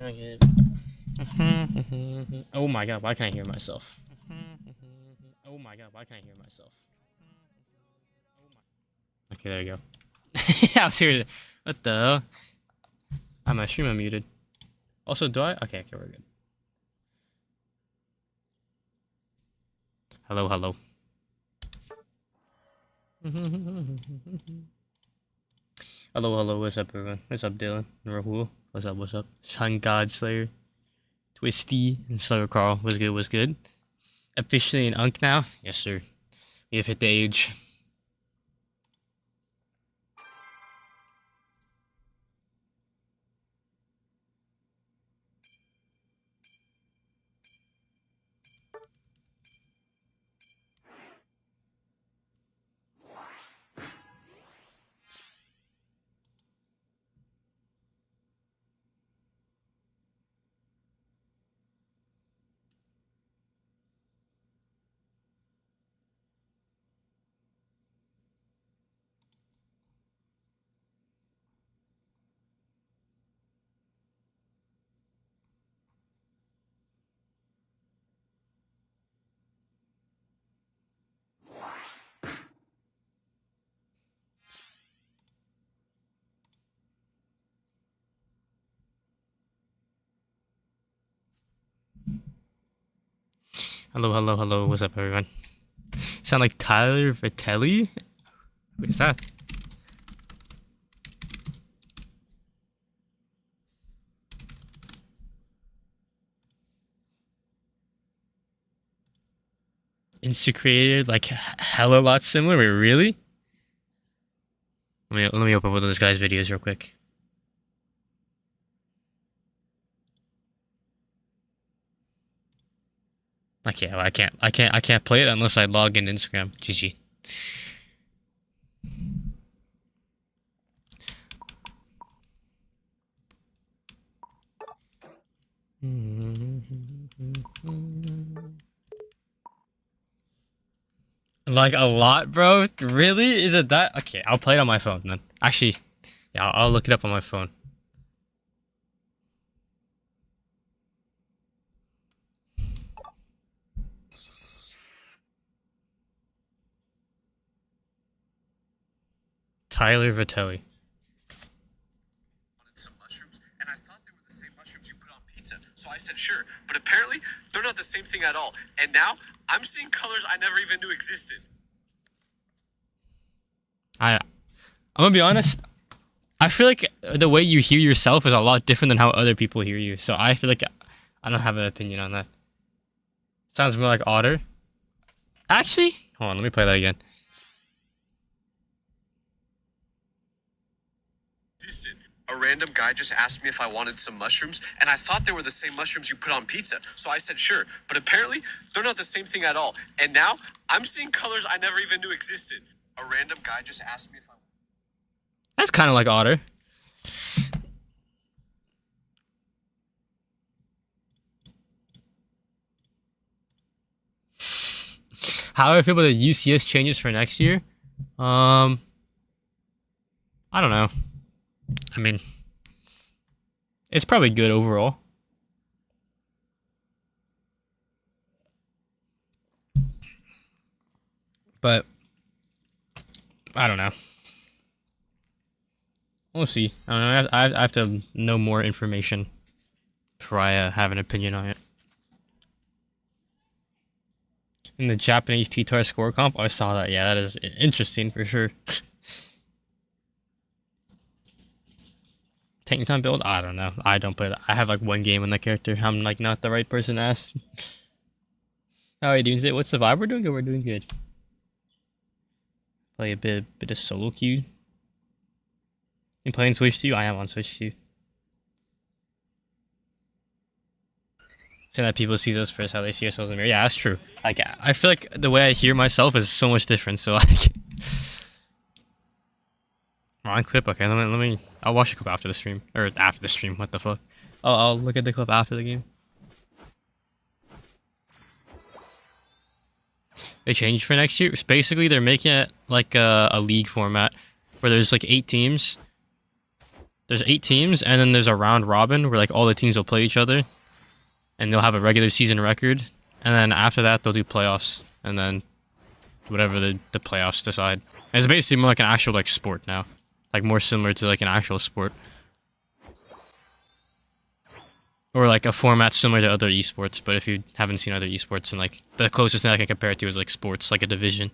Okay. Oh my god, why can't I hear myself? Oh my god, why can't I hear myself? Okay, there you go. I was here. What the? My stream unmuted. Also, do I? Okay, we're good. Hello, hello. Hello, hello. What's up, everyone? What's up, Dylan? Rahul? What's up? What's up? Sun God Slayer, Twisty, and Slayer Carl. What's good? What's good? Officially an unk now? Yes, sir. We have hit the age. Hello, hello, hello. What's up, everyone? Sound like Tyler Vitelli? Who is that? Insecreated, like hella lot similar. Wait, really? Let me open one of this guy's videos real quick. I can't play it unless I log in Instagram. GG. Like a lot, bro? Really? Is it that? Okay, I'll play it on my phone then. Actually, yeah, I'll look it up on my phone. Tyler Vitelli. Some mushrooms, and I thought they were the same mushrooms you put on pizza. So I said sure, but apparently they're not the same thing at all. And now I'm seeing colors I never even knew existed. I'm gonna be honest. I feel like the way you hear yourself is a lot different than how other people hear you. So I feel like I don't have an opinion on that. Sounds more like Otter. Actually, hold on, let me play that again. Existed. A random guy just asked me if I wanted some mushrooms, and I thought they were the same mushrooms you put on pizza. So I said sure, but apparently they're not the same thing at all. And now I'm seeing colors I never even knew existed. A random guy just asked me if I. That's kind of like Otter. How do I feel about the UCS changes for next year? I don't know. I mean, it's probably good overall. But I don't know. We'll see. I don't know. I have to know more information before I have an opinion on it. In the Japanese T-Tar score comp, I saw that. Yeah, that is interesting for sure. Tank time build? I don't know. I don't play that. I have like one game on the character. I'm like not the right person to ask. How are you doing today? What's the vibe? We're doing good. We're doing good. Play a bit of solo queue. You playing Switch 2? I am on Switch 2. Saying that people see us first, how they see ourselves in the mirror. Yeah, that's true. Like I feel like the way I hear myself is so much different. So like, wrong clip. Okay, let me. I'll watch the clip after the stream, or after the stream. What the fuck? I'll look at the clip after the game. They changed for next year. It's basically, they're making it like a league format where there's like 8 teams. there's 8 teams, and then there's a round robin where like all the teams will play each other, and they'll have a regular season record, and then after that they'll do playoffs, and then whatever the playoffs decide. And it's basically more like an actual like sport now, like more similar to like an actual sport, or like a format similar to other esports. But if you haven't seen other esports, and like the closest thing I can compare it to is like sports, like a division.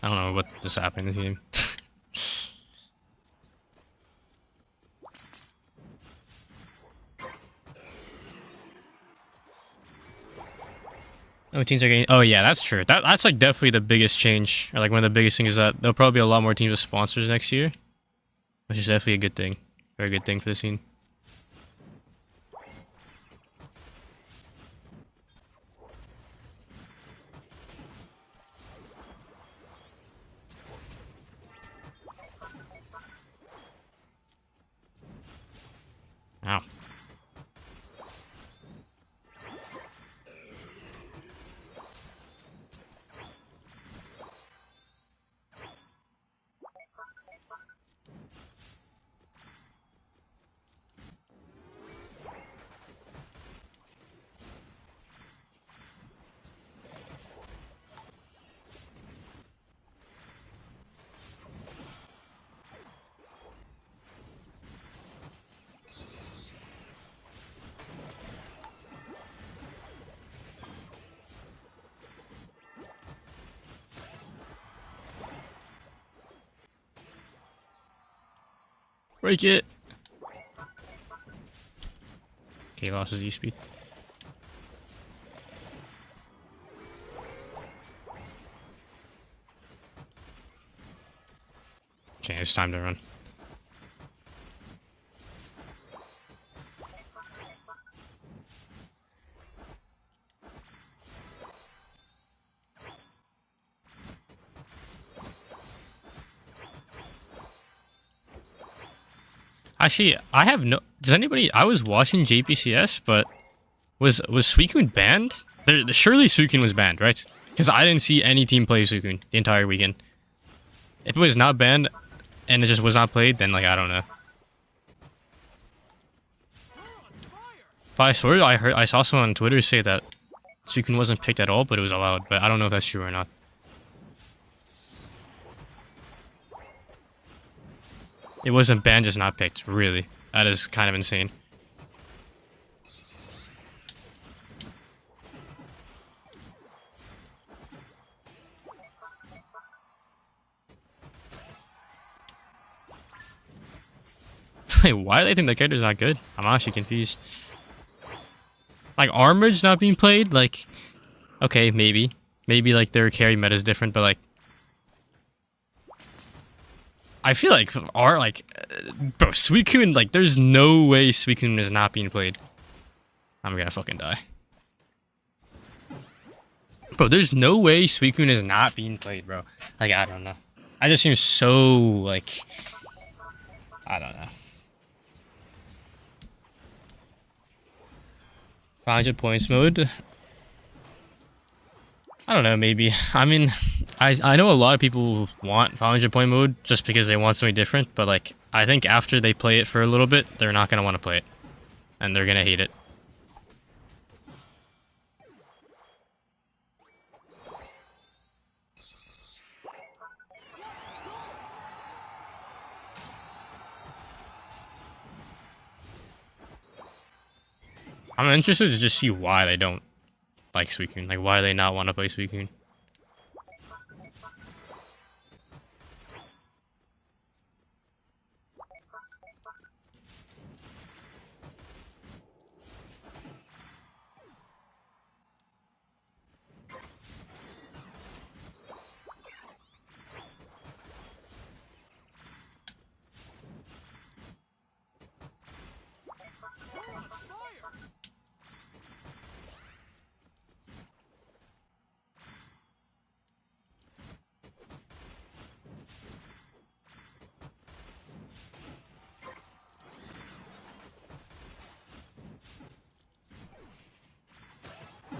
I don't know what just happened to him. Oh, teams are getting. Oh yeah, that's true. That's like definitely the biggest change, or like one of the biggest things is that there'll probably be a lot more teams with sponsors next year, which is definitely a good thing. Very good thing for the scene. Wow. Break it. Okay, lost his E-speed. Okay, it's time to run. Actually, I have no. Does anybody? I was watching JPCS, but was Suicune banned? Surely Suicune was banned, right? Because I didn't see any team play Suicune the entire weekend. If it was not banned and it just was not played, then like I don't know. But I swear I saw someone on Twitter say that Suicune wasn't picked at all, but it was allowed. But I don't know if that's true or not. It wasn't banned, just not picked. Really, that is kind of insane. Wait, why do they think the character's not good? I'm actually confused. Like, Armored's not being played? Like, okay, maybe. Maybe, like, their carry meta is different, but, like... I feel like, bro, Suicune, like, there's no way Suicune is not being played. I'm gonna fucking die. Bro, there's no way Suicune is not being played, bro. Like, I don't know. I just seem so, like... I don't know. 500 points mode. I don't know, maybe. I mean, I know a lot of people want 500 point mode just because they want something different, but like, I think after they play it for a little bit, they're not going to want to play it. And they're going to hate it. I'm interested to just see why they don't like Suicune. Like, why do they not want to play Suicune?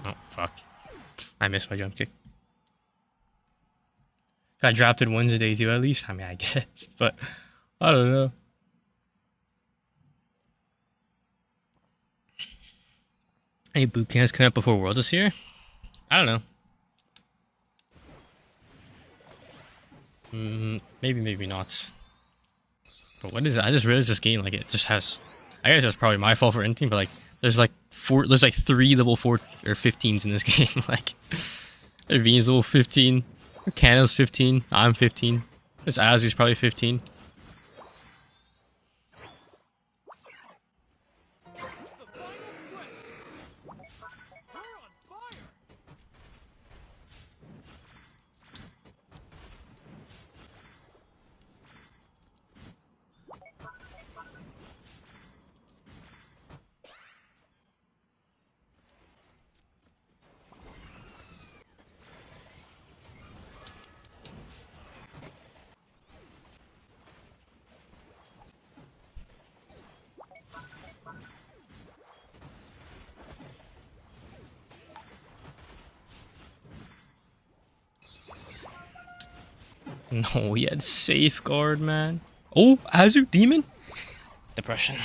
Oh, fuck. I missed my jump kick. I dropped it Wednesday too, at least. I mean, I guess. But, I don't know. Any boot camps coming up before Worlds this year? I don't know. Maybe, maybe not. But what is it? I just realized this game, like, it just has... I guess that's probably my fault for anything, but, like, there's, like, 3 level 4 or 15s in this game. Like, Vine's level 15. Cano's 15. I'm 15. This Azu's probably 15. No, he had safeguard, man. Oh, Azu, demon? Depression.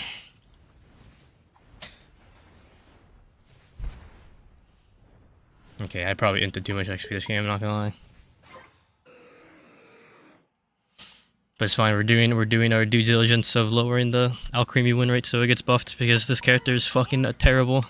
Okay, I probably entered too much XP this game, I'm not gonna lie. But it's fine, we're doing our due diligence of lowering the Alcremie win rate so it gets buffed because this character is fucking terrible.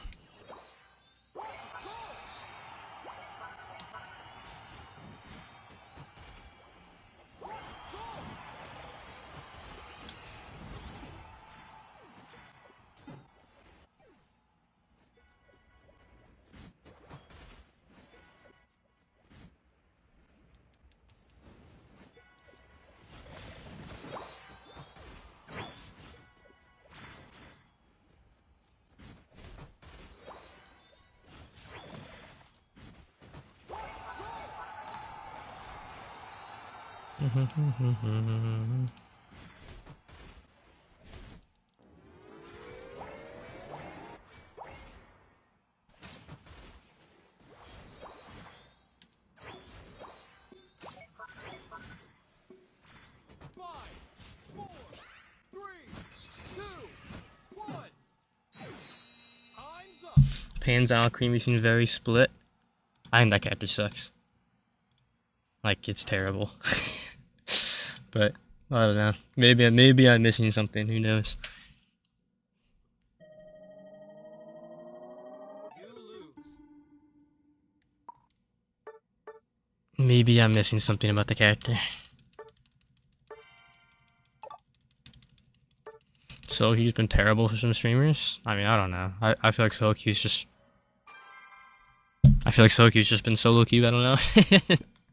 Pan's Alcremie seems very split. I think that character sucks. Like, it's terrible. But I don't know. Maybe I'm missing something. Who knows? Maybe I'm missing something about the character. So he's been terrible for some streamers. I mean, I don't know. I feel like Sohokyu's just. I feel like Sohokyu's just been solo queued. I don't know.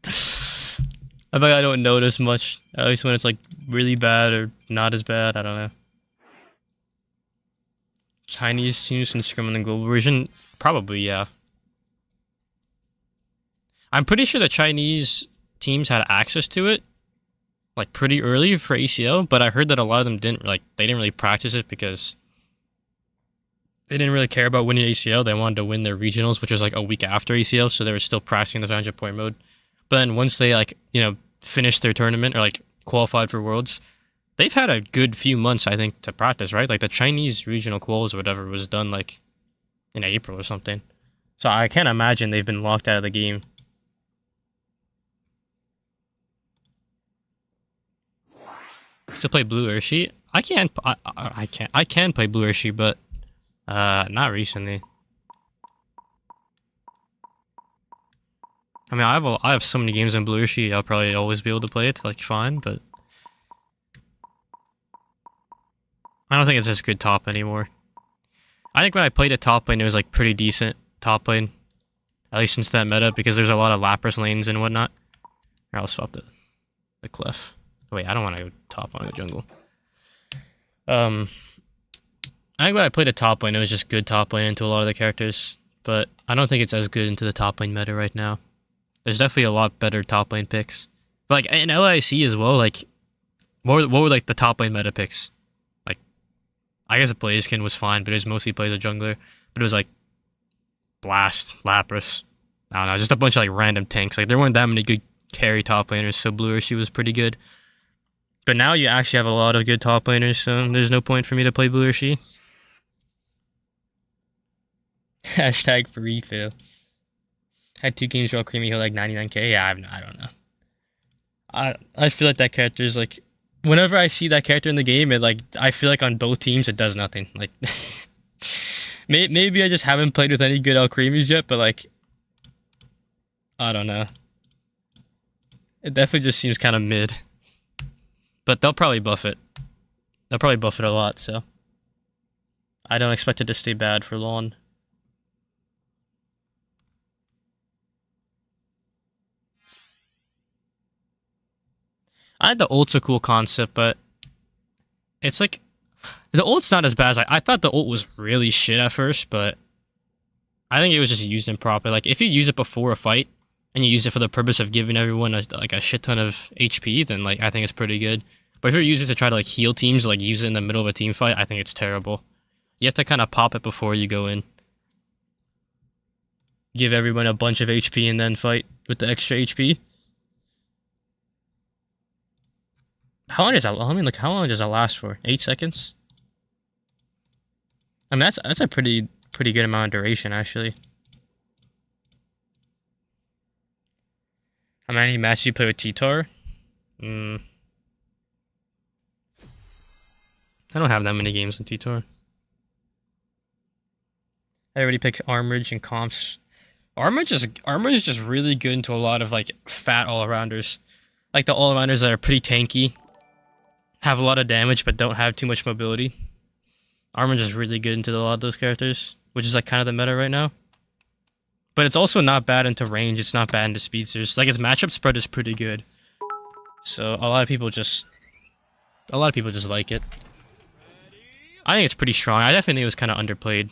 I feel like I don't notice much. At least when it's like really bad or not as bad. I don't know. Chinese teams can scrim in the global version? Probably, yeah. I'm pretty sure the Chinese teams had access to it, like pretty early for ACL, but I heard that a lot of them didn't they didn't really practice it because they didn't really care about winning ACL. They wanted to win their regionals, which was like a week after ACL, so they were still practicing the 500-point mode. But then once they finished their tournament or like qualified for Worlds, they've had a good few months, I think, to practice, right? Like the Chinese regional quals or whatever was done like in April or something. So I can't imagine they've been locked out of the game. Still play Blue Urshi? I can play Blue Urshi, but not recently. I mean, I have so many games in Blue Urshi, I'll probably always be able to play it like fine, but I don't think it's as good top anymore. I think when I played it top lane, it was like pretty decent top lane, at least since that meta, because there's a lot of Lapras lanes and whatnot. Here, I'll swap the Clef. Wait, I don't want to go top, I want to go jungle. I think when I played a top lane, it was just good top lane into a lot of the characters, but I don't think it's as good into the top lane meta right now. There's definitely a lot better top lane picks. But like in LIC as well, like what were like the top lane meta picks? Like I guess a Blaziken was fine, but it was mostly plays a jungler. But it was like Blast, Lapras, I don't know, just a bunch of like random tanks. Like there weren't that many good carry top laners, so Blue Urshi was pretty good. But now you actually have a lot of good top laners, so there's no point for me to play Blue Urshi. Hashtag for refill. Had 2 games real creamy, he'll like 99k. Yeah, I don't know. I feel like that character is like, whenever I see that character in the game, it like I feel like on both teams it does nothing. Like maybe I just haven't played with any good Alcremies yet, but like I don't know. It definitely just seems kind of mid. But they'll probably buff it. They'll probably buff it a lot, so I don't expect it to stay bad for long. I think the ult's a cool concept, but it's like the ult's not as bad as I thought. The ult was really shit at first, but I think it was just used improperly. Like if you use it before a fight and you use it for the purpose of giving everyone a shit ton of HP, then like I think it's pretty good. But if you use it to try to like heal teams, like use it in the middle of a team fight, I think it's terrible. You have to kind of pop it before you go in. Give everyone a bunch of HP and then fight with the extra HP. How long does that? I mean, like, how long does that last for? 8 seconds. I mean, that's a pretty good amount of duration, actually. How many matches you play with T-Tar? I don't have that many games in T-Tar. Everybody picks Armage and comps. Armage is just really good into a lot of like fat all-arounders. Like the all-arounders that are pretty tanky, have a lot of damage but don't have too much mobility. Armage is really good into a lot of those characters, which is like kind of the meta right now. But it's also not bad into range, it's not bad into speedsters. Like its matchup spread is pretty good. So a lot of people just like it. I think it's pretty strong. I definitely think it was kind of underplayed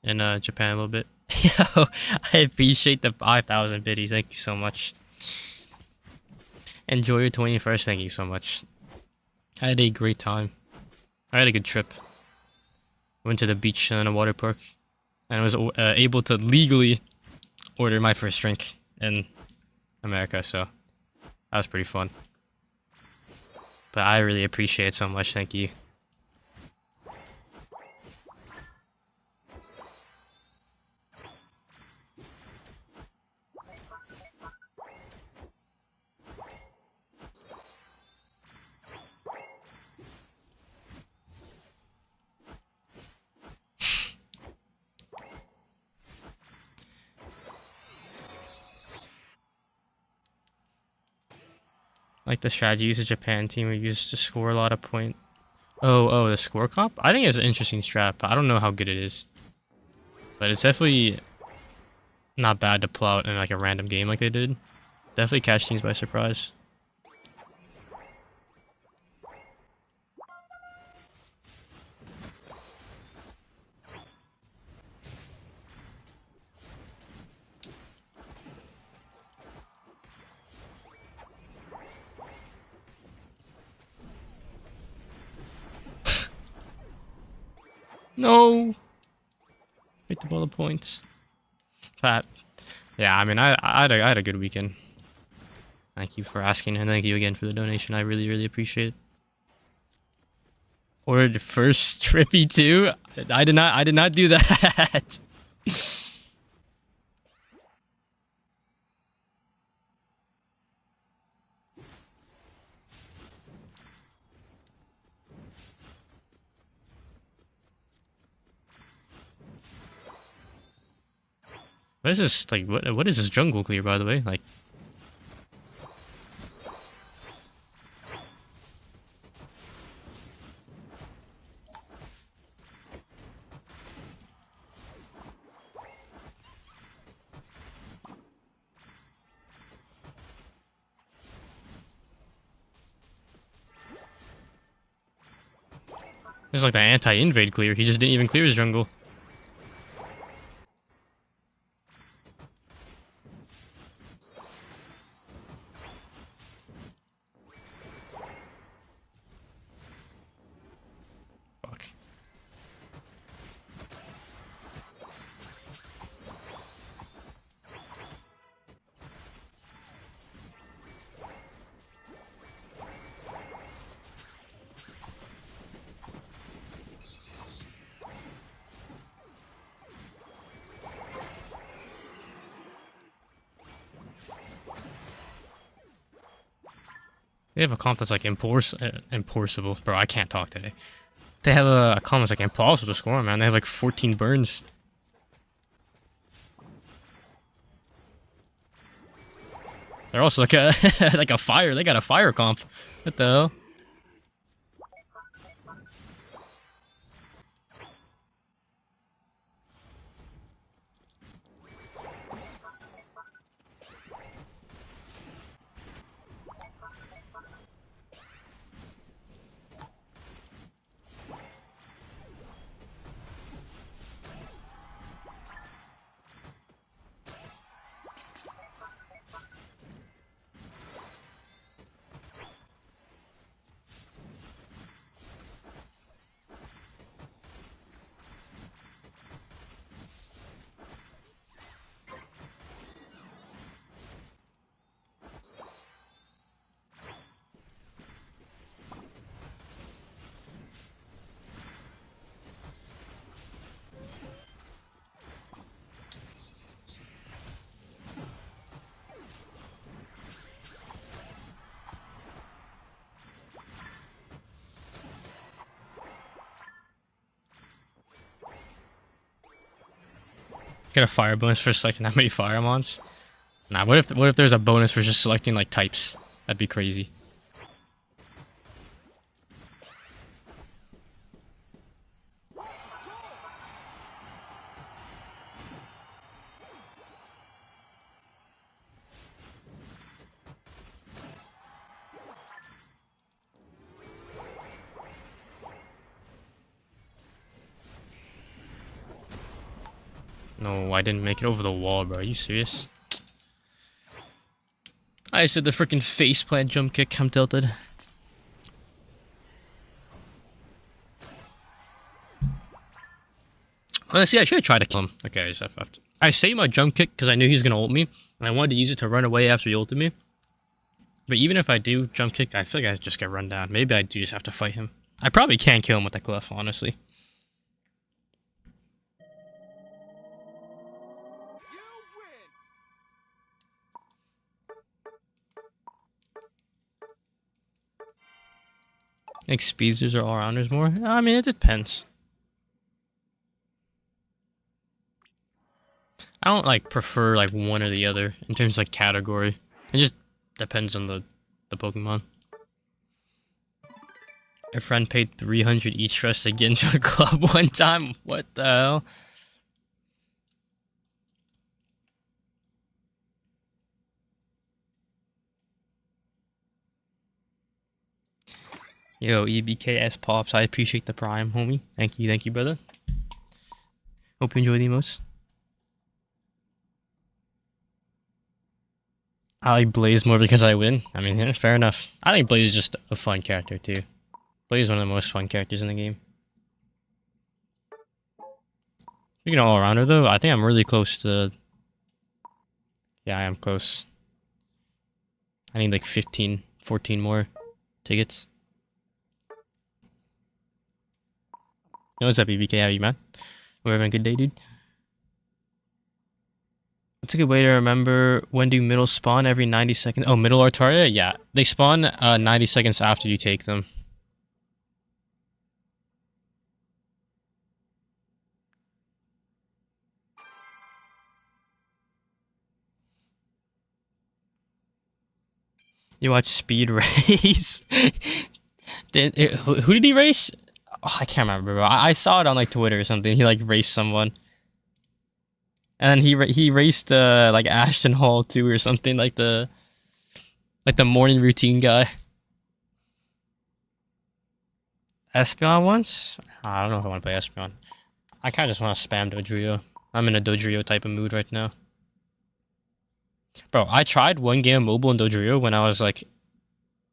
in Japan a little bit. Yo, I appreciate the 5,000 biddies. Thank you so much. Enjoy your 21st. Thank you so much. I had a great time. I had a good trip. Went to the beach and a water park. And I was able to legally order my first drink in America, so that was pretty fun. But I really appreciate it so much. Thank you. Like the strategy use a Japan team we used to score a lot of points Oh, the score comp? I think it's an interesting strat, but I don't know how good it is. But it's definitely not bad to pull out in like a random game like they did. Definitely catch things by surprise. No! Hit the bullet points. But, yeah, I mean, I had a good weekend. Thank you for asking, and thank you again for the donation. I really, really appreciate it. Ordered first trippy too? I did not do that. What is this, like, what is this jungle clear, by the way? Like, this is like the anti-invade clear. He just didn't even clear his jungle. Fuck. They have a comp that's like enforceable. Bro, I can't talk today. They have a comp that's like impossible to score, man. They have like 14 burns. They're also like a like a fire. They got a fire comp. What the hell? Get a fire bonus for selecting that many fire mons? Nah, what if there's a bonus for just selecting like types? That'd be crazy. No, I didn't make it over the wall, bro. Are you serious? I said the freaking faceplant jump kick. I'm tilted. Honestly, I should have tried to kill him. Okay, I just have to. I saved my jump kick because I knew he was gonna ult me, and I wanted to use it to run away after he ulted me. But even if I do jump kick, I feel like I just get run down. Maybe I do just have to fight him. I probably can't kill him with the glyph, honestly. I think speedsters are all-rounders more. I mean, it depends. I don't like prefer like one or the other in terms of like category. It just depends on the Pokemon. A friend paid 300 each for us to get into a club one time. What the hell? Yo, EBKS Pops, I appreciate the prime, homie. Thank you, brother. Hope you enjoy the emotes. I like Blaze more because I win. I mean, yeah, fair enough. I think Blaze is just a fun character, too. Blaze is one of the most fun characters in the game. Speaking of all-rounder, though, I think I'm really close to... Yeah, I am close. I need like 15, 14 more tickets. Yo, what's up, EBK? How are you, man? We're having a good day, dude. What's a good way to remember when do middle spawn every 90 seconds? Oh, middle Artaria? Yeah. They spawn 90 seconds after you take them. You watch Speed Race? Who did he race? Oh, I can't remember, bro. I saw it on like Twitter or something. He like raced someone. And then he raced like Ashton Hall too or something, like the morning routine guy. Espeon once? I don't know if I want to play Espeon. I kind of just want to spam Dodrio. I'm in a Dodrio type of mood right now. Bro, I tried one game of mobile in Dodrio when I was like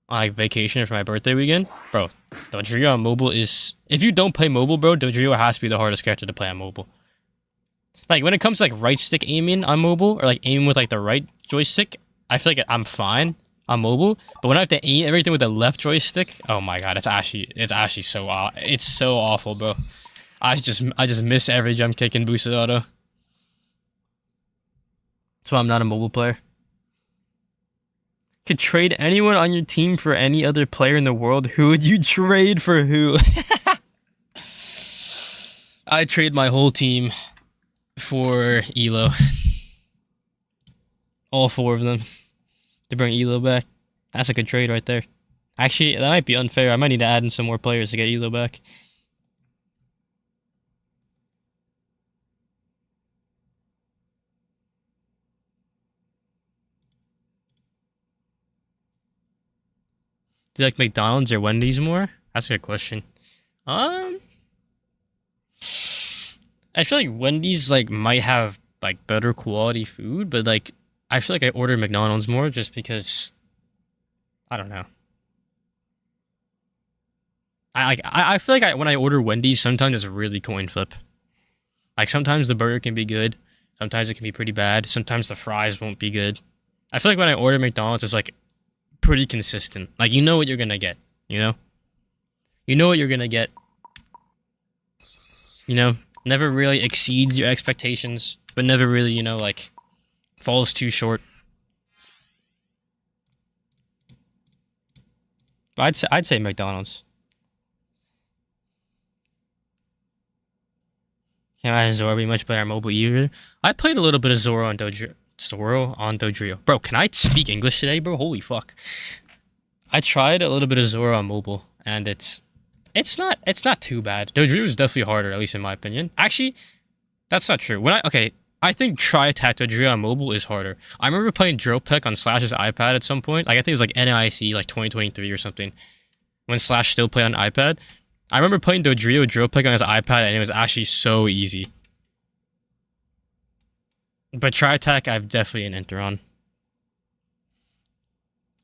on like vacation for my birthday weekend. Bro, Dodrio on mobile is... If you don't play mobile, bro, Dodrio has to be the hardest character to play on mobile. Like, when it comes to, like, right stick aiming on mobile, or, like, aiming with, like, the right joystick, I feel like I'm fine on mobile. But when I have to aim everything with the left joystick, oh my god, it's actually so it's so awful, bro. I just miss every jump kick and boosted auto. That's why I'm not a mobile player. Could trade anyone on your team for any other player in the world. Who would you trade for who? I'd trade my whole team for Elo. All four of them. To bring Elo back. That's a good trade right there. Actually, that might be unfair. I might need to add in some more players to get Elo back. Do you like McDonald's or Wendy's more? That's a good question. I feel like Wendy's like might have like better quality food, but like I feel like I order McDonald's more just because I don't know. I feel like when I order Wendy's, sometimes it's a really coin flip. Like sometimes the burger can be good, sometimes it can be pretty bad, sometimes the fries won't be good. I feel like when I order McDonald's, it's like pretty consistent. Like you know what you're gonna get, you know? You know what you're gonna get. You know? Never really exceeds your expectations, but never really, you know, like, falls too short. But I'd say McDonald's. Can't imagine Zoro be much better at mobile either. I played a little bit of Zoro on Dodrio. Bro, can I speak English today, bro? Holy fuck. I tried a little bit of Zoro on mobile, and it's not too bad. Dodrio is definitely harder, at least in my opinion. Actually, that's not true. I think Tri-Attack Dodrio on mobile is harder. I remember playing Drill Peck on Slash's iPad at some point. Like, I think it was like NIC, like 2023 or something. When Slash still played on iPad. I remember playing Dodrio Drill Peck on his iPad, and it was actually so easy. But Tri-Attack, I've definitely an enter on.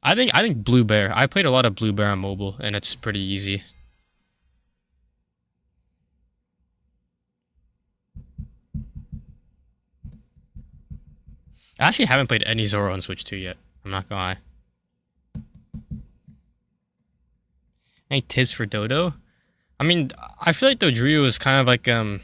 I think Blue Bear. I played a lot of Blue Bear on mobile, and it's pretty easy. I actually haven't played any Zoro on Switch 2 yet. I'm not gonna lie. Any tips for Dodo? I mean, I feel like Dodrio is kind of like, I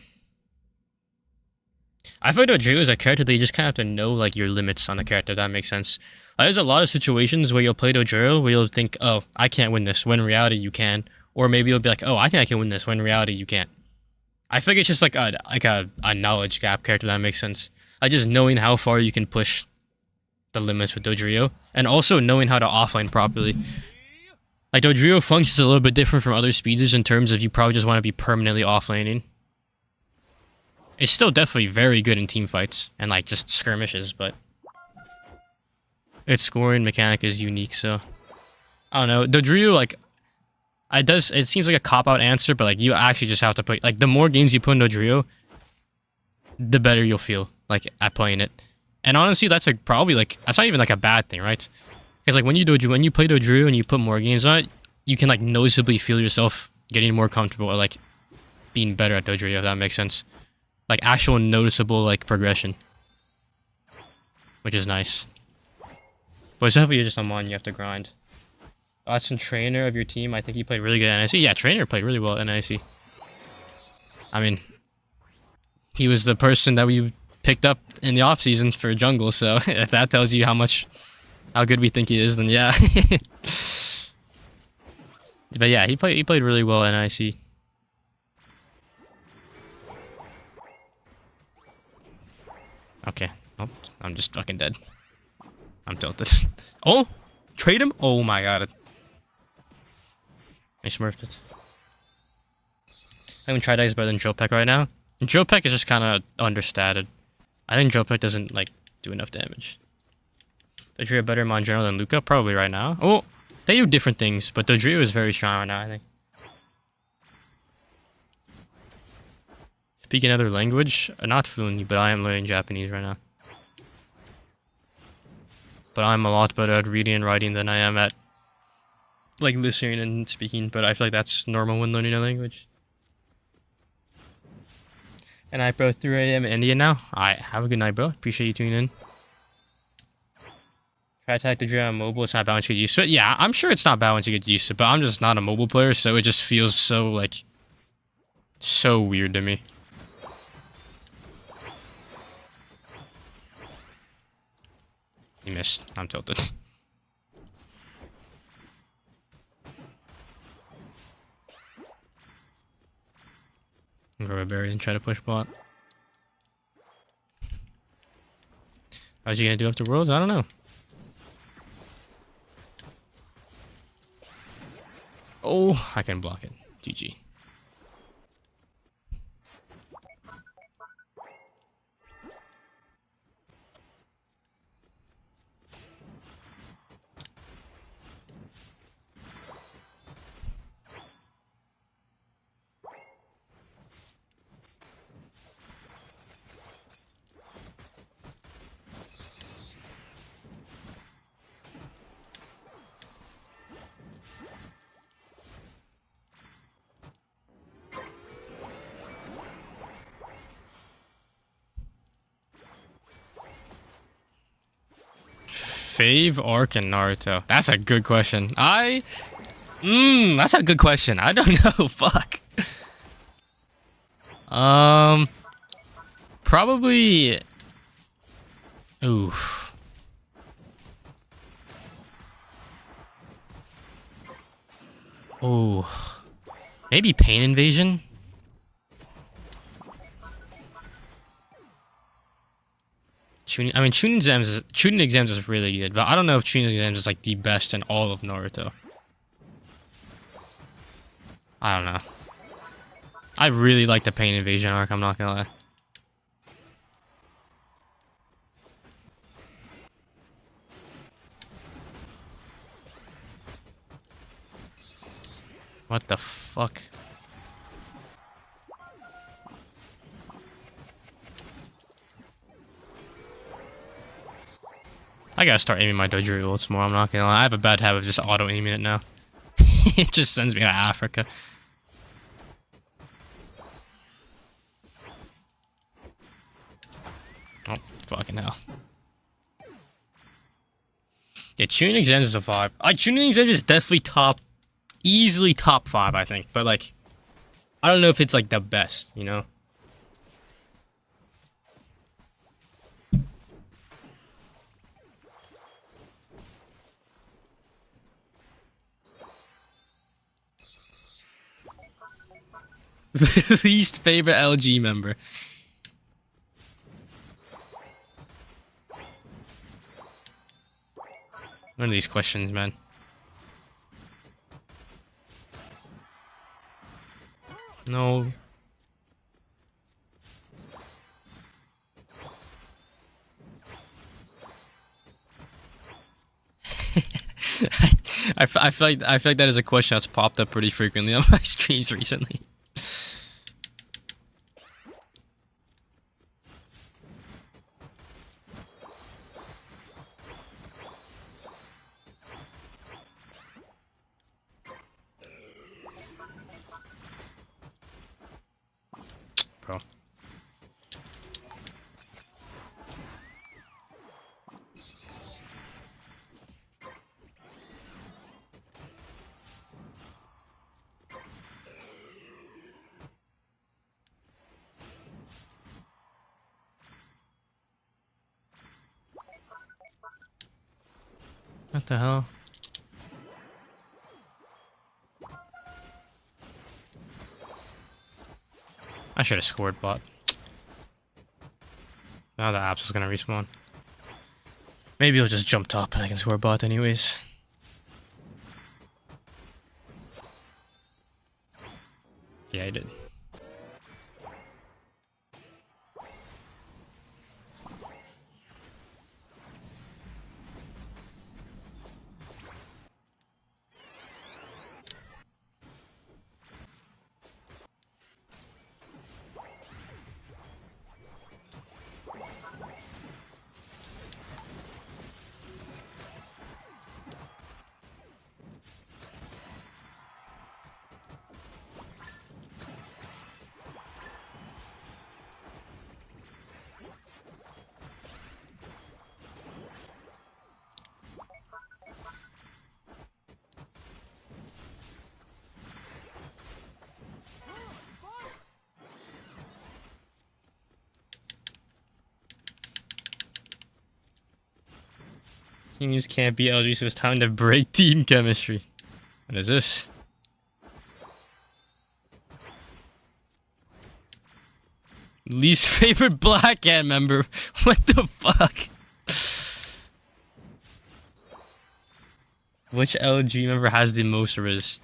feel like Dodrio is a character that you just kind of have to know, like, your limits on the character, if that makes sense. There's a lot of situations where you'll play Dodrio where you'll think, oh, I can't win this, when in reality you can. Or maybe you'll be like, oh, I think I can win this, when in reality you can't. I feel like it's just like a knowledge gap character, if that makes sense. Like, just knowing how far you can push the limits with Dodrio, and also knowing how to offlane properly. Like Dodrio functions a little bit different from other speedsters in terms of you probably just want to be permanently off laning. It's still definitely very good in team fights and like just skirmishes, but its scoring mechanic is unique. So I don't know. Dodrio, like, it seems like a cop-out answer, but like you actually just have to play. Like the more games you put in Dodrio, the better you'll feel like at playing it. And honestly, that's like probably like that's not even like a bad thing, right? Because like when you play Dodrio and you put more games on it, you can like noticeably feel yourself getting more comfortable or like being better at Dodrio, if that makes sense. Like actual noticeable like progression, which is nice. But it's definitely just a mon you have to grind. That's some trainer of your team. I think he played really good at NIC. Yeah, trainer played really well at NIC. I mean, he was the person that we picked up in the off season for jungle. So if that tells you how good we think he is, then yeah. But yeah, he played really well at NIC. Okay. Oh, I'm just fucking dead. I'm tilted. Oh! Trade him? Oh my god. I smurfed it. I think Tridike is better than Jopek right now. And Jopek is just kind of understated. I think Jopek doesn't, like, do enough damage. Dodrio better mon general than Luca? Probably right now. Oh! They do different things, but Dodrio is very strong right now, I think. Speak another language? Not fluently, but I am learning Japanese right now. But I'm a lot better at reading and writing than I am at, like, listening and speaking. But I feel like that's normal when learning a language. And I bro 3 a.m. in India now. Alright, have a good night, bro. Appreciate you tuning in. Try attack the Dodrio on mobile. It's not bad once you get used to it. Yeah, I'm sure it's not bad once you get used to it. But I'm just not a mobile player, so it just feels so, like, so weird to me. You missed. I'm tilted. Grow a berry and try to push bot. How's you gonna do after Worlds? I don't know. Oh, I can block it. GG. Fave, Arc, and Naruto. That's a good question. That's a good question. I don't know. Fuck. Probably. Oof. Oh. Maybe Pain Invasion? Tuning exams is really good, but I don't know if tuning exams is like the best in all of Naruto. I don't know. I really like the Pain Invasion arc, I'm not gonna lie. What the fuck? I gotta start aiming my Dodrio ults more, I'm not gonna lie. I have a bad habit of just auto-aiming it now. It just sends me to Africa. Oh, fucking hell. Yeah, tuning exams is a vibe. Tuning exams is definitely easily top 5, I think. But, like, I don't know if it's, like, the best, you know? Least favorite LG member. One of these questions, man. No. I feel like that is a question that's popped up pretty frequently on my streams recently. Bro. What the hell? I should have scored bot. Now the apps is gonna respawn. Maybe he'll just jump top and I can score bot anyways. Yeah, I did. Teams can't beat LG, so it's time to break team chemistry. What is this? Least favorite Black Cat member. What the fuck? Which LG member has the most riz?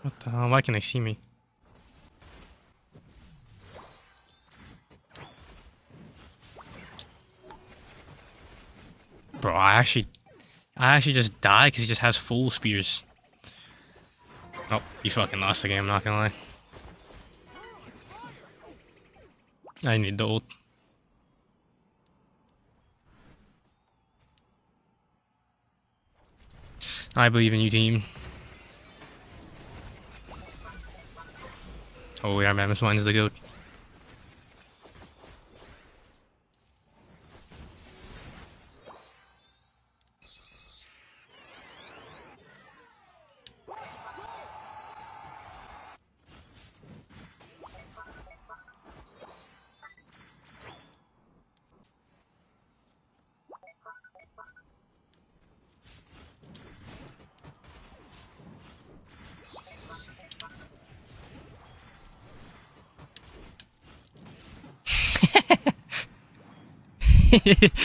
What the hell? Why can't they see me? Bro, I actually just died because he just has full spears. Oh, he fucking lost the game, I'm not gonna lie. I need the ult. I believe in you, team. Oh, yeah, man, this one's the goat.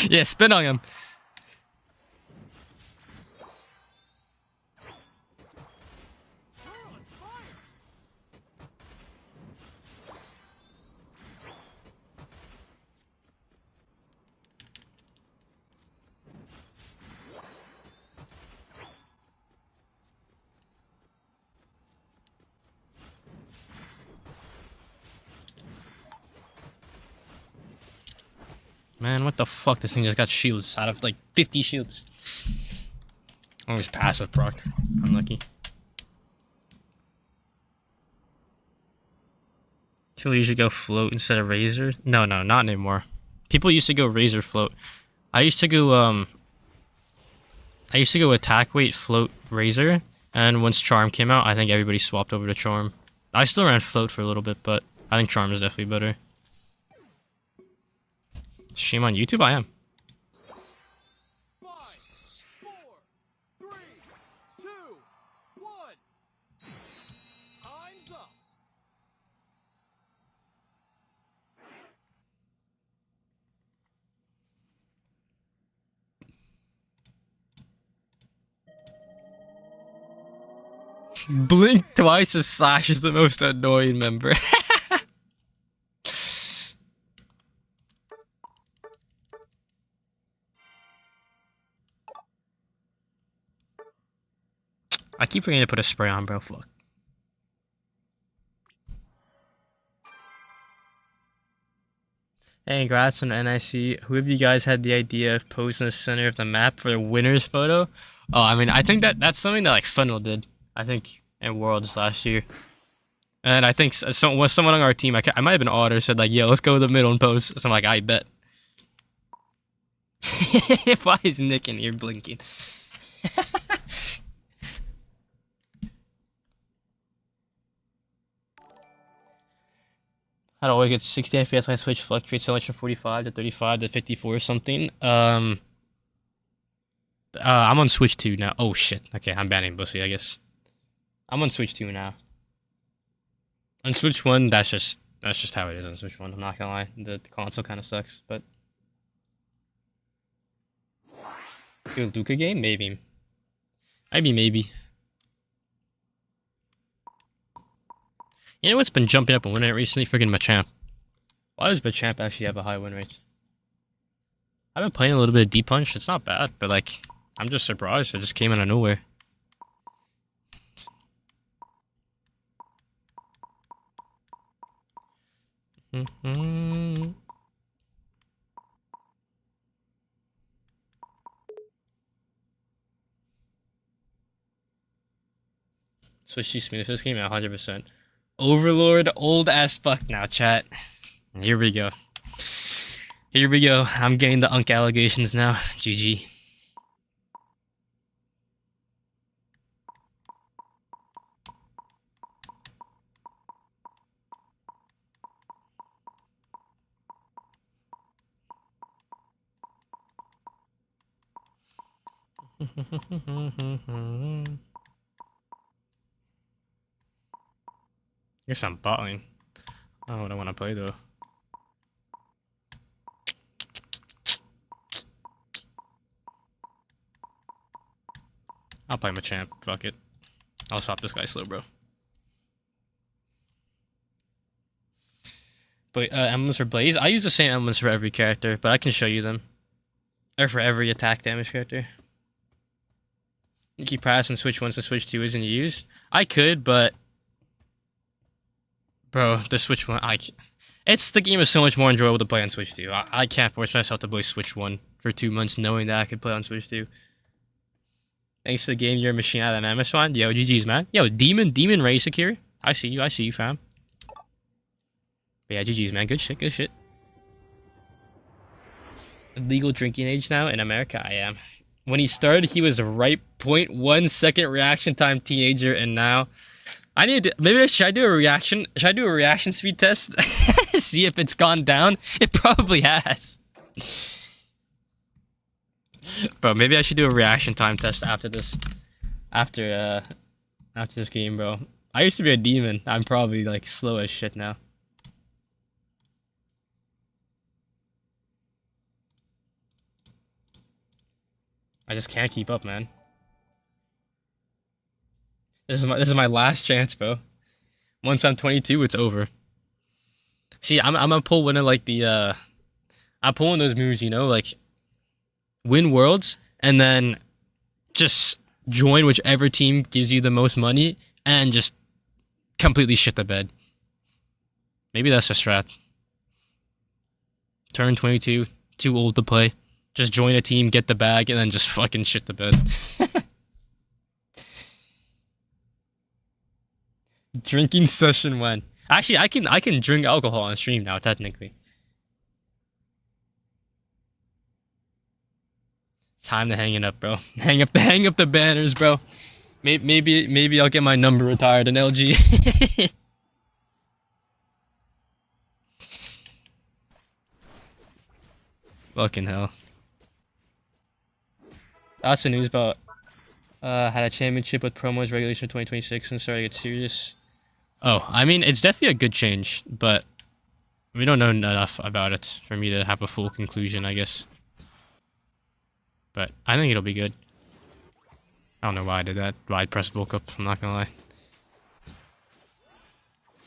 Yeah, spin on him. Man, what the fuck? This thing just got shields out of like 50 shields. Oh, it's passive proc. Unlucky. People usually go float instead of razor. No, not anymore. People used to go razor float. I used to go attack weight float razor, and once charm came out, I think everybody swapped over to charm. I still ran float for a little bit, but I think charm is definitely better. Stream on YouTube? I am. 5, 4, 3, 2, 1. Blink twice if Slash is the most annoying member. I keep forgetting to put a spray on, bro. Fuck. Hey, congrats on NIC. Who of you guys had the idea of posing the center of the map for the winner's photo? Oh, I mean, I think that's something that like Funnel did. I think in Worlds last year. And I think someone on our team, I might have been Otter, said like, "Yo, let's go to the middle and pose." So I'm like, I bet. Why is Nick in here blinking? How do I get 60 FPS? My Switch fluctuates so much from 45 to 35 to 54 or something. I'm on Switch 2 now. Oh shit. Okay, I'm banning Bussy, I guess. I'm on Switch 2 now. On Switch 1, that's just how it is on Switch 1. I'm not gonna lie. The console kind of sucks, but a Luca game? Maybe. Maybe. You know what's been jumping up and winning it recently? Friggin' Machamp. Why does Machamp actually have a high win rate? I've been playing a little bit of Deep Punch. It's not bad, but like, I'm just surprised. It just came out of nowhere. Switch to smooth this game at 100%. Overlord, old as fuck now, chat. Here we go. Here we go. I'm getting the Unk allegations now. GG. Guess I'm botting. I don't know what I want to play though. I'll play Machamp. Fuck it. I'll swap this guy slow, bro. But emblems for Blaze. I use the same emblems for every character, but I can show you them. Or for every attack damage character. You keep pressing Switch 1 to Switch 2 isn't used. I could, but bro, the Switch 1, the game is so much more enjoyable to play on Switch 2. I can't force myself to play Switch 1 for 2 months knowing that I could play on Switch 2. Thanks for the game, you're a machine out of the Mammoth Swan. Yo, GG's, man. Yo, Demon Ray Secure. I see you, fam. But yeah, GG's, man. Good shit. Legal drinking age now in America, I am. When he started, he was a ripe 0.1 second reaction time teenager, and now should I do a reaction speed test? See if it's gone down. It probably has. Bro, maybe I should do a reaction time test after this. After this game, bro. I used to be a demon. I'm probably like slow as shit now. I just can't keep up, man. This is my last chance, bro. Once I'm 22, it's over. See, I'm gonna pull one of like the I'm pulling those moves, you know, like win worlds and then just join whichever team gives you the most money and just completely shit the bed. Maybe that's a strat. Turn 22, too old to play. Just join a team, get the bag, and then just fucking shit the bed. Drinking session 1. Actually, I can drink alcohol on stream now, technically. It's time to hang it up, bro. Hang up the banners, bro. Maybe I'll get my number retired in LG. Fucking hell. That's the news about had a championship with promos regulation 2026 and started to get serious. Oh, I mean, it's definitely a good change, but we don't know enough about it for me to have a full conclusion, I guess. But I think it'll be good. I don't know why I did that. Why I pressed bulk up, I'm not gonna lie.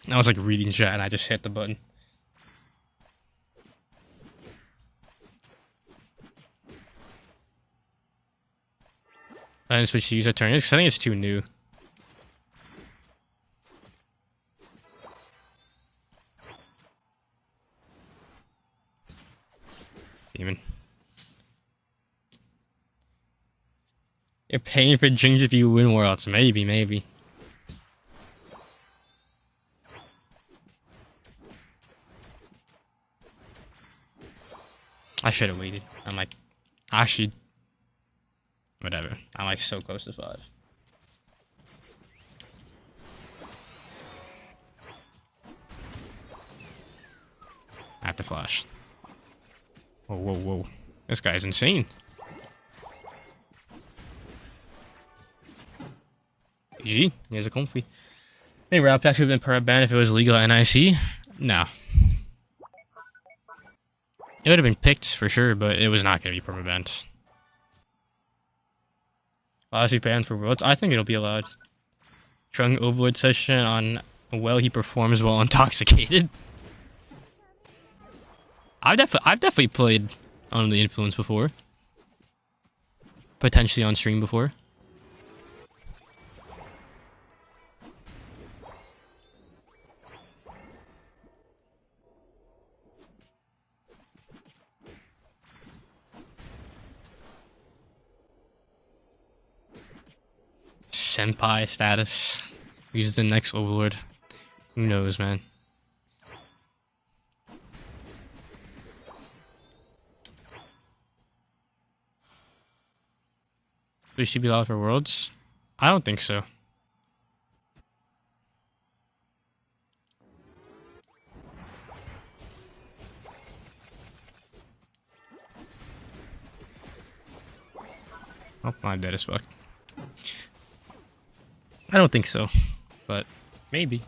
I was like reading chat and I just hit the button. I didn't switch to use that turn. I think it's too new. Demon. You're paying for drinks if you win Worlds. Maybe. I should have waited. I'm like, actually, whatever. I'm like so close to 5. I have to flash. Whoa. This guy's insane. GG. Here's a comfy. I think Rap Pack should have been per ban if it was legal at NIC. No. It would have been picked for sure, but it was not going to be permabanned. Honestly, banned for Worlds. I think it'll be allowed. Trunk Overlord session on well he performs while intoxicated. I've definitely played on the influence before. Potentially on stream before. Senpai status. Uses the next Overlord. Who knows, man? They should be allowed for Worlds? I don't think so. Oh, I'm dead as fuck. I don't think so, but maybe.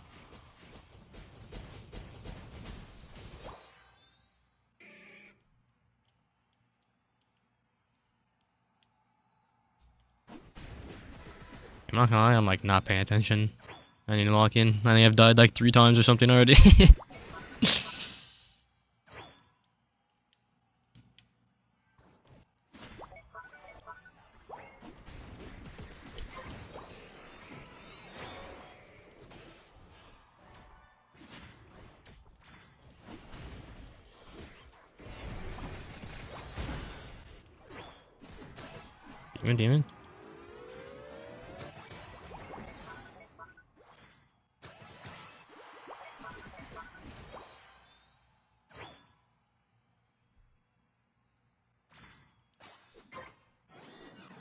I'm not gonna lie, I'm like not paying attention. I need to lock in. I think I've died like 3 times or something already. Demon.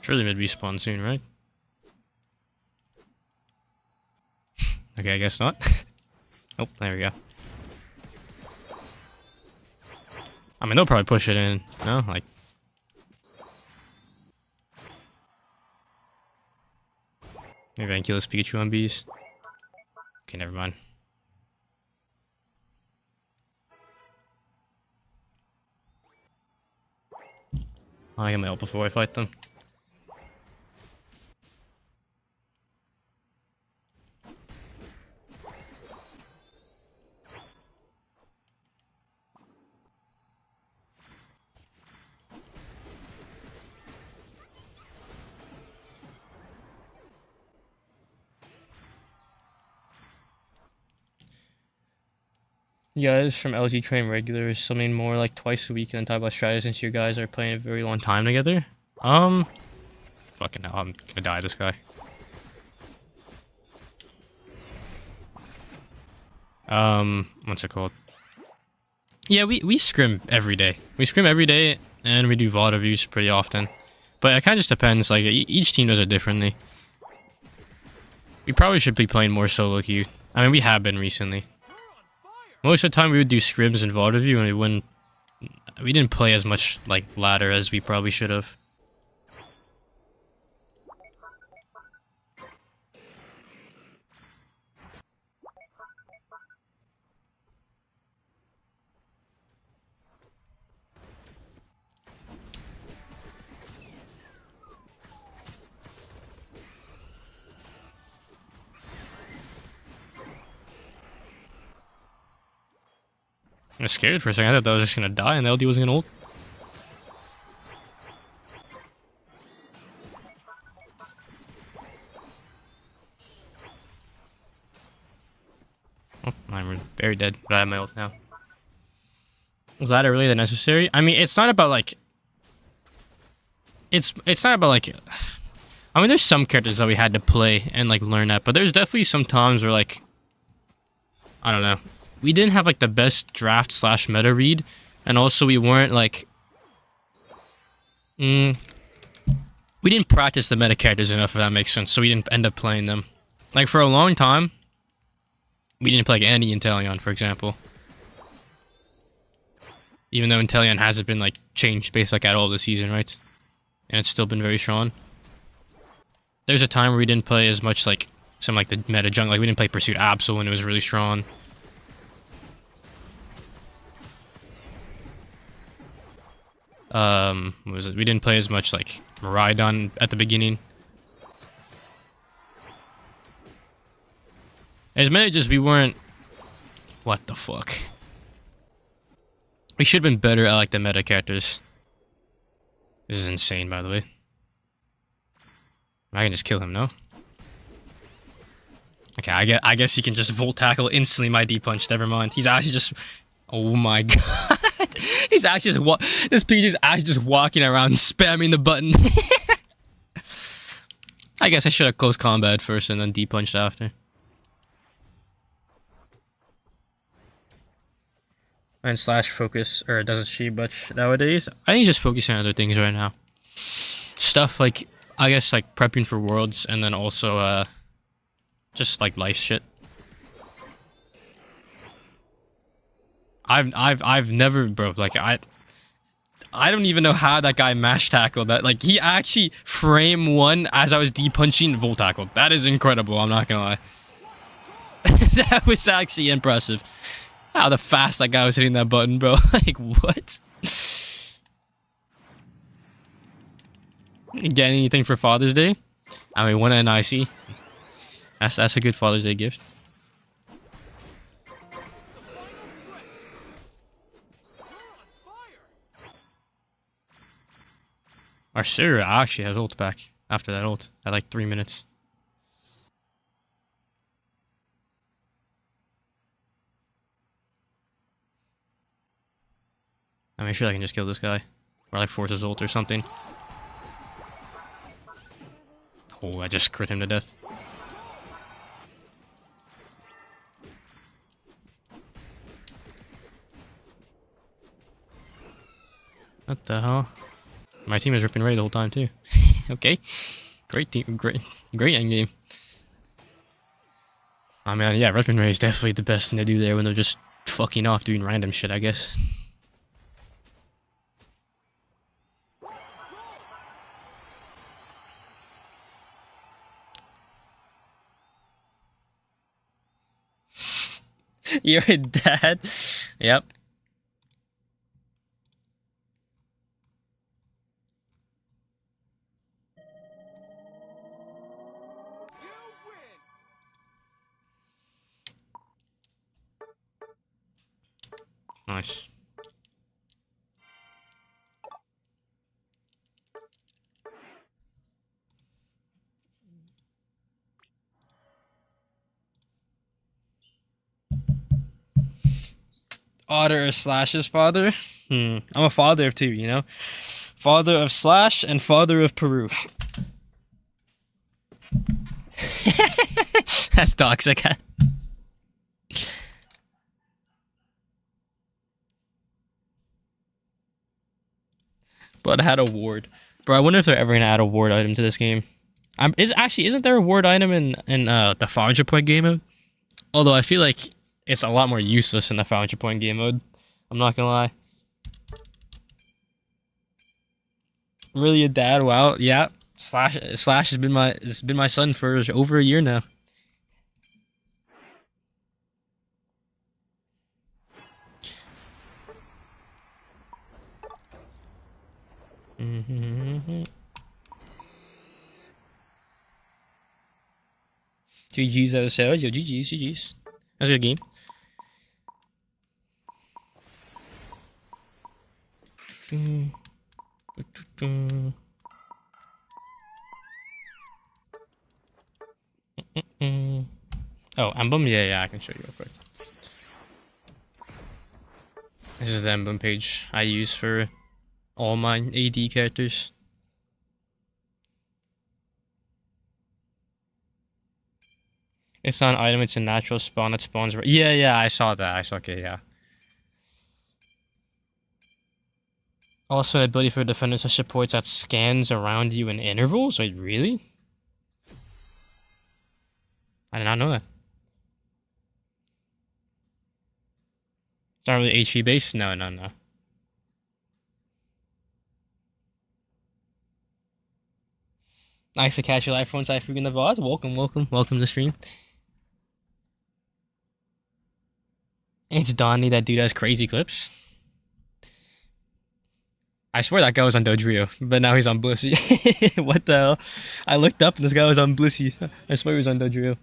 Surely mid respawn soon, right? Okay, I guess not. Oh, there we go. I mean, they'll probably push it in. No, like. Maybe I can kill this Pikachu on bees. Okay, never mind. I get my ult before I fight them. You guys from LG train regulars, something more like twice a week and then talk about strategy since you guys are playing a very long time together? Fucking hell, I'm gonna die this guy. What's it called? Yeah, we scrim every day. We scrim every day and we do VOD reviews pretty often. But it kinda just depends, like each team does it differently. We probably should be playing more solo queue. I mean, we have been recently. Most of the time we would do scrims and VOD review and we didn't play as much like ladder as we probably should have. I was scared for a second. I thought that was just gonna die and the LD wasn't gonna ult. Oh, I'm very dead, but I have my ult now. Was that really that necessary? I mean, it's not about like... It's not about like... I mean, there's some characters that we had to play and like learn at, but there's definitely some times where like... I don't know. We didn't have like the best draft slash meta read, and also we weren't like... we didn't practice the meta characters enough, if that makes sense, so we didn't end up playing them. Like, for a long time, we didn't play like Andy Inteleon, for example. Even though Inteleon hasn't been like changed based like at all this season, right? And it's still been very strong. There's a time where we didn't play as much like some like the meta jungle. Like we didn't play Pursuit Absol when it was really strong. What was it? We didn't play as much like Miraidon at the beginning. As many just we weren't. What the fuck? We should have been better at like the meta characters. This is insane, by the way. I can just kill him, no? Okay, I guess he can just volt tackle instantly my D punch. Never mind. He's actually just. Oh my god. He's actually just this PG is actually just walking around spamming the button. I guess I should have close combat first and then D punched after. And slash focus, or doesn't she much nowadays? I think he's just focusing on other things right now. Stuff like, I guess like prepping for worlds and then also just like life shit. I've never, bro, like I don't even know how that guy mash tackled that. Like he actually frame one as I was D-punching volt tackle. That is incredible, I'm not gonna lie. That was actually impressive. How the fast that guy was hitting that button, bro. Like what? Get anything for Father's Day? I mean, one NIC. That's a good Father's Day gift. Our Sarah actually has ult back after that ult at like 3 minutes. I mean, sure I can just kill this guy. Or like force his ult or something. Oh, I just crit him to death. What the hell? My team is ripping Ray the whole time too. Okay. Great team, great endgame. I mean, yeah, ripping Ray is definitely the best thing to do there when they're just fucking off doing random shit, I guess. You're a dad? Yep. Nice. Otter or Slash's father? I'm a father of two, you know? Father of Slash and father of Peru. That's toxic. But I had a ward. Bro, I wonder if they're ever gonna add a ward item to this game. Isn't there a ward item in the 500 point game mode? Although I feel like it's a lot more useless in the 500 point game mode. I'm not gonna lie. Really a dad? Wow, yeah. Slash has been my son for over a year now. GG's episodes. Yo, GG's. That's a good game. Oh, emblem? Yeah, I can show you real quick. This is the emblem page I use for all my AD characters. It's not an item, it's a natural spawn that spawns. Yeah, I saw that. Okay, yeah. Also, ability for defenders that supports that scans around you in intervals? Wait, really? I did not know that. It's not really HP based? No. Nice to catch you live once I freaking the VOD. Welcome to the stream. It's Donnie, that dude has crazy clips. I swear that guy was on Dodrio, but now he's on Blissey. What the hell? I looked up and this guy was on Blissey. I swear he was on Dodrio.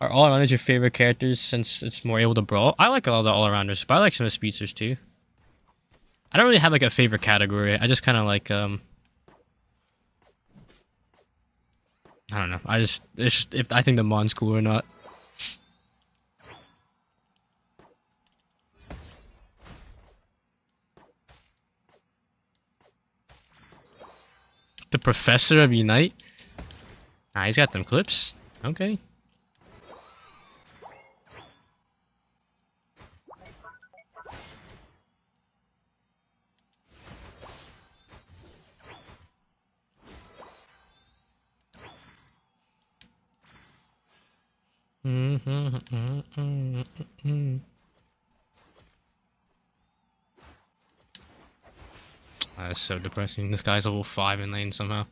Are all-arounders your favorite characters since it's more able to brawl? I like all the all-arounders, but I like some of the speedsters too. I don't really have like a favorite category. I just kind of like I don't know. It's just if I think the mon's cool or not. The Professor of Unite? Ah, he's got them clips. Okay. That's so depressing. This guy's level 5 in lane somehow.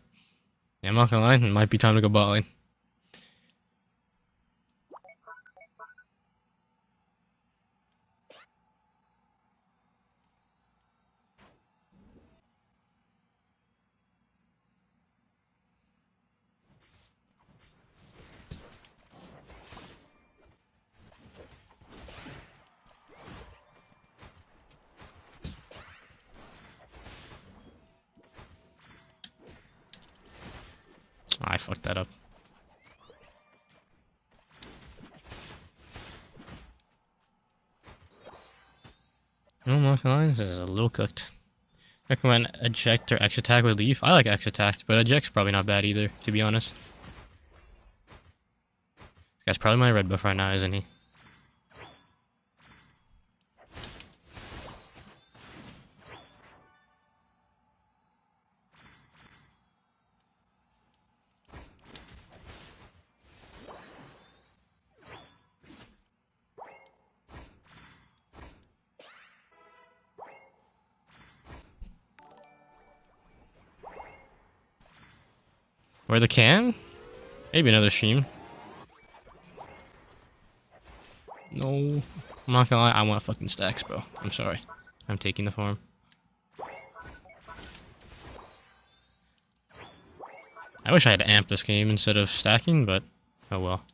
Yeah, I'm not gonna lie, it might be time to go bot lane. I fucked that up. No, I'm not gonna lie, this is a little cooked. Recommend eject or X attack with leaf. I like X attack, but eject's probably not bad either, to be honest. This guy's probably my red buff right now, isn't he? Or the can? Maybe another stream. No. I'm not gonna lie, I want fucking stacks, bro. I'm sorry. I'm taking the farm. I wish I had amped this game instead of stacking, but oh well.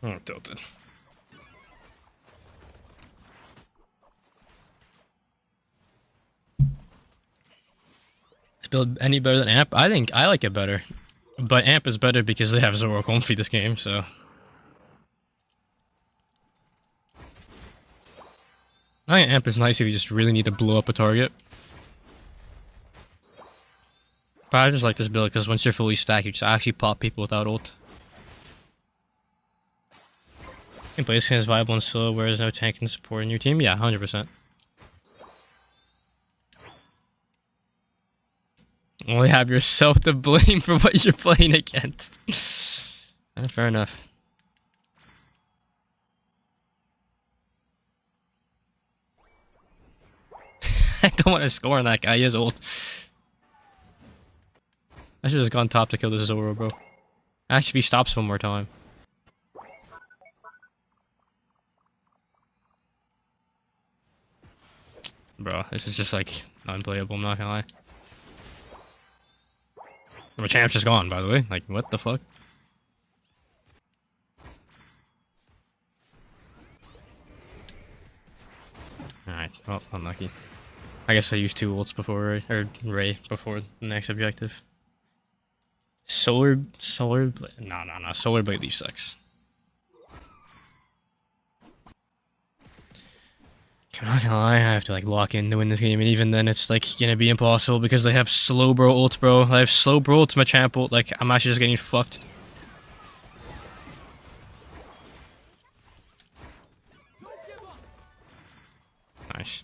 Oh, tilted. Is build any better than Amp? I think I like it better. But Amp is better because they have Zoro Comfy this game, so. I think Amp is nice if you just really need to blow up a target. But I just like this build because once you're fully stacked, you just actually pop people without ult. Gameplay skin is viable and slow, whereas no tank can support in your team. Yeah, 100%. Only have yourself to blame for what you're playing against. Fair enough. I don't want to score on that guy. He has ult. I should have just gone top to kill this Zoro, bro. Actually, if he stops one more time. Bro, this is just like unplayable, I'm not gonna lie. My champ's just gone, by the way. Like, what the fuck? Alright, well, unlucky. I guess I used 2 ults before, Ray before the next objective. Solar Blade. No. Solar Blade Leaf sucks. I'm not gonna lie, I have to like lock in to win this game, and even then it's like gonna be impossible because they have slow bro ult, bro. I have slow bro ult, Machamp ult, like I'm actually just getting fucked. Nice.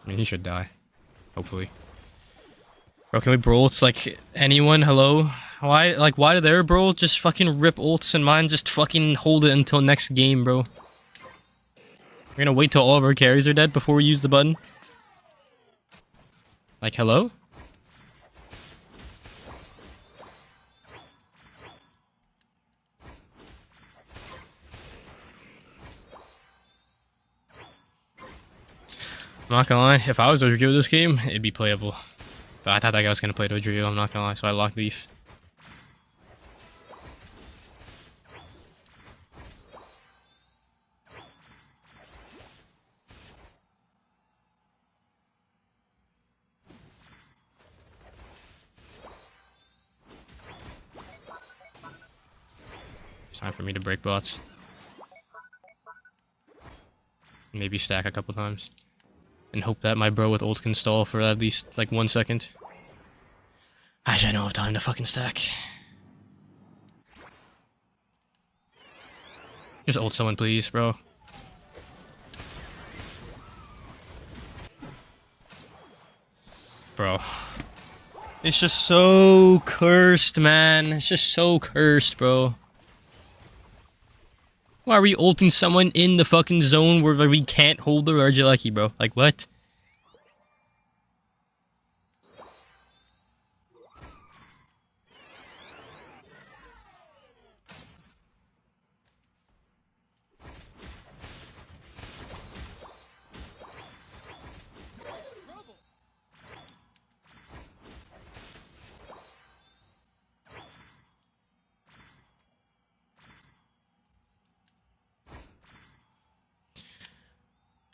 I mean, he should die. Hopefully. Bro, can we bro ults like anyone? Hello? Why do their bro just fucking rip ults and mine just fucking hold it until next game, bro? We're gonna wait till all of our carries are dead before we use the button? Like, hello? I'm not gonna lie, if I was Dodrio this game, it'd be playable. But I thought that guy was gonna play Dodrio, I'm not gonna lie, so I locked Leaf. It's time for me to break bots. Maybe stack a couple times. And hope that my bro with ult can stall for at least like 1 second. Actually, I don't have time to fucking stack. Just ult someone, please, bro. Bro. It's just so cursed, man. It's just so cursed, bro. Why are we ulting someone in the fucking zone where we can't hold the Argileki, bro? Like, what?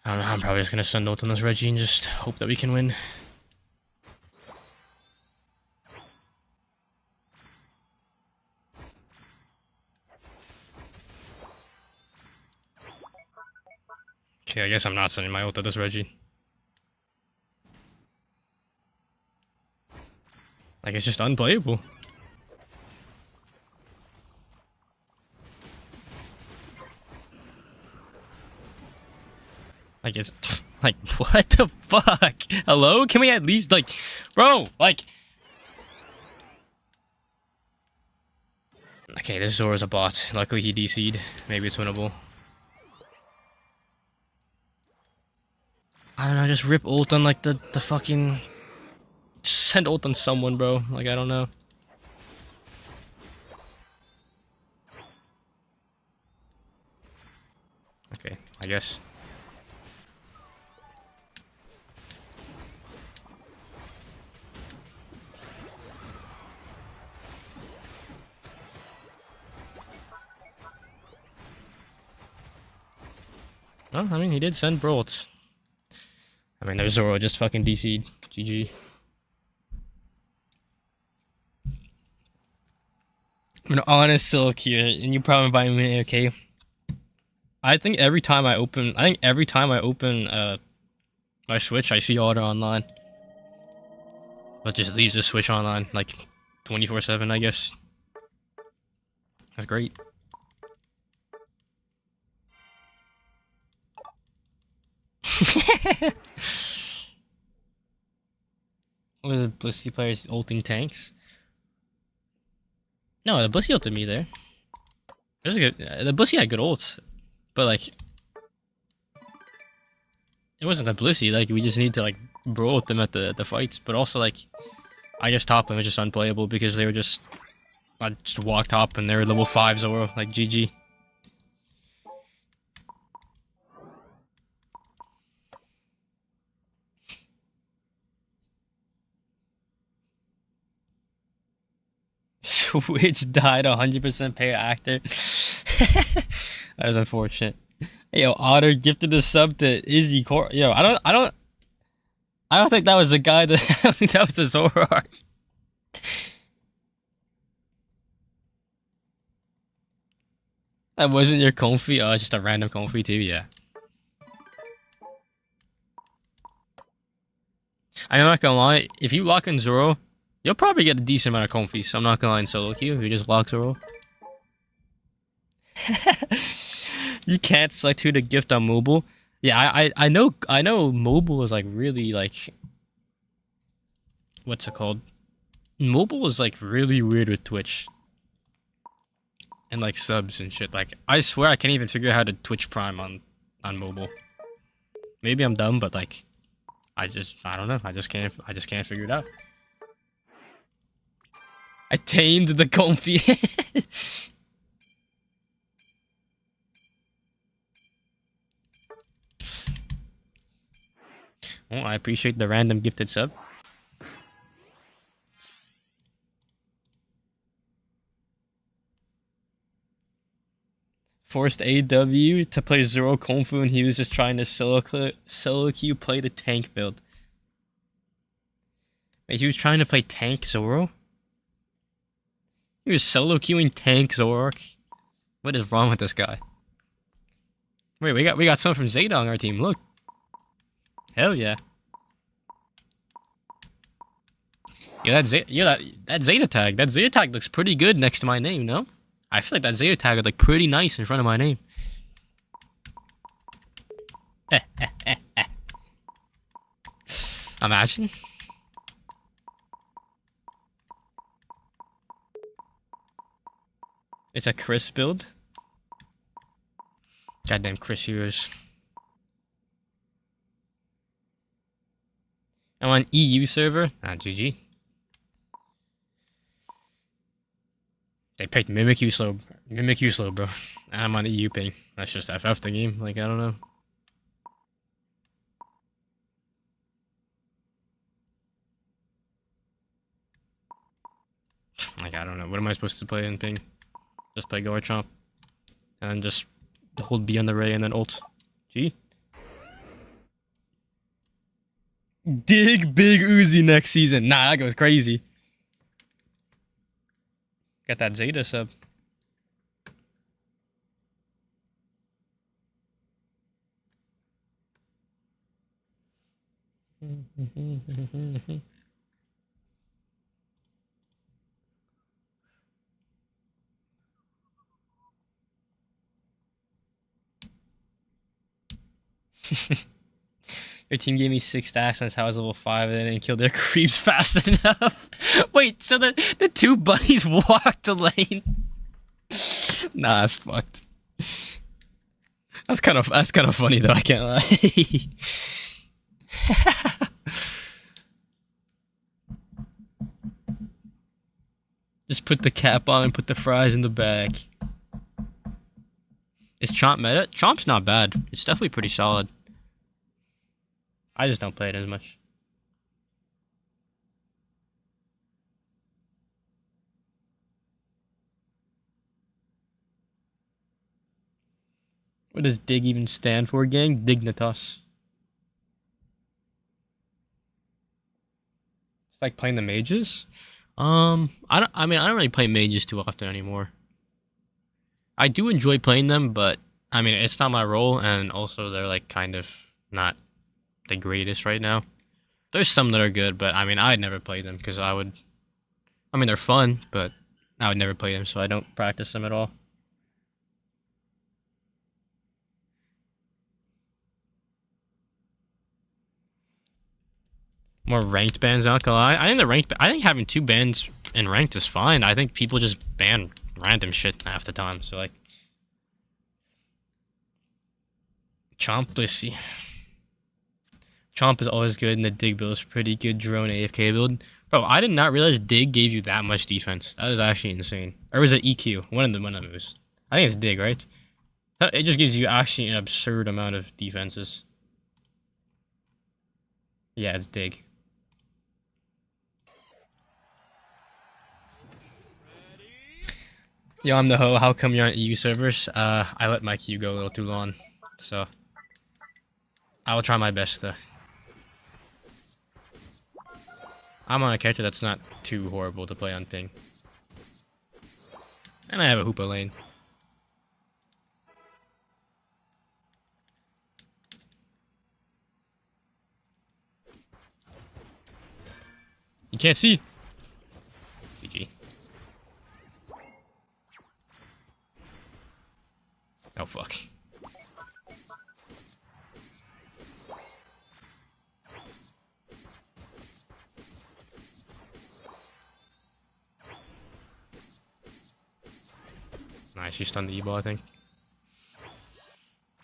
I don't know, I'm probably just gonna send ult on this Reggie and just hope that we can win. Okay, I guess I'm not sending my ult at this Reggie. Like, it's just unplayable. Like, it's... Like, what the fuck? Hello? Can we at least, like... Bro, like... Okay, this Zora's a bot. Luckily he DC'd. Maybe it's winnable. I don't know, just rip ult on, like, the fucking... Send ult on someone, bro. Like, I don't know. Okay, I guess. Well, I mean, he did send Brolt. I mean, there's Zoro just fucking DC'd. GG. I'm an honest silk here, and you probably buy me, okay? I think every time I open my Switch, I see Order online. But just leaves the Switch online, like 24/7, I guess. That's great. What was it? Blissey players ulting tanks? No, the Blissey ulted me there. There's a good. The Blissey had good ults, but like, it wasn't the Blissey. Like, we just need to like bro with them at the fights. But also like, I just top them was just unplayable because they were just. I just walked top and they were level 5 Zoro. Like GG. Switch died 100% pay actor. That was unfortunate. Hey, yo, Otter gifted the sub to Izzy Core. Yo, I don't think that was the guy that. I don't think that was the Zoro arc. That wasn't your comfy. Oh, it's just a random comfy too. Yeah. I'm not gonna lie. If you lock in Zoro, you'll probably get a decent amount of confies. So I'm not gonna lie in solo queue if you just lock Zoro. You can't select who to gift on mobile. Yeah, I know mobile is like really like what's it called? Mobile is like really weird with Twitch. And like subs and shit. Like I swear I can't even figure out how to Twitch Prime on mobile. Maybe I'm dumb, but like I don't know. I just can't figure it out. I tamed the comfy. Well, I appreciate the random gifted sub. Forced AW to play Zoro Kung Fu and he was just trying to solo queue play the tank build. Wait, he was trying to play tank Zoro? He was solo queuing tank Zoro? What is wrong with this guy? Wait, we got someone from Zeta on our team, look. Hell yeah. Yeah, that Zeta tag. That Zeta tag looks pretty good next to my name, no? I feel like that Zeta tag is like pretty nice in front of my name. Imagine. It's a Chris build. Goddamn Chris heroes. I'm on EU server. Ah, GG. They picked Mimikyu slow, bro. I'm on EU ping. That's just FF the game. Like, I don't know. Like, I don't know. What am I supposed to play in ping? Just play Garchomp. And just hold B on the Ray and then ult. G. Dig Big Uzi next season. Nah, that goes crazy. Got that Zeta sub. Your team gave me 6 stacks and I was level 5 and they didn't kill their creeps fast enough. Wait, so the 2 bunnies walked the lane? Nah, that's fucked. That's kind of funny though, I can't lie. Just put the cap on and put the fries in the bag. Is Chomp meta? Chomp's not bad. It's definitely pretty solid. I just don't play it as much. What does Dig even stand for, gang? Dignitas. It's like playing the mages? I don't really play mages too often anymore. I do enjoy playing them, but I mean it's not my role, and also they're like kind of not the greatest right now. There's some that are good, but I mean I'd never play them because I mean they're fun, but I would never play them, so I don't practice them at all. More ranked bans, not gonna lie. I think having 2 bans in ranked is fine. I think people just ban random shit half the time. So like, Chomp, let's see. Chomp is always good, and the Dig build is pretty good. Drone AFK build. Bro, I did not realize Dig gave you that much defense. That is actually insane. Or was it EQ? One of the moves. I think it's Dig, right? It just gives you actually an absurd amount of defenses. Yeah, it's Dig. Yo, I'm the ho. How come you're on EU servers? I let my queue go a little too long. So, I will try my best though. I'm on a character that's not too horrible to play on ping. And I have a Hoopa lane. You can't see. GG. Oh fuck. Nice, she stunned the E-ball, I think.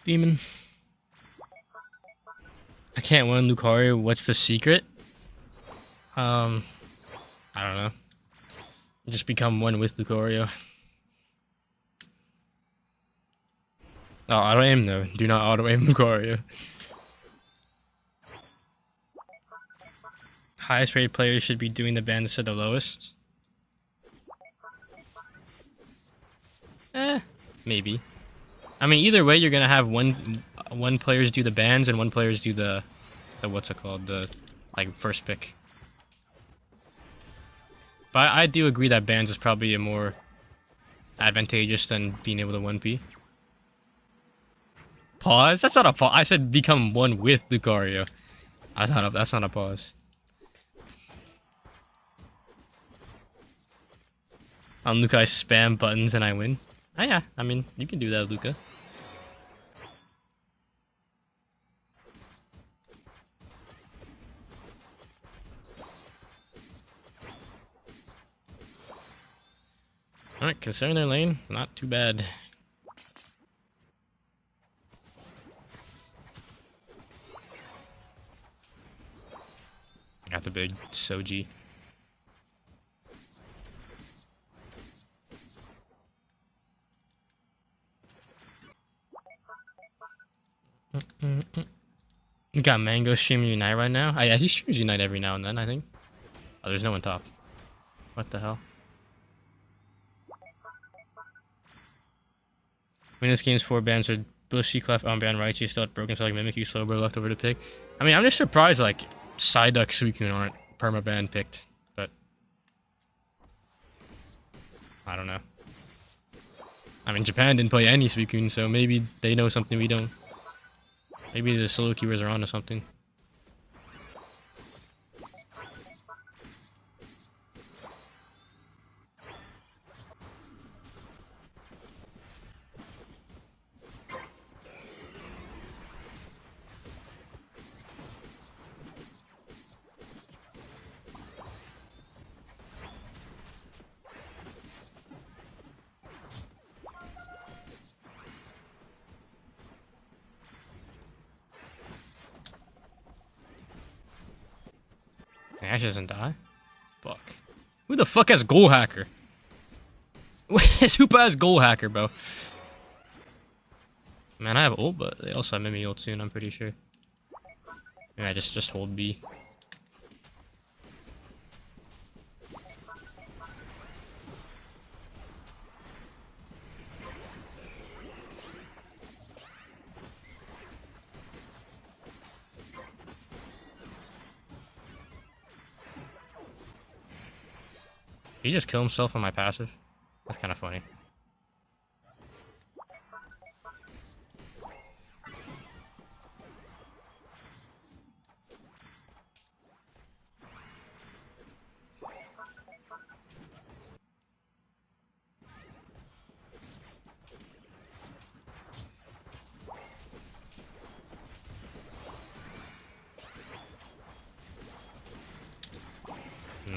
Demon. I can't win Lucario. What's the secret? I don't know. Just become one with Lucario. Oh, auto aim though. Do not auto aim Lucario. Highest rated players should be doing the bans to the lowest. Maybe. I mean, either way, you're gonna have one players do the bans and one players do the what's it called, the like first pick. But I do agree that bans is probably a more advantageous than being able to 1p. Pause? That's not a pause. I said become one with Lucario. That's not a pause. On Luca, I spam buttons and I win. Oh yeah, I mean, you can do that, Luca. Alright, considering their lane, not too bad. Got the big Soji. You got Mango streaming Unite right now? He streams Unite every now and then, I think. Oh, there's no one top. What the hell? When this game's 4 bans are Bushy, Clef, Unban, Raichi, still broken, so like Mimikyu, Slowbro left over to pick. I mean, I'm just surprised like Psyduck, Suicune aren't permaban picked, but I don't know. I mean, Japan didn't play any Suicune, so maybe they know something we don't. Maybe the solo queuers are onto something. Ash doesn't die? Fuck. Who the fuck has Goal Hacker? Who has Goal Hacker, bro? Man, I have ult, but they also have Mimi ult soon, I'm pretty sure. And I just hold B. Did he just kill himself on my passive? That's kind of funny.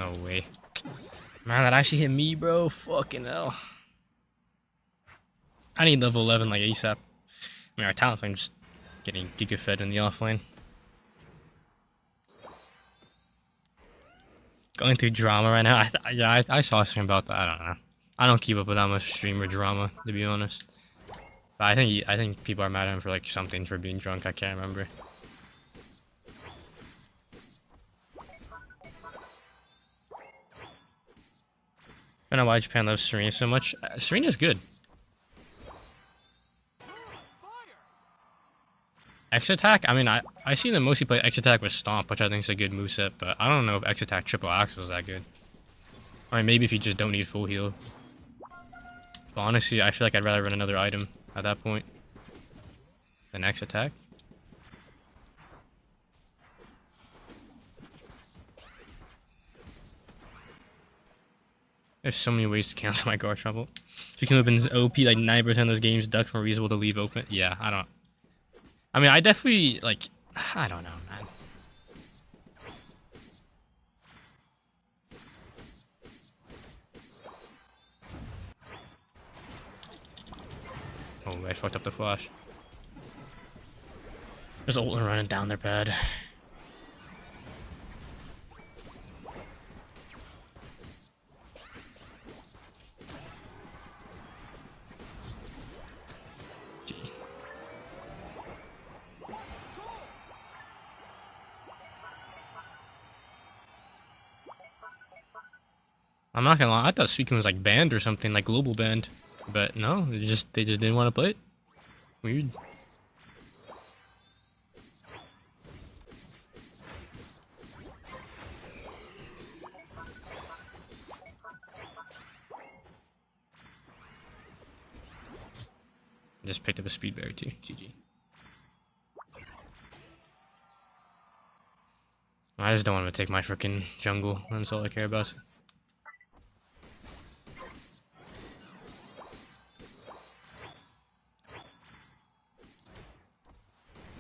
No way. Man, that actually hit me, bro. Fucking hell. I need level 11 like ASAP. I mean, our talent flame just getting giga fed in the offlane. Going through drama right now. I saw something about that. I don't know. I don't keep up with that much streamer drama, to be honest. But I think people are mad at him for like something for being drunk. I can't remember. I don't know why Japan loves Serena so much. Serena's good. X attack? I mean, I see them mostly play X attack with Stomp, which I think is a good moveset, but I don't know if X attack triple axe was that good. I mean, maybe if you just don't need full heal. But honestly, I feel like I'd rather run another item at that point than X attack. There's so many ways to cancel my guard trouble. So you can open OP like 9% of those games, ducks more reasonable to leave open. Yeah, I mean, I definitely, like, I don't know, man. Oh, I fucked up the flash. There's ult running down their pad. I'm not gonna lie, I thought Suicune was like banned or something, like global banned. But no, they just didn't want to play it. Weird. Just picked up a speed berry too. GG. I just don't want to take my freaking jungle. That's all I care about.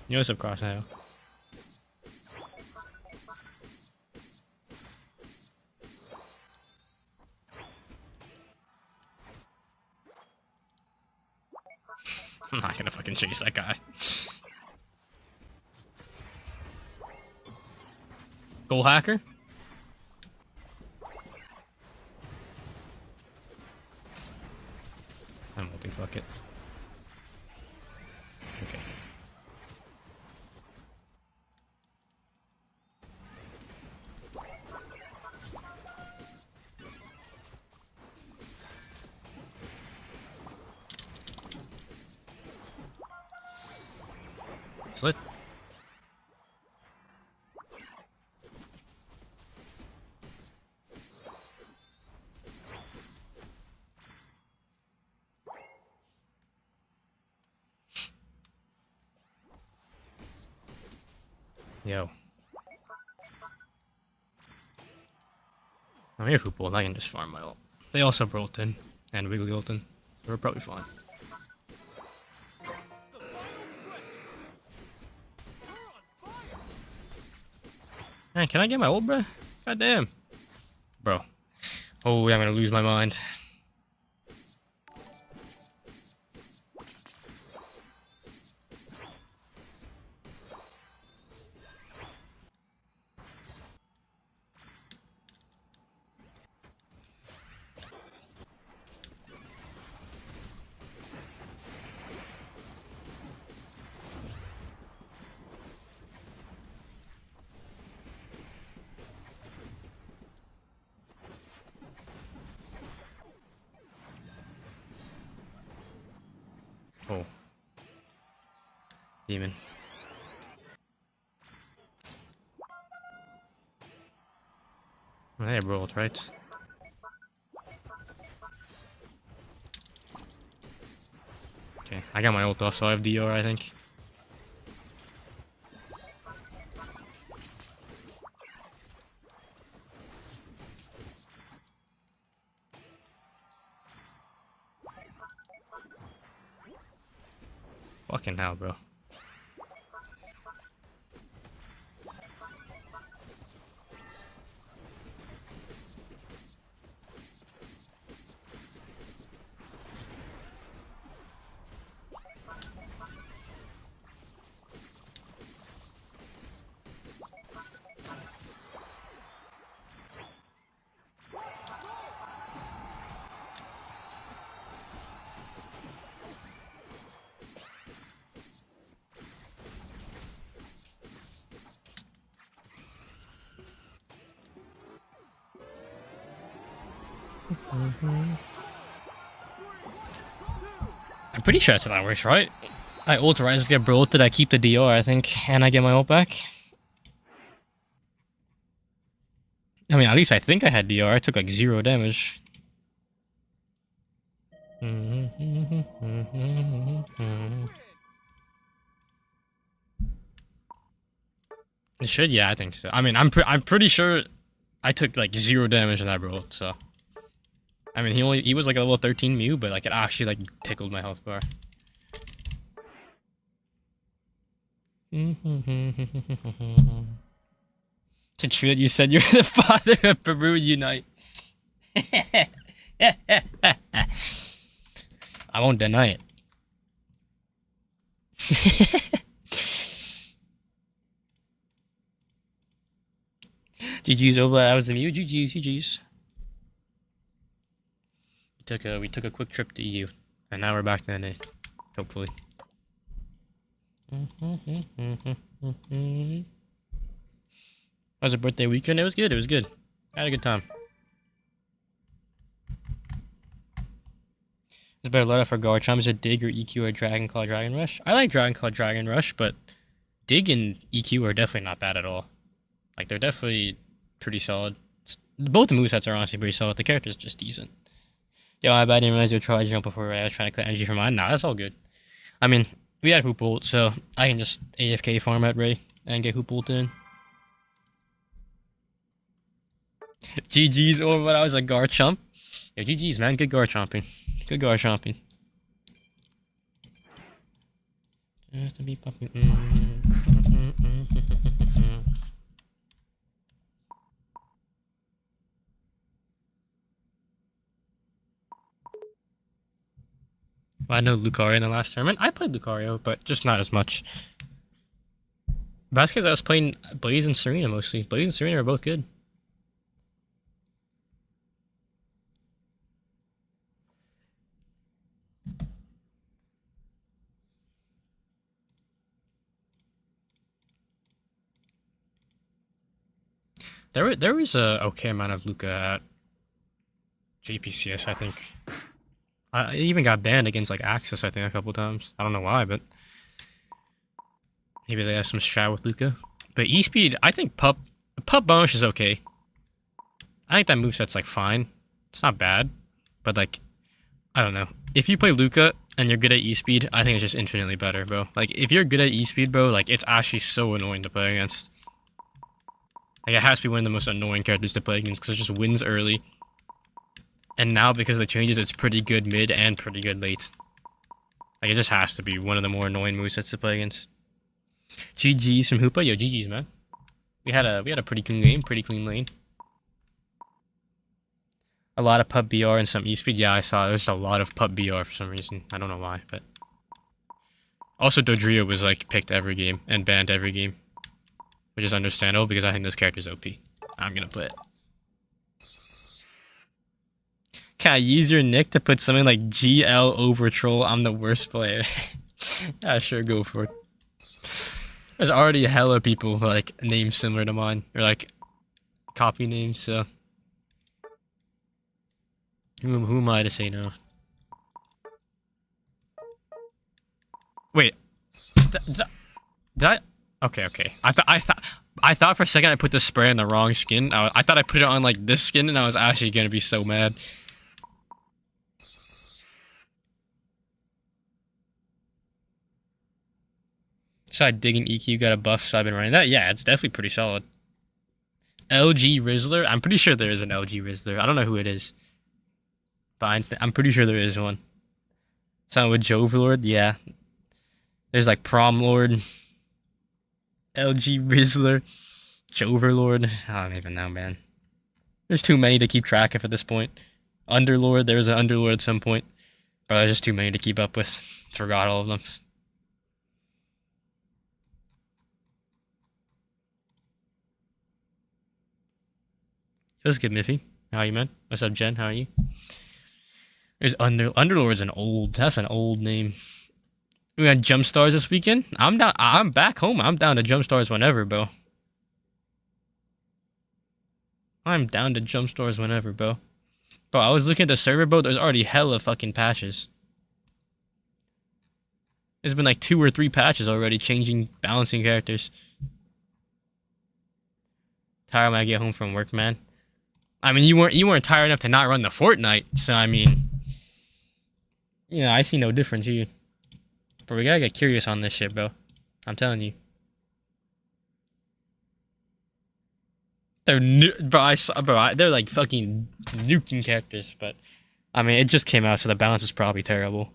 You know what's up, Cross now? I'm not gonna fucking chase that guy. Goal hacker? I'm holding, fuck it. Okay. Slit. Yo. I'm here for Pool, I can just farm my ult. They also brolt in, and Wiggly ultin. We're probably fine. Man, can I get my ult, bro? God damn. Bro. Oh, I'm gonna lose my mind. Oh. Demon. They rolled, right? Okay, I got my ult off, so I have DR, I think. Fucking hell, bro. I'm pretty sure that's how that works, right? I ult Rise get bolted, I keep the DR, I think, and I get my ult back. I mean, at least I think I had DR. I took like 0 damage. It should, yeah, I think so. I mean, I'm pretty sure I took like 0 damage in that bro. So, I mean, he was like a level 13 Mew, but like it actually like tickled my health bar. To true that you said you're the father of Peru Unite. I won't deny it. GG's over. I was the Mew. GG's. We took a quick trip to EU, and now we're back to NA. Hopefully. It was a birthday weekend. It was good. It was good. I had a good time. It's better let off for guard charm. Is it Dig or EQ or Dragon Claw Dragon Rush? I like Dragon Claw Dragon Rush, but Dig and EQ are definitely not bad at all. Like, they're definitely pretty solid. Both the movesets are honestly pretty solid. The character's just decent. Yo, I didn't realize you were trying to jump before I was trying to collect energy for mine. Nah, that's all good. I mean, we had Hoop Ult, so I can just AFK farm at Ray and get Hoop Ult in. GG's over when I was a guard chump. Yo, GG's, man. Good guard chomping. Good guard chomping. Just to be popping. Well, I know Lucario in the last tournament. I played Lucario, but just not as much. That's because I was playing Blaze and Serena mostly. Blaze and Serena are both good. There was a okay amount of Luca at JPCS, I think. I even got banned against like Axis, I think, a couple times. I don't know why, but maybe they have some strat with Luca. But E-Speed, I think Pup bonus is okay. I think that moveset's like fine. It's not bad, but like, I don't know. If you play Luca and you're good at E-Speed, I think it's just infinitely better, bro. Like, if you're good at E-Speed, bro, like, it's actually so annoying to play against. Like, it has to be one of the most annoying characters to play against because it just wins early. And now, because of the changes, it's pretty good mid and pretty good late. Like, it just has to be one of the more annoying movesets to play against. GG's from Hoopa. Yo, GG's, man. We had a pretty clean game, pretty clean lane. A lot of Pup BR and some E-Speed. Yeah, I saw there's a lot of Pup BR for some reason. I don't know why, but... Also, Dodrio was, like, picked every game and banned every game. Which is understandable because I think this character's OP. I'm gonna play it. Can I use your nick to put something like GL over troll? I'm the worst player. Yeah, sure, go for it. There's already a hella people like names similar to mine, or like copy names, so who am I to say no? Wait, did I? Okay. I thought for a second I put the spray on the wrong skin. I thought I put it on like this skin, and I was actually gonna be so mad. Side digging EQ got a buff, so I've been running that. Yeah, it's definitely pretty solid. LG Rizzler? I'm pretty sure there is an LG Rizzler. I don't know who it is. But I'm pretty sure there is one. Something with Overlord? Yeah. There's like Prom Lord. LG Rizzler. Overlord. I don't even know, man. There's too many to keep track of at this point. Underlord. There was an Underlord at some point. But there's just too many to keep up with. Forgot all of them. What's good, Miffy? How are you, man? What's up, Jen? How are you? There's Underlord's that's an old name. We got Jump Stars this weekend. I'm down. I'm back home. I'm down to Jump Stars whenever, bro. I'm down to Jump Stars whenever, bro. Bro, I was looking at the server, bro. There's already hella fucking patches. There's been like 2 or 3 patches already changing balancing characters. Tired when I get home from work, man. I mean, you weren't tired enough to not run the Fortnite, so I mean, yeah, I see no difference here. But we gotta get curious on this shit, bro. I'm telling you. They're like fucking nuking characters, but I mean, it just came out, so the balance is probably terrible.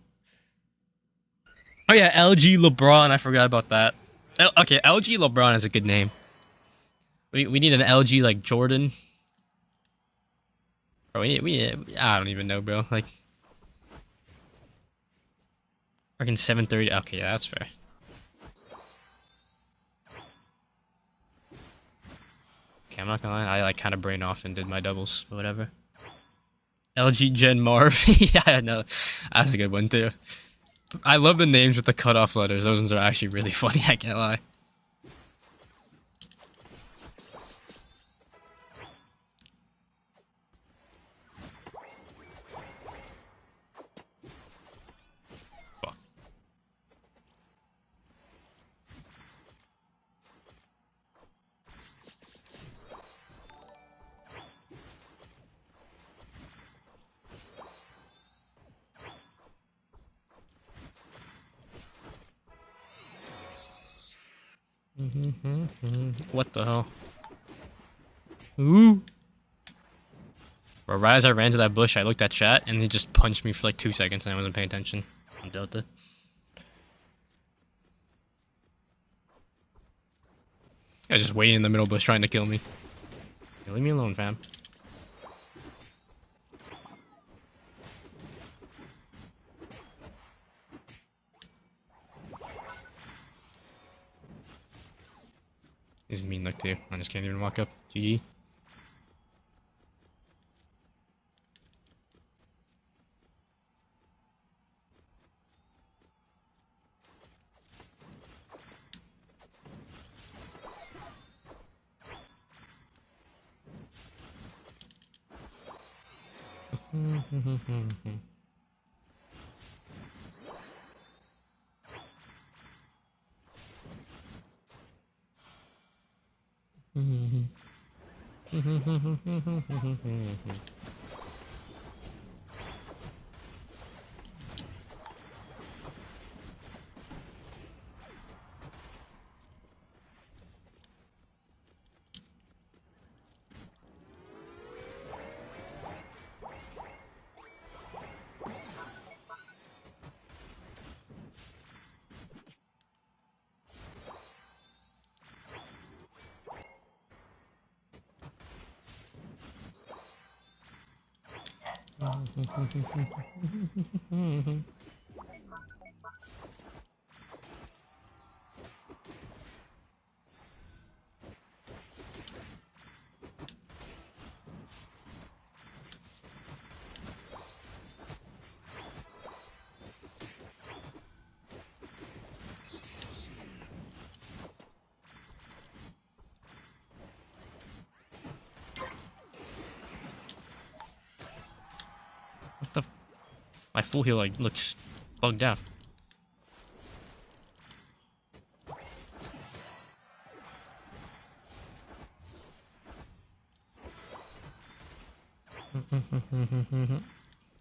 Oh yeah, LG LeBron. I forgot about that. Okay, LG LeBron is a good name. We need an LG like Jordan. Bro, I don't even know, bro. Like, fucking 730. Okay, yeah, that's fair. Okay, I'm not gonna lie. I like kind of brain off and did my doubles, but whatever. LG Gen Marv. Yeah, I know. That's a good one too. I love the names with the cutoff letters. Those ones are actually really funny. I can't lie. Fuck. What the hell? Ooh. Bro, right as I ran to that bush, I looked at chat, and he just punched me for like 2 seconds, and I wasn't paying attention. I'm Delta. I was just waiting in the middle bush trying to kill me. Yeah, leave me alone, fam. He's mean look too. I just can't even walk up. GG. What the? My full heal like looks bugged out.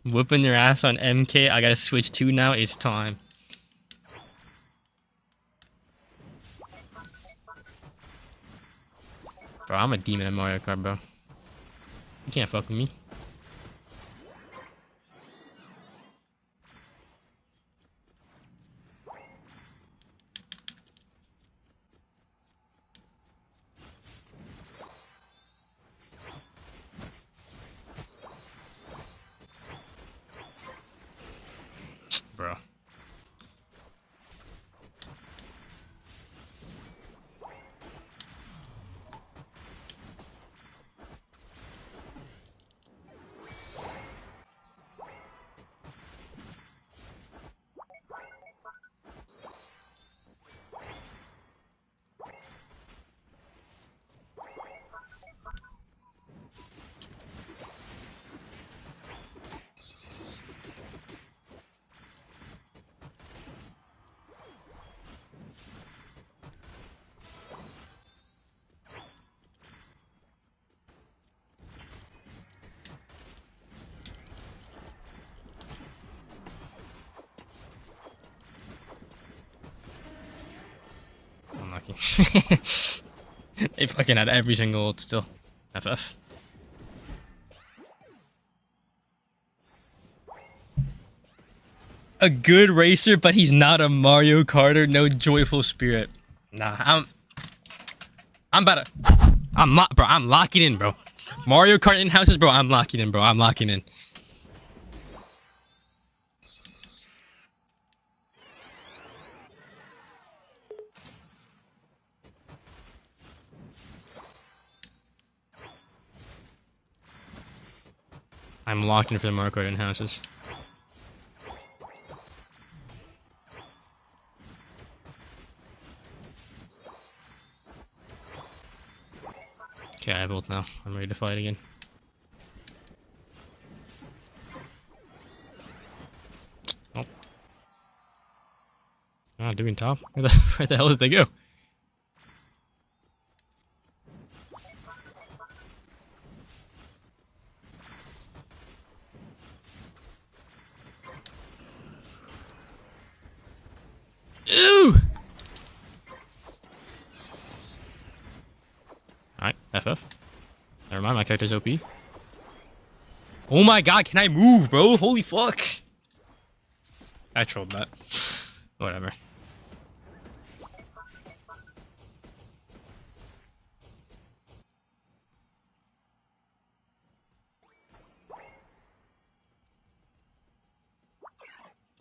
Whooping your ass on MK. I gotta switch 2 now. It's time. Bro, I'm a demon in Mario Kart, bro. You can't fuck with me. Bro. fucking. They fucking had every single ult still. FF. A good racer, but he's not a Mario Karter. No joyful spirit. Nah, I'm about to. Bro. I'm locking in, bro. Mario Kart in houses, bro. I'm locking in, bro. I'm locking in. I'm locked in for the Mario Kart in houses. Okay, I have ult now. I'm ready to fight again. Oh. Ah, doing top? Where the hell did they go? Ew! Alright, FF. Never mind, my character's OP. Oh my god, can I move, bro? Holy fuck! I trolled that. Whatever.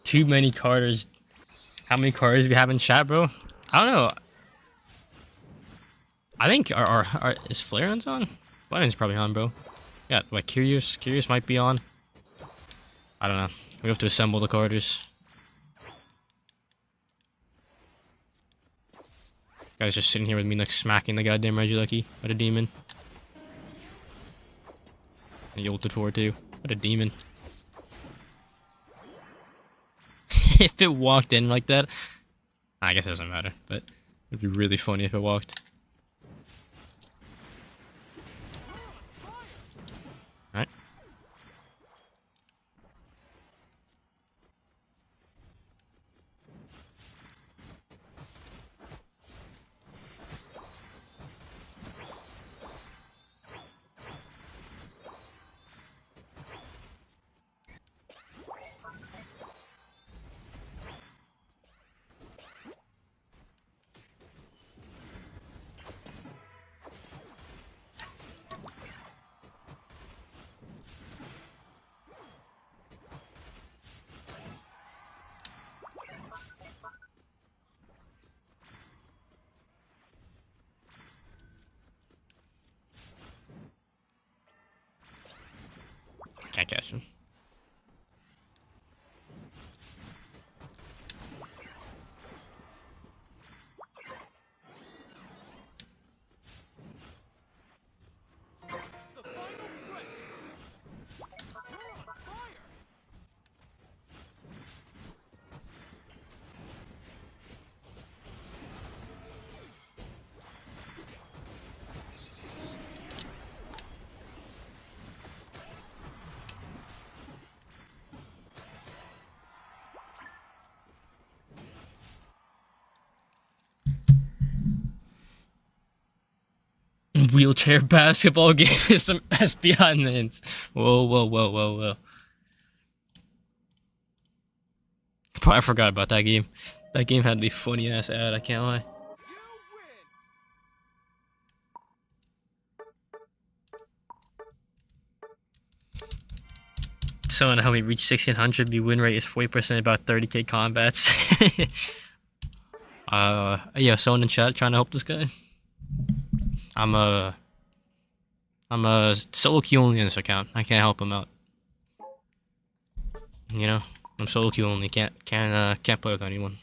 Too many Carters. How many Carters we have in chat, bro? I don't know. I think is Flareon's on? Flareon's probably on, bro. Yeah, like Curious might be on. I don't know. We have to assemble the Carters. Guy's just sitting here with me, like smacking the goddamn Regilucky. What a demon. And he ulted for it too. What a demon. If it walked in like that, I guess it doesn't matter, but it'd be really funny if it walked. Alright. Can't catch him. Wheelchair basketball game is some SBI names. Whoa. I forgot about that game. That game had the funny ass ad, I can't lie. So how we reach 1600, the win rate is 40%, about 30k combats. Yeah, someone in chat trying to help this guy. I'm a solo queue only in this account. I can't help him out. You know, I'm solo queue only. Can't play with anyone.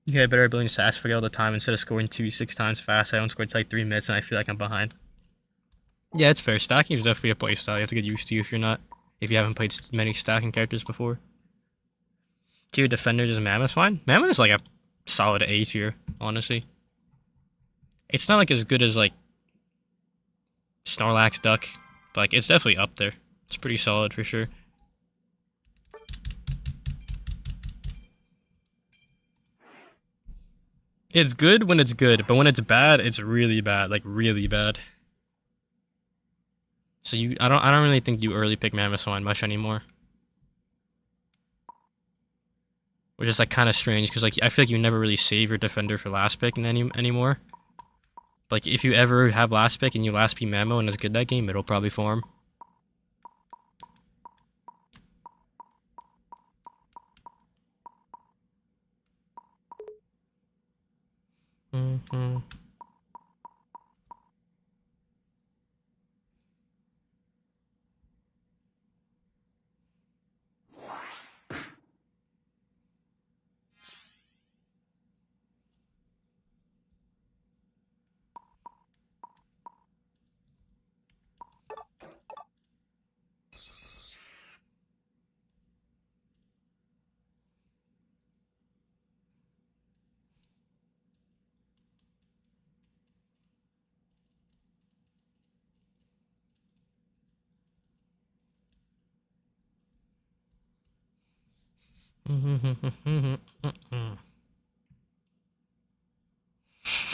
You get a better ability to ask for all the time instead of scoring 2v6 times fast. I don't score to like 3 minutes and I feel like I'm behind. Yeah, it's fair. Stacking is definitely a playstyle you have to get used to if you haven't played many stacking characters before. Tier defender is Mammoth fine. Mammoth is like a solid A tier, honestly. It's not like as good as like Snorlax Duck, but like it's definitely up there. It's pretty solid for sure. It's good when it's good, but when it's bad, it's really bad, like really bad. So I don't really think you early pick Mammoth Swine much anymore. Which is like kind of strange because like I feel like you never really save your defender for last pick anymore. Like if you ever have last pick and you last pick Mamo and it's good that game, it'll probably form. Mm-hmm.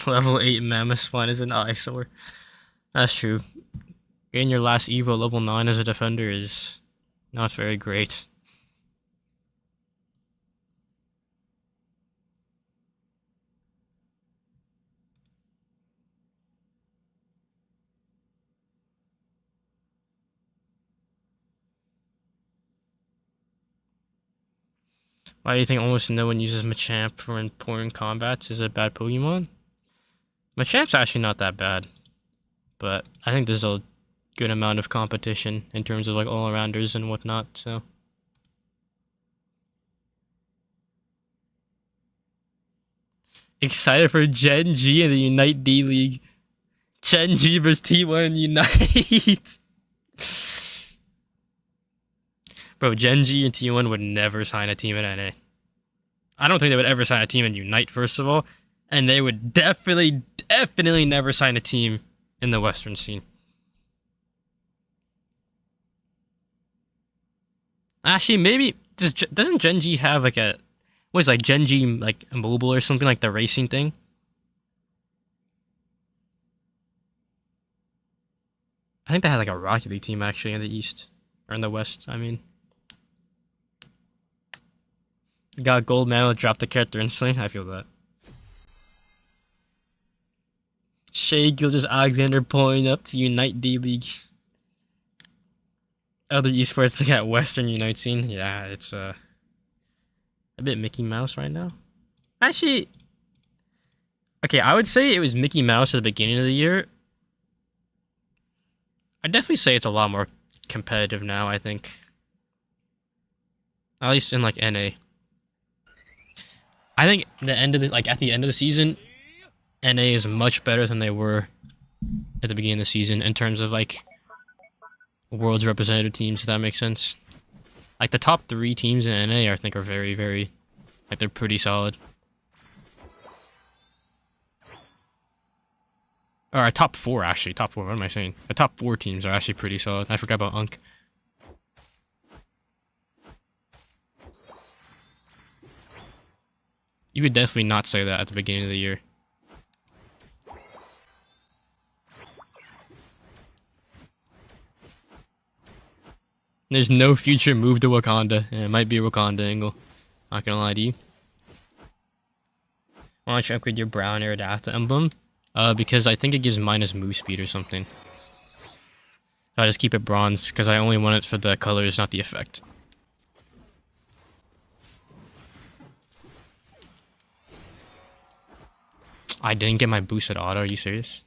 Level 8 Mammoth Swine is an eyesore. That's true. Getting your last Evo level 9 as a defender is not very great. Why do you think almost no one uses Machamp for important combats? Is it a bad Pokemon? Machamp's actually not that bad, but I think there's a good amount of competition in terms of like all-arounders and whatnot, so. Excited for Gen G in the Unite D League. Gen G versus T1 Unite. Bro, Gen G and T1 would never sign a team in NA. I don't think they would ever sign a team in Unite, first of all. And they would definitely never sign a team in the Western scene. Actually, maybe doesn't Gen G have like a what is like Gen G like a mobile or something like the racing thing? I think they had like a Rocket League team actually in the East or in the West. I mean, got gold medal, dropped the character instantly. I feel that. Shea Gilders Alexander pulling up to Unite D League. Other esports they got Western Unite scene. Yeah, it's a bit Mickey Mouse right now. Actually, okay, I would say it was Mickey Mouse at the beginning of the year. I'd definitely say it's a lot more competitive now, I think. At least in like NA. I think the end of the at the end of the season, NA is much better than they were at the beginning of the season in terms of like world's representative teams, if that makes sense. Like the top 3 teams in NA I think are very, very like they're pretty solid. Or top 4 actually. Top 4, what am I saying? The top 4 teams are actually pretty solid. I forgot about Unk. You would definitely not say that at the beginning of the year. There's no future move to Wakanda. Yeah, it might be a Wakanda angle. Not gonna lie to you. Why don't you upgrade your brown Aerodactyl emblem? Because I think it gives minus move speed or something. So I just keep it bronze because I only want it for the colors, not the effect. I didn't get my boosted auto. Are you serious?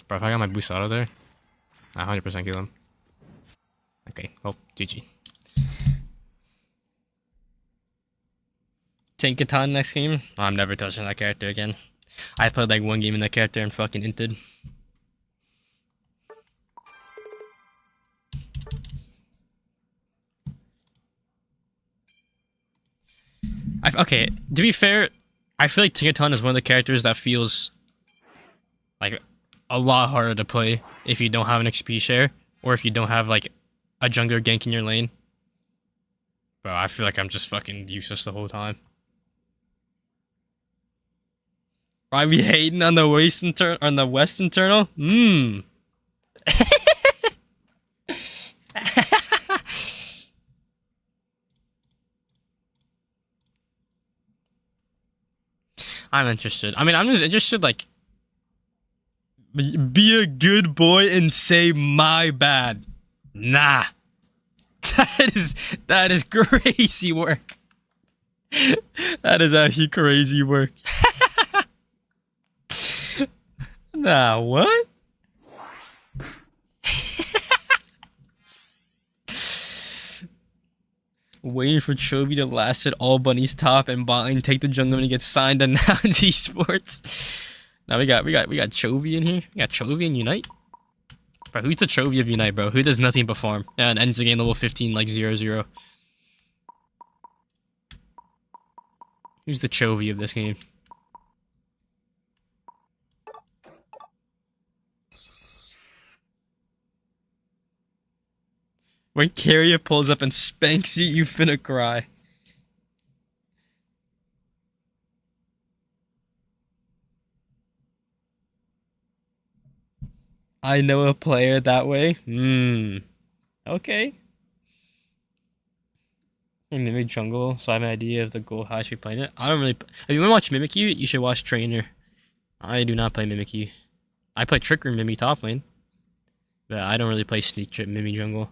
Bro, if I got my boosted auto there, I 100% kill him. Okay, well, GG. Tinkaton next game? Oh, I'm never touching that character again. I played like 1 game in that character and fucking inted. Okay, to be fair, I feel like Tinkaton is one of the characters that feels like a lot harder to play if you don't have an XP share or if you don't have like a jungler gank in your lane. Bro, I feel like I'm just fucking useless the whole time. Are we hating on the West internal? Hmm. I'm interested. I mean, I'm just interested, like, be a good boy and say my bad. Nah. That is crazy work. That is actually crazy work. Nah, what? Waiting for Chovy to last at all bunnies top and botling take the jungle when he gets signed and now it's esports. Now we got Chovy in here. We got Chovy and Unite. Bro, who's the Chovy of Unite, bro? Who does nothing but farm? Yeah, and ends the game level 15 like 0-0. Who's the Chovy of this game? When Carrier pulls up and spanks you, you finna cry. I know a player that way. Hmm. Okay. In Mimic Jungle, so I have an idea of the goal how I should be playing it. I don't really. If you want to watch Mimikyu, you should watch Trainer. I do not play Mimikyu. I play Tricker and Mimi top lane, but I don't really play Sneak Trip Mimi Jungle.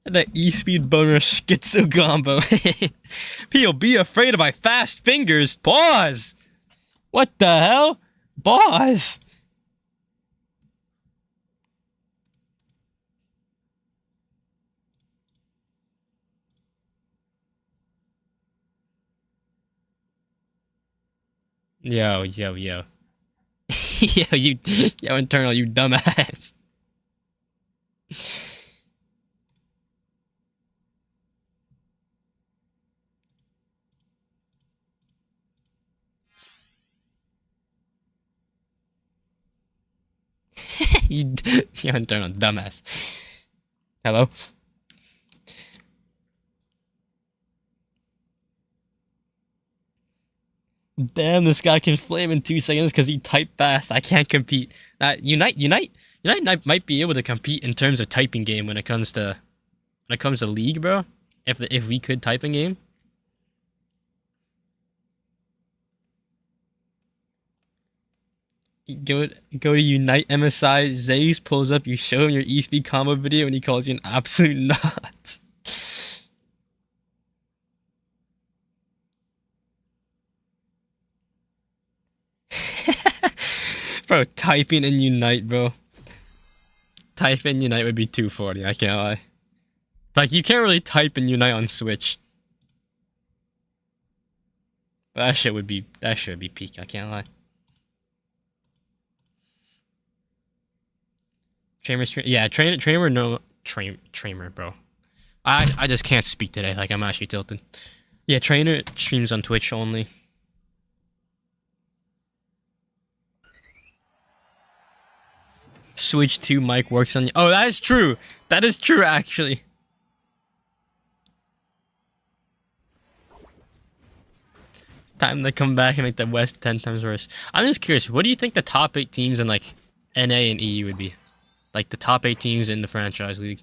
That E-Speed boner schizo combo. People be afraid of my fast fingers. Pause. What the hell? Pause. Yo. Yo, yo, internal, you dumbass. you internal dumbass. Hello? Damn, this guy can flame in 2 seconds because he typed fast. I can't compete. Unite might be able to compete in terms of typing game when it comes to league, bro. If we could type in game. Go to Unite MSI. Zaze pulls up. You show him your E-Speed combo video, and he calls you an absolute nut. Bro, typing in Unite, bro. Type in Unite would be 240. I can't lie. Like, you can't really type in Unite on Switch. That shit would be peak. I can't lie. Trainer, bro. I just can't speak today. Like, I'm actually tilted. Yeah, Trainer streams on Twitch only. Switch 2 mic works on you. Oh, that is true. That is true, actually. Time to come back and make the West 10 times worse. I'm just curious, what do you think the top 8 teams in, like, NA and EU would be? Like, the top 8 teams in the franchise league.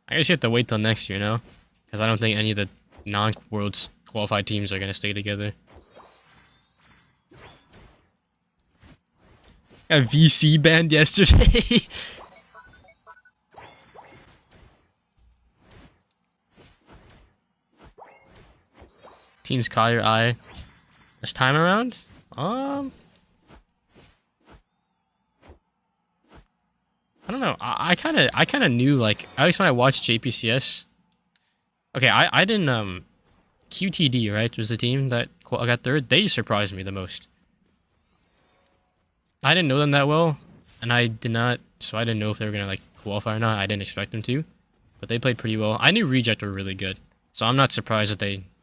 I guess you have to wait till next year, no? Because I don't think any of the non-Worlds qualified teams are going to stay together. Got VC banned yesterday. Teams caught your eye this time around? I don't know. I kind of knew, like, at least when I watched JPCS. Okay, I didn't QTD, right, was the team that got third. They surprised me the most. I didn't know them that well, and I did not, so I didn't know if they were gonna, like, qualify or not. I didn't expect them to, but they played pretty well. I knew Reject were really good, so I'm not surprised that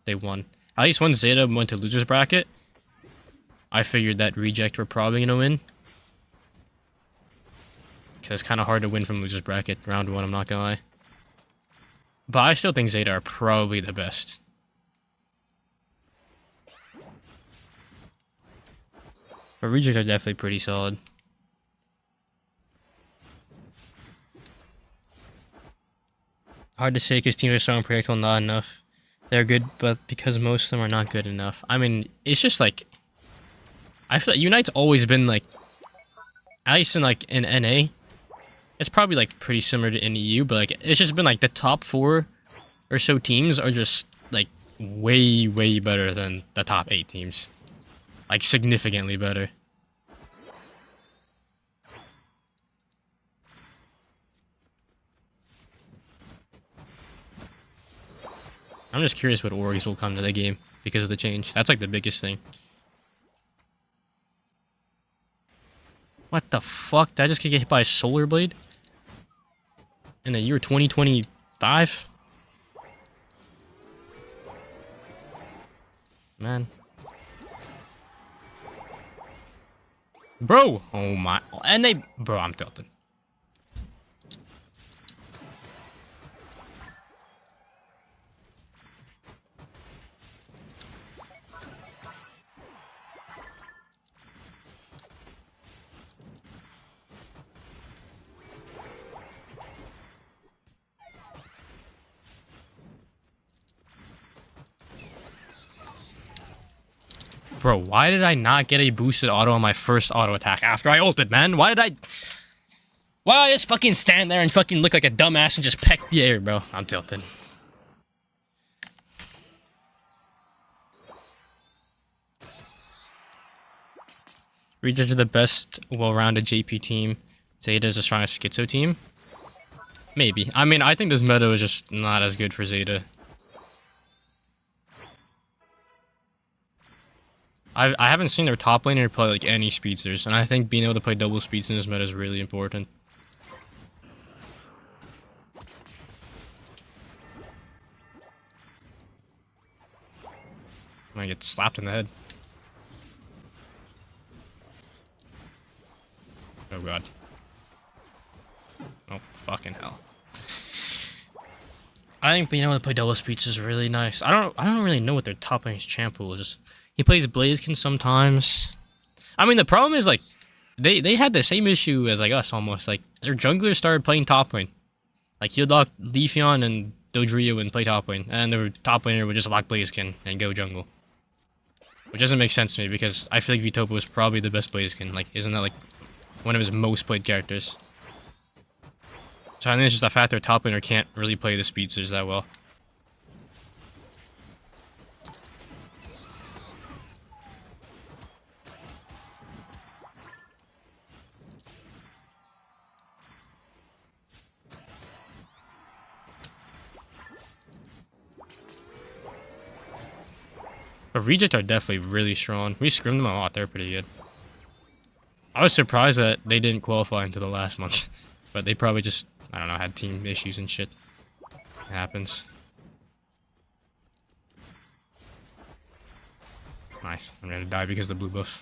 they won. At least when Zeta went to losers bracket, I figured that Reject were probably gonna win. Because it's kind of hard to win from losers bracket round 1, I'm not gonna lie. But I still think Zeta are probably the best. But Rejects are definitely pretty solid. Hard to say because teams are so unpredictable, not enough. They're good, but because most of them are not good enough. I mean, it's just like... I feel like Unite's always been like... At least in like in NA, it's probably like pretty similar to in EU, but like it's just been like the top 4 or so teams are just like way, way better than the top 8 teams. Like significantly better. I'm just curious what orgs will come to the game because of the change. That's like the biggest thing. What the fuck? Did I just get hit by a solar blade? In the year 2025? Man. Bro! Oh my. And they... Bro, I'm tilted. Bro, why did I not get a boosted auto on my first auto attack after I ulted, man? Why did I just fucking stand there and fucking look like a dumbass and just peck the air, bro? I'm tilted. Rejects are the best well-rounded JP team. Zeta is the strongest Schizo team. Maybe. I mean, I think this meta is just not as good for Zeta. I haven't seen their top laner play like any speedsters, and I think being able to play double speeds in this meta is really important. I'm gonna get slapped in the head. Oh god. Oh fucking hell. I think being able to play double speeds is really nice. I don't really know what their top lane's champ pool is. Just he plays Blaziken sometimes. I mean the problem is like they had the same issue as like us almost. Like their junglers started playing top lane. Like he'll lock Leafeon and Dodrio and play top lane, and their top laner would just lock Blaziken and go jungle. Which doesn't make sense to me because I feel like Vitopo is probably the best Blaziken. Like isn't that like one of his most played characters? So I think it's just the fact their top laner can't really play the speedsters that well. But Reject are definitely really strong. We scrimmed them a lot. They're pretty good. I was surprised that they didn't qualify into the last month. But they probably just, I don't know, had team issues and shit. It happens. Nice. I'm gonna die because of the blue buff.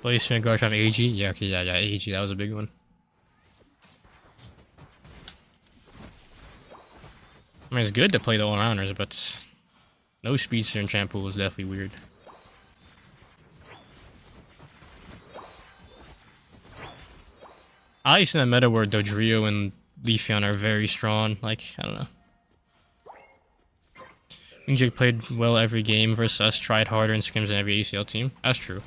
Blaze Vanguard from AG? Yeah, okay, yeah, AG, that was a big one. I mean, it's good to play the all-rounders, but no speedster in champ pool is definitely weird. At least in the meta where Dodrio and Leafeon are very strong, like, I don't know. Injig played well every game versus us, tried harder and scrims in every ACL team. That's true.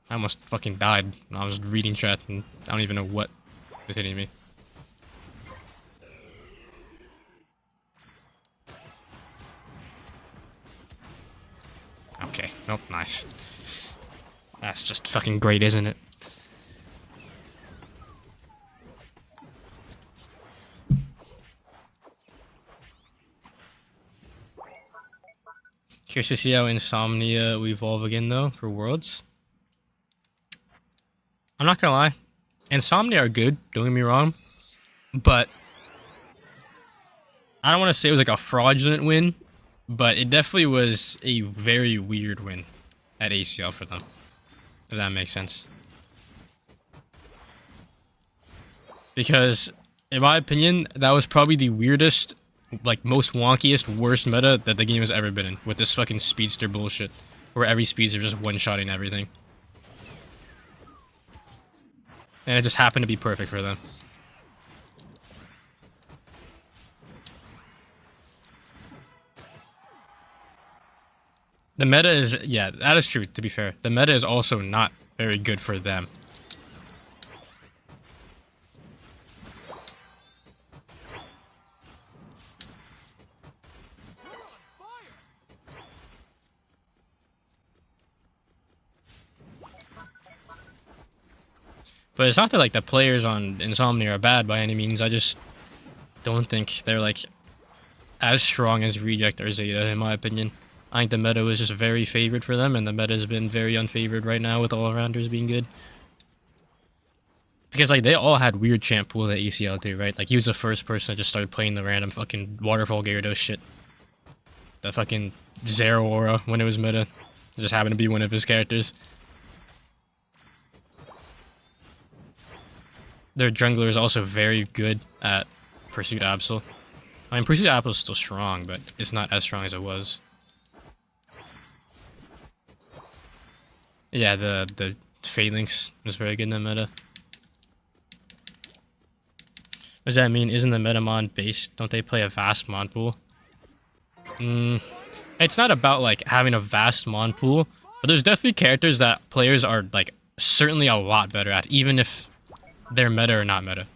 I almost fucking died when I was reading chat and I don't even know what was hitting me. Okay, nope, nice. That's just fucking great, isn't it? Curious to see how Insomnia will evolve again, though, for Worlds. I'm not gonna lie. Insomnia are good, don't get me wrong. But I don't want to say it was like a fraudulent win, but it definitely was a very weird win at ACL for them. If that makes sense. because in my opinion, that was probably the weirdest, like most wonkiest, worst meta that the game has ever been in, with this fucking speedster bullshit, where every speedster just one-shotting everything. And it just happened to be perfect for them. The meta is, yeah, that is true, to be fair. The meta is also not very good for them. But it's not that like the players on Insomnia are bad by any means. I just don't think they're like as strong as Reject or Zeta, in my opinion. I think the meta was just very favored for them, and the meta has been very unfavored right now with all-arounders being good. Because like they all had weird champ pools at ACL too, right? Like he was the first person that just started playing the random fucking Waterfall Gyarados shit. The fucking Zero Aura when it was meta. It just happened to be one of his characters. Their jungler is also very good at Pursuit Absol. I mean, Pursuit Absol is still strong, but it's not as strong as it was. Yeah, the Phalanx was very good in the meta. What does that mean? Isn't the meta mon based? Don't they play a vast mon pool? It's not about like having a vast mon pool, but there's definitely characters that players are like certainly a lot better at, even if they're meta or not meta.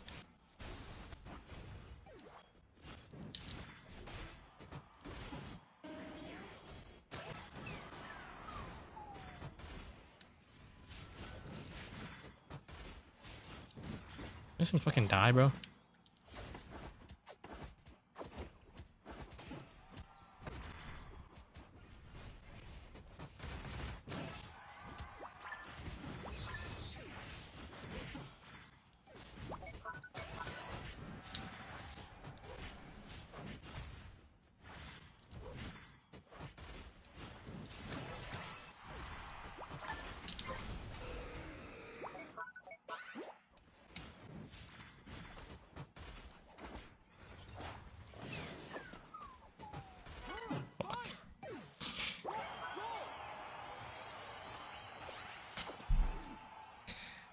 Just some fucking die, bro.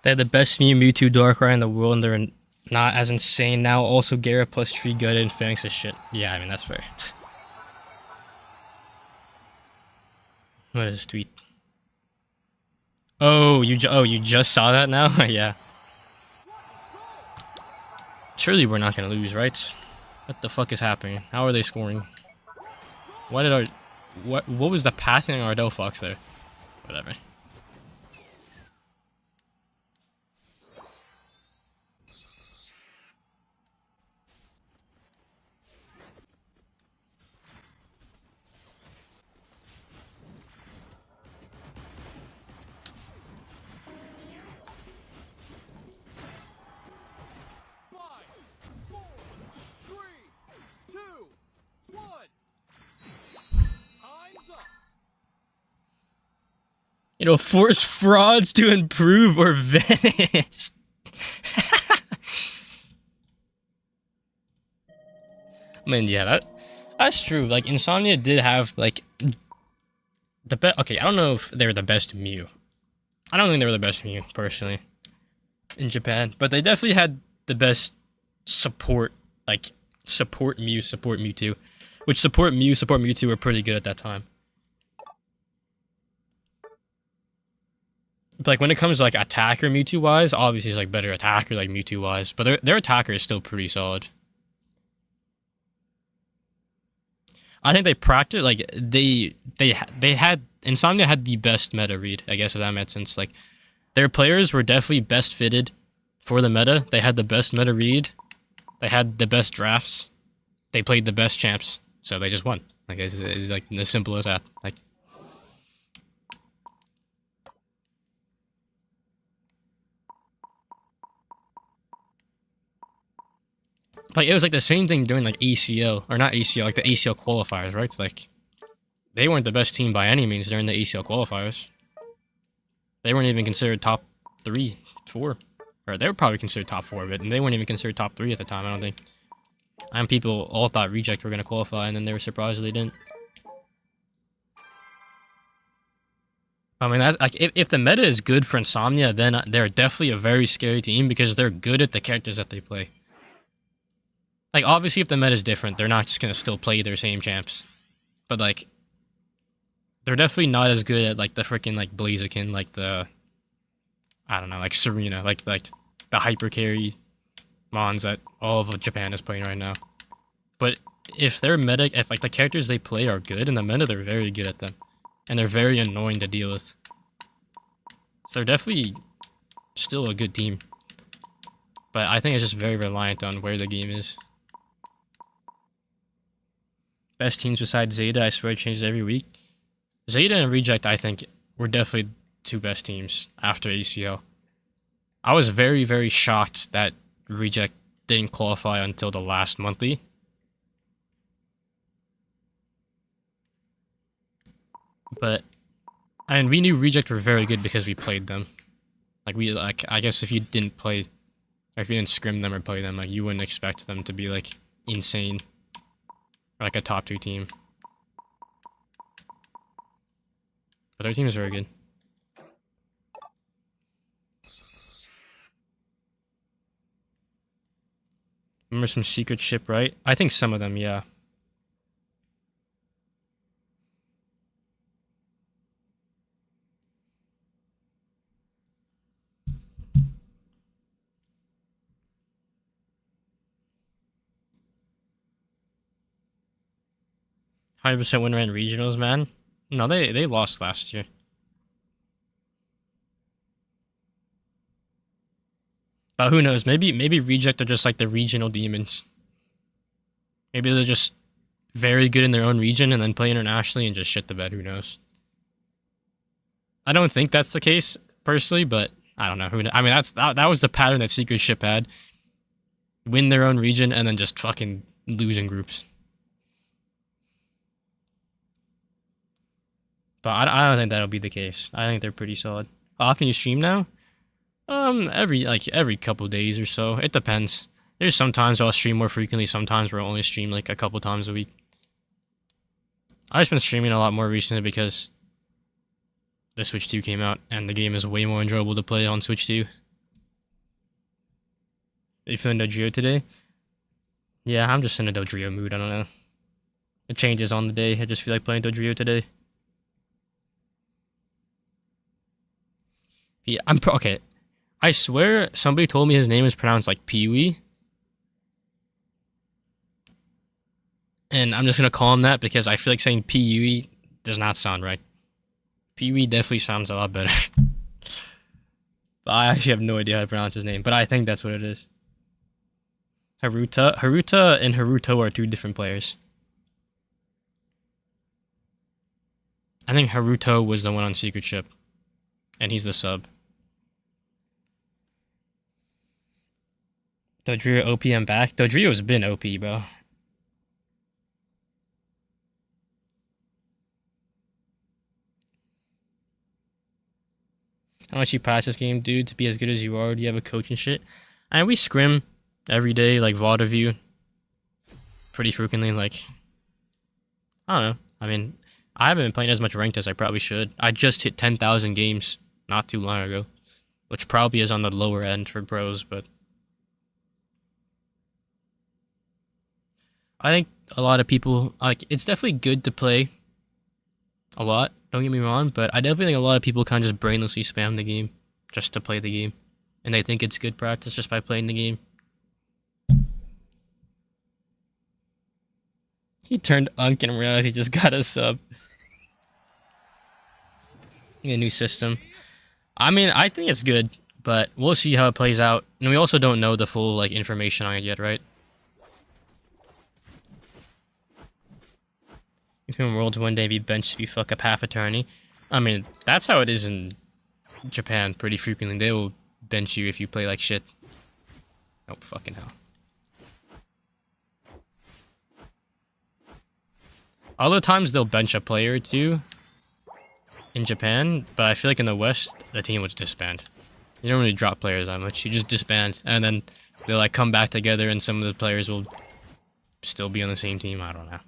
They had the best Mewtwo Darkrai in the world, and they're not as insane now. Also, Gara plus Tree Gutted and Phalanx is shit. Yeah, I mean, that's fair. What is this tweet? Oh, you just saw that now? Yeah. Surely we're not gonna lose, right? What the fuck is happening? How are they scoring? Why did our... What was the pathing on our Delphox there? Whatever. You know, force frauds to improve or vanish. I mean, yeah, that's true. Like, Insomnia did have, like, the best... Okay, I don't know if they were the best Mew. I don't think they were the best Mew, personally, in Japan. But they definitely had the best support, like, support Mew, support Mewtwo. Which support Mew, support Mewtwo were pretty good at that time. But like when it comes to like attacker Mewtwo wise, obviously it's like better attacker like Mewtwo wise, but their attacker is still pretty solid. I think they practiced like they had Insomnia had the best meta read, I guess if that made sense. Like their players were definitely best fitted for the meta. They had the best meta read. They had the best drafts. They played the best champs, so they just won. Like it's like as simple as that. Like it was like the same thing during like ACL or not ACL, like the ACL qualifiers, right? It's like they weren't the best team by any means during the ACL qualifiers. They weren't even considered top 3, 4. Or they were probably considered top 4 of it, and they weren't even considered top 3 at the time, I don't think. And people all thought Reject were going to qualify, and then they were surprised they didn't. I mean, that's, like, if the meta is good for Insomnia, then they're definitely a very scary team because they're good at the characters that they play. Like, obviously, if the meta is different, they're not just going to still play their same champs. But, like, they're definitely not as good at, like, the freaking, like, Blaziken, like the... I don't know, like Serena, like the hyper carry mons that all of Japan is playing right now. But if their meta, if like the characters they play are good in the meta, they're very good at them. And they're very annoying to deal with. So they're definitely still a good team. But I think it's just very reliant on where the game is. Best teams besides Zeta, I swear it changes every week. Zeta and Reject, I think, were definitely 2 best teams after ACL. I was very, very shocked that Reject didn't qualify until the last monthly. But, I mean, we knew Reject were very good because we played them. Like, I guess if you didn't play, or if you didn't scrim them or play them, like, you wouldn't expect them to be, like, insane. Or, like, a top 2 team. But their team is very good. Remember some secret ship, right? I think some of them, yeah. %100% win rate in regionals, man. No, they lost last year. But who knows? Maybe Reject are just like the regional demons. Maybe they're just very good in their own region and then play internationally and just shit the bed. Who knows? I don't think that's the case personally, but I don't know. I mean, that was the pattern that Secret Ship had: win their own region and then just fucking lose in groups. But I don't think that'll be the case. I think they're pretty solid. How often you stream now? Every couple days or so. It depends. There's sometimes I'll stream more frequently, sometimes we'll only stream like a couple times a week. I've just been streaming a lot more recently because the Switch 2 came out and the game is way more enjoyable to play on Switch 2. Are you feeling Dodrio today? Yeah, I'm just in a Dodrio mood, I don't know. It changes on the day, I just feel like playing Dodrio today. Yeah, okay. I swear somebody told me his name is pronounced like Pee-wee. And I'm just gonna call him that because I feel like saying Pee-wee does not sound right. Pee-wee definitely sounds a lot better. But I actually have no idea how to pronounce his name, but I think that's what it is. Haruta and Haruto are 2 different players. I think Haruto was the one on Secret Ship. And he's the sub. Dodrio OP, I'm back. Dodrio's been OP, bro. How much you pass this game, dude, to be as good as you are? Do you have a coach and shit? And we scrim every day, like VOD review. Pretty frequently, like... I don't know. I mean, I haven't been playing as much ranked as I probably should. I just hit 10,000 games not too long ago. Which probably is on the lower end for pros, but... I think a lot of people, like, it's definitely good to play a lot, don't get me wrong, but I definitely think a lot of people kind of just brainlessly spam the game just to play the game. And they think it's good practice just by playing the game. He turned Unk and realized he just got a sub. A new system. I mean, I think it's good, but we'll see how it plays out. And we also don't know the full, like, information on it yet, right? You can Worlds one day be benched if you fuck up half a tourney. I mean, that's how it is in Japan pretty frequently. They will bench you if you play like shit. Oh, fucking hell. Other times they'll bench a player or 2 in Japan, but I feel like in the West, the team was disbanded. You don't really drop players that much. You just disband, and then they like come back together, and some of the players will still be on the same team. I don't know.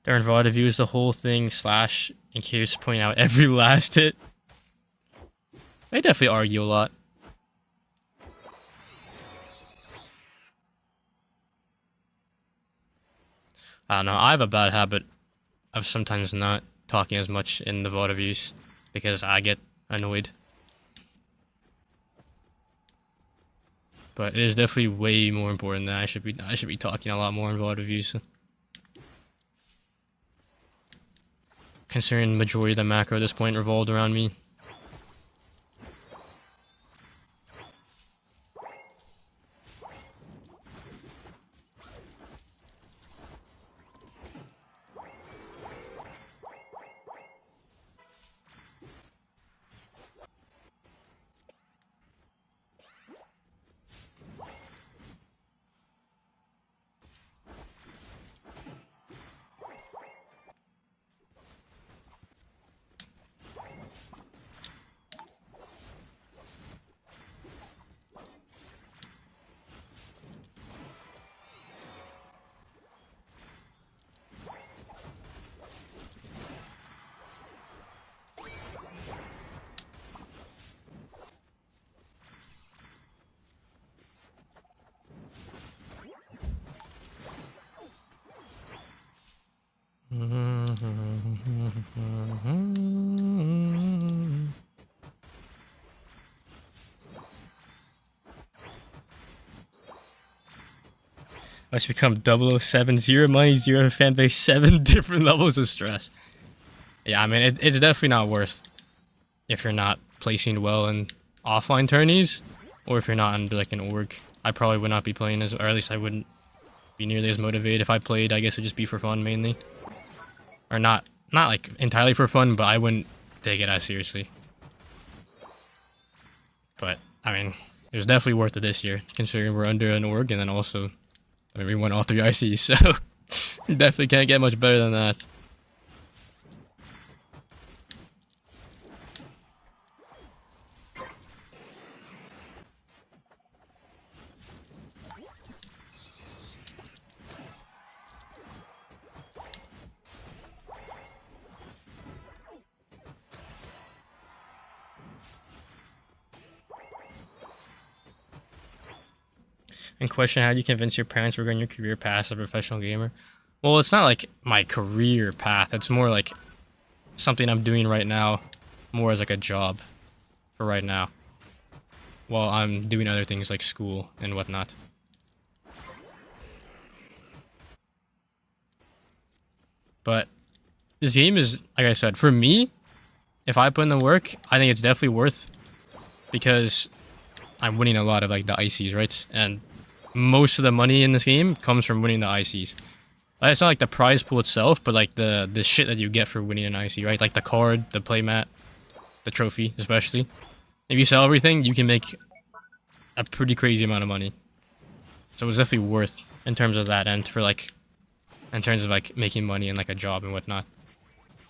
Darren VOD views the whole thing slash in case point out every last hit. They definitely argue a lot. I don't know. I have a bad habit of sometimes not talking as much in the VOD views because I get annoyed. But it is definitely way more important that I should be talking a lot more in VOD views. Considering the majority of the macro at this point revolved around me. Let's become 007, zero money, zero fan base, 7 different levels of stress. Yeah, I mean, it's definitely not worth if you're not placing well in offline tourneys, or if you're not under like an org. I probably would not be playing as, or at least I wouldn't be nearly as motivated. If I played, I guess it'd just be for fun mainly. Or not like entirely for fun, but I wouldn't take it as seriously. But, I mean, it was definitely worth it this year, considering we're under an org, and then also, I mean, we won all 3 ICs, so you definitely can't get much better than that. And question, how do you convince your parents regarding your career path as a professional gamer? Well, it's not like my career path. It's more like something I'm doing right now, more as like a job for right now, while I'm doing other things like school and whatnot. But this game is, like I said, for me, if I put in the work, I think it's definitely worth, because I'm winning a lot of like the ICs, right? And most of the money in this game comes from winning the ICs. It's not like the prize pool itself, but like the shit that you get for winning an IC, right? Like the card, the playmat, the trophy, especially. If you sell everything, you can make a pretty crazy amount of money. So it's definitely worth in terms of that end, for like, in terms of like making money and like a job and whatnot.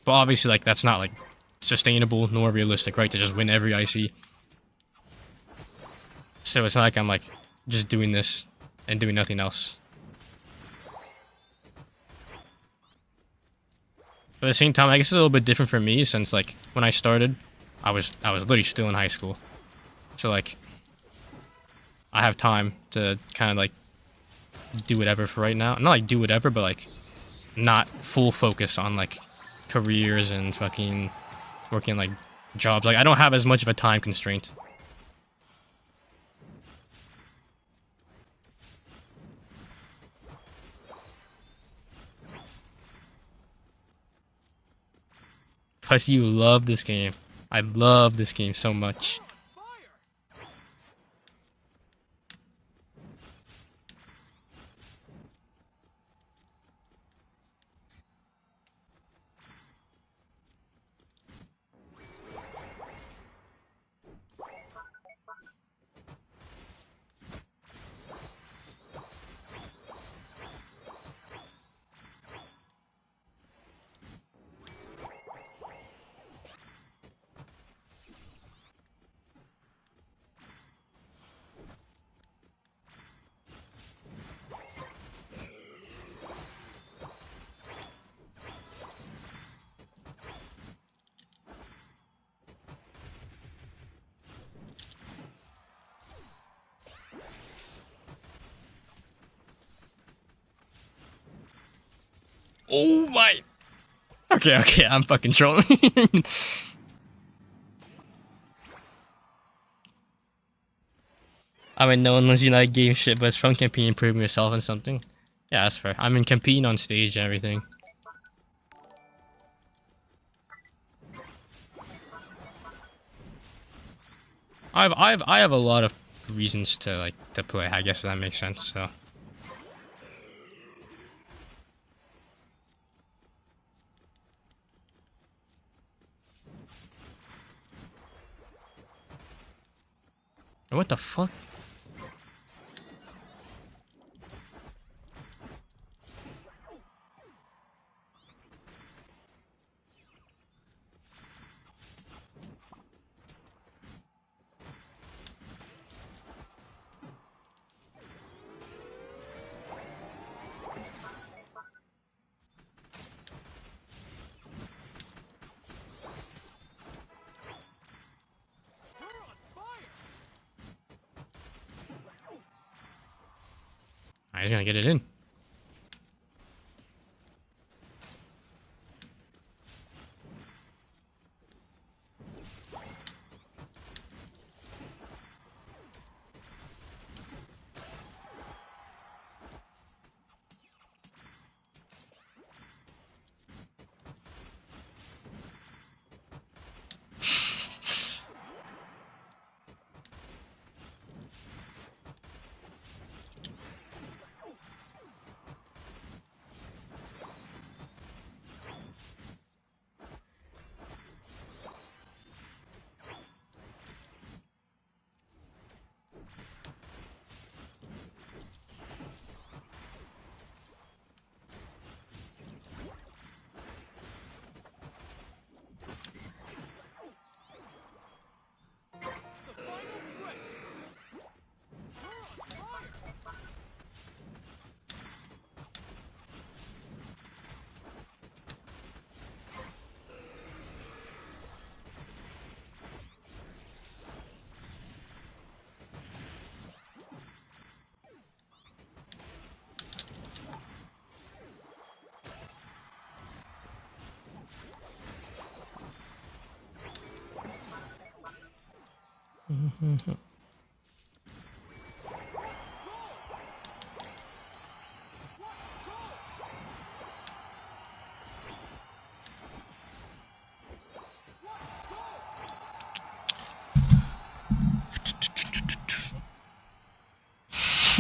But obviously, like, that's not like sustainable nor realistic, right? To just win every IC. So it's not like I'm like just doing this and doing nothing else. But at the same time, I guess it's a little bit different for me, since like when I started, I was literally still in high school. So like I have time to kind of like do whatever for right now. Not like do whatever, but like not full focus on like careers and fucking working like jobs. Like I don't have as much of a time constraint. Plus, you love this game. I love this game so much. Oh my. Okay, I'm fucking trolling. I mean, no one knows you like game shit, but it's from competing, proving yourself in something. Yeah, that's fair. I mean, competing on stage and everything. I have a lot of reasons to like to play. I guess that makes sense. So. What the fuck? He's gonna get it in.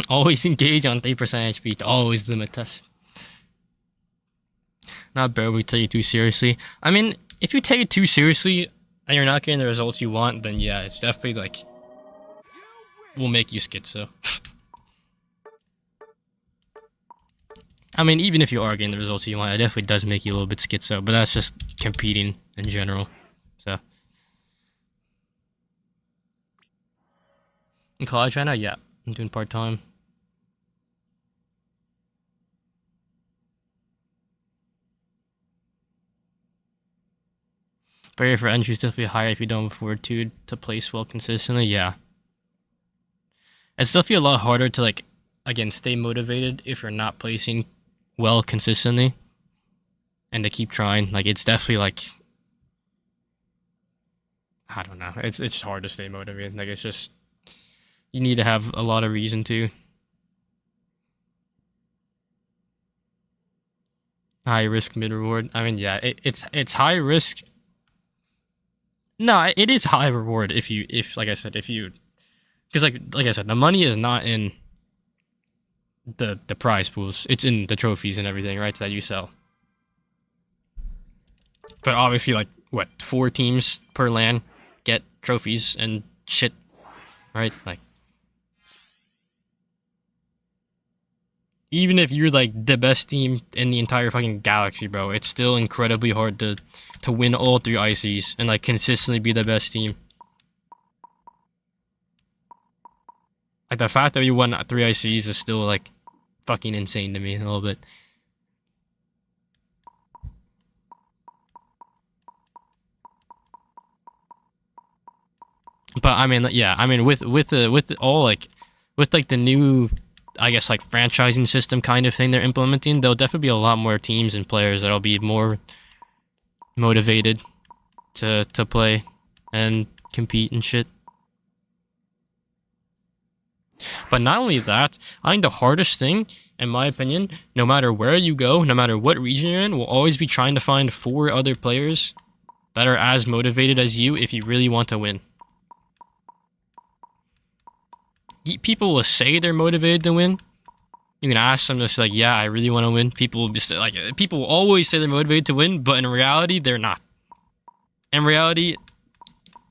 Always engage on 3% HP to always limit test. Not barely take it too seriously. I mean, if you take it too seriously and you're not getting the results you want, then yeah, it's definitely like will make you schizo. I mean, even if you are getting the results you want, it definitely does make you a little bit schizo, but that's just competing in general. So in college right now, yeah, I'm doing part-time. Barrier for entry is definitely higher if you don't afford to place well consistently. Yeah, it's definitely a lot harder to like again stay motivated if you're not placing well consistently, and to keep trying. Like it's definitely like I don't know. It's just hard to stay motivated. Like it's just you need to have a lot of reason to. High risk, mid reward. I mean, yeah, it's high risk. No, it is high reward if like I said if you because like I said the money is not in the prize pools. It's in the trophies and everything, right? That you sell. But obviously, like what 4 teams per LAN get trophies and shit, right? Like even if you're like the best team in the entire fucking galaxy, bro, it's still incredibly hard to win all 3 ICs and like consistently be the best team. Like the fact that you won 3 ICs is still like fucking insane to me a little bit. But I mean, yeah, I mean with all like with like the new I guess like franchising system kind of thing they're implementing, there'll definitely be a lot more teams and players that'll be more motivated to play and compete and shit. But not only that, I think the hardest thing, in my opinion, no matter where you go, no matter what region you're in, will always be trying to find 4 other players that are as motivated as you if you really want to win. People will say they're motivated to win. You can ask them to say, like, yeah, I really want to win. People will just like, people will always say they're motivated to win, but in reality, they're not. In reality,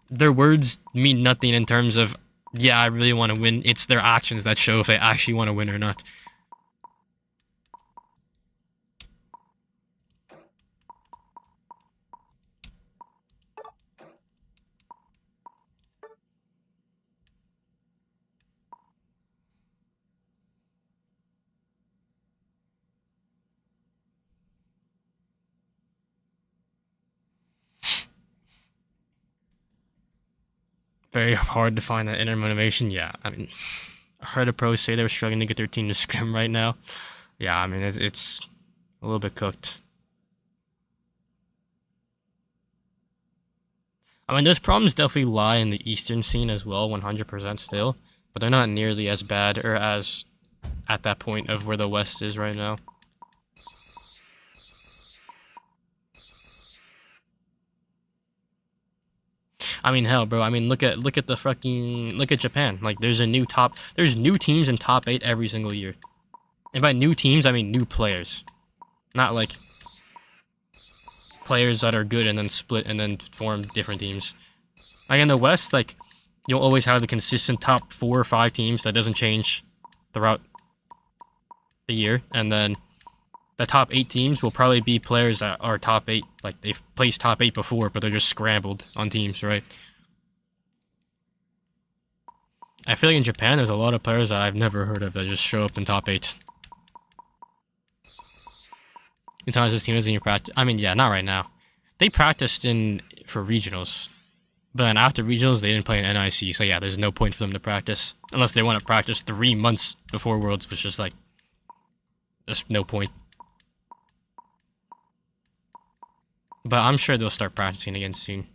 their words mean nothing in terms of, yeah, I really want to win. It's their actions that show if they actually want to win or not. Very hard to find that inner motivation. Yeah, I mean, I heard a pro say they were struggling to get their team to scrim right now. Yeah, I mean, it's a little bit cooked. I mean, those problems definitely lie in the Eastern scene as well, 100% still, but they're not nearly as bad or as at that point of where the West is right now. I mean, hell, bro. I mean, look at Japan. Like, there's new teams in top 8 every single year. And by new teams, I mean new players. Not like players that are good and then split and then form different teams. Like in the West, like, you'll always have the consistent top 4 or 5 teams that doesn't change throughout the year. And then the top 8 teams will probably be players that are top 8. Like, they've placed top 8 before, but they're just scrambled on teams, right? I feel like in Japan, there's a lot of players that I've never heard of that just show up in top 8. Sometimes this team isn't even practice. I mean, yeah, not right now. They practiced for regionals. But then after regionals, they didn't play in NIC. So yeah, there's no point for them to practice. Unless they want to practice 3 months before Worlds, which is like, there's no point. But I'm sure they'll start practicing again soon.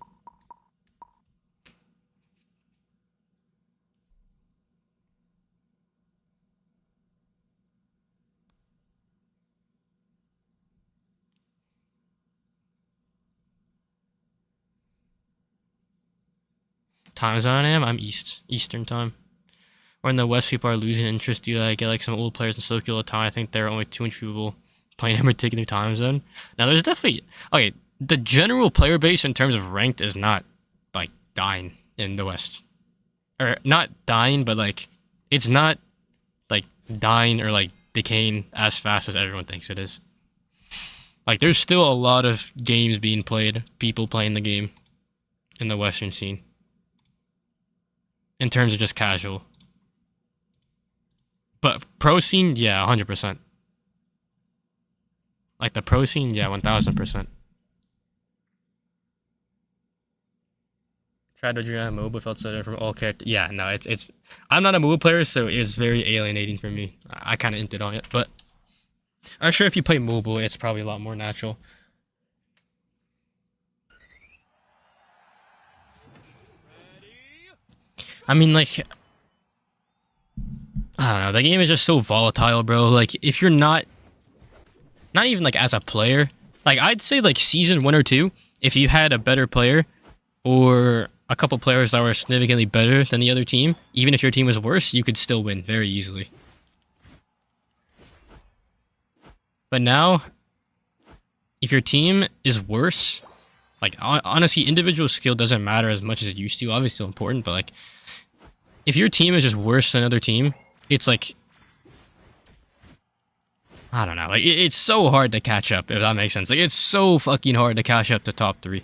Time zone I am? I'm Eastern time. Or in the West, people are losing interest due to I get like some old players in Sokyo time. I think there are only 200 people playing in a particular time zone. Now, there's definitely... Okay, the general player base in terms of ranked is not, like, dying in the West. Or, not dying, but, like, it's not, like, dying or, like, decaying as fast as everyone thinks it is. Like, there's still a lot of games being played, people playing the game in the Western scene. In terms of just casual. But pro scene, yeah, 100%. Like the pro scene, yeah, 1000%. Tried to dream MOBA, felt so from all characters. Yeah, no, it's. I'm not a MOBA player, so it's very alienating for me. I kind of hinted on it, but I'm sure if you play mobile, it's probably a lot more natural. I mean, like, I don't know. The game is just so volatile, bro. Like, if you're not even like as a player, like I'd say like season 1 or 2, if you had a better player or a couple players that were significantly better than the other team, even if your team was worse, you could still win very easily. But now, if your team is worse, like honestly, individual skill doesn't matter as much as it used to. Obviously, still important, but like, if your team is just worse than another team, it's like, I don't know, like it's so hard to catch up, if that makes sense. Like, it's so fucking hard to catch up to top 3.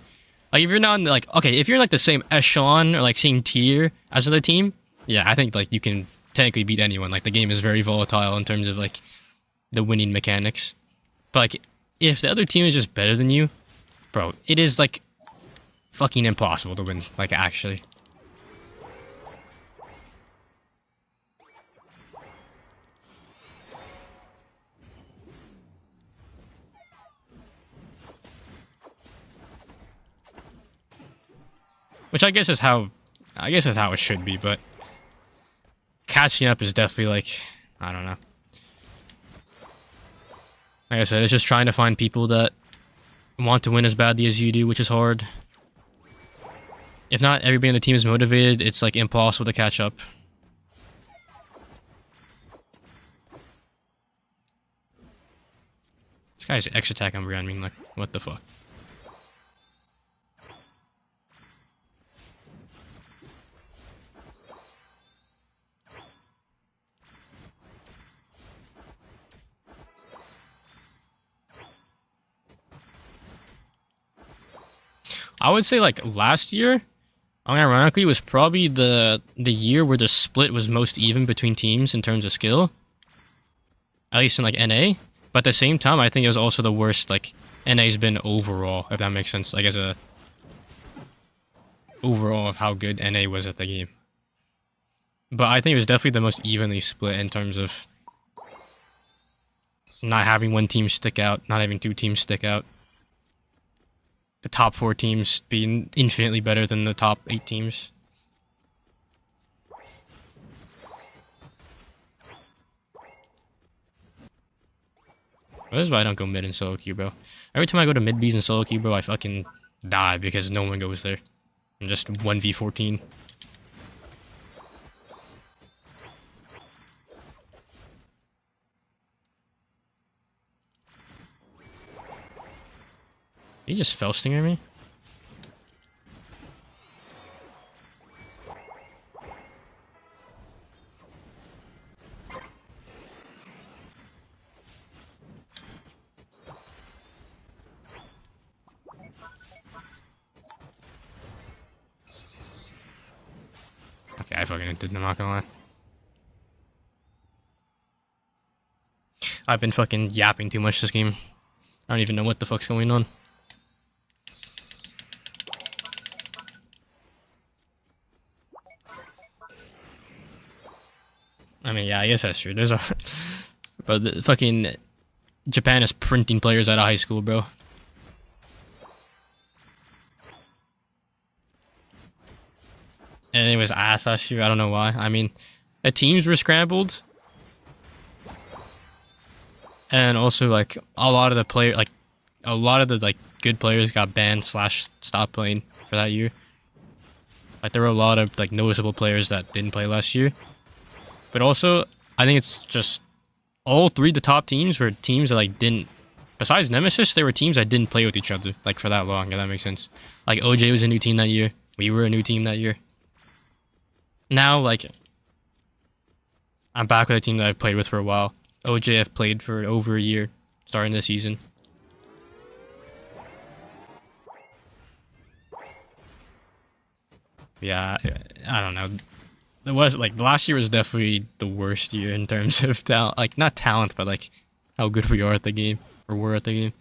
Like, if you're not in the, like, okay, if you're in like the same echelon or like same tier as another team, yeah, I think like you can technically beat anyone. Like, the game is very volatile in terms of like the winning mechanics. But like, if the other team is just better than you, bro, it is like fucking impossible to win. Like, actually. which I guess is how it should be. But catching up is definitely like, I don't know. Like I said, it's just trying to find people that want to win as badly as you do, which is hard. If not everybody on the team is motivated, it's like impossible to catch up. This guy's X attack on Brian. I mean, like, what the fuck? I would say like last year, ironically, was probably the year where the split was most even between teams in terms of skill. At least in like NA. But at the same time, I think it was also the worst like NA's been overall, if that makes sense. Like as a overall of how good NA was at the game. But I think it was definitely the most evenly split in terms of not having one team stick out, not having two teams stick out. The top 4 teams being infinitely better than the top 8 teams. Well, this is why I don't go mid in solo queue, bro. Every time I go to mid Bs in solo queue, bro, I fucking die because no one goes there. I'm just 1v14. He just fell stinger me? Okay, I fucking did, I'm not gonna lie. I've been fucking yapping too much this game. I don't even know what the fuck's going on. I mean, yeah, I guess that's true. There's a... But the fucking... Japan is printing players out of high school, bro. And it was ass last year. I don't know why. I mean, the teams were scrambled. And also, like, a lot of the, like, good players got banned / stopped playing for that year. Like, there were a lot of, like, noticeable players that didn't play last year. But also, I think it's just all 3 of the top teams were teams that, like, didn't... Besides Nemesis, there were teams that didn't play with each other, like, for that long, if that makes sense. Like, OJ was a new team that year. We were a new team that year. Now, like, I'm back with a team that I've played with for a while. OJ I've played for over a year, starting this season. Yeah, I don't know. It was like last year was definitely the worst year in terms of talent. Like not talent, but like how good we are at the game or were at the game.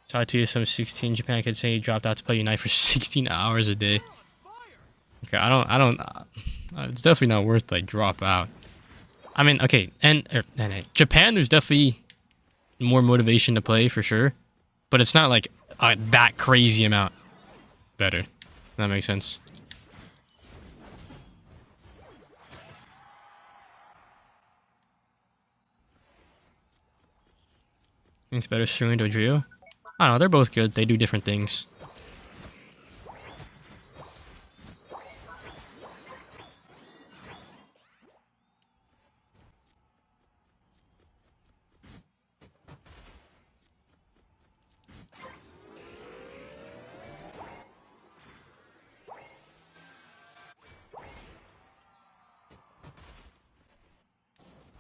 Talk to you some 16 Japan kids saying he dropped out to play Unite for 16 hours a day. Okay, I don't, it's definitely not worth like drop out. I mean, okay, and Japan, there's definitely more motivation to play for sure, but it's not like that crazy amount better. If that makes sense. It's better Suri and Dodrio. I don't know, they're both good. They do different things.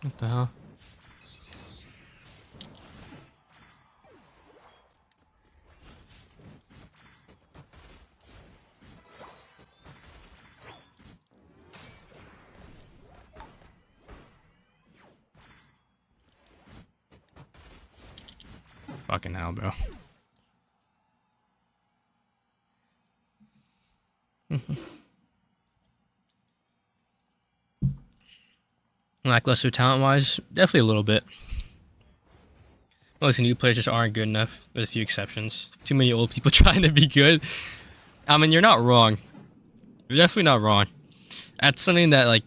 What the hell? Fucking hell, bro. Lackluster talent-wise, definitely a little bit. Most new players just aren't good enough, with a few exceptions. Too many old people trying to be good. I mean, you're not wrong. You're definitely not wrong. That's something that, like,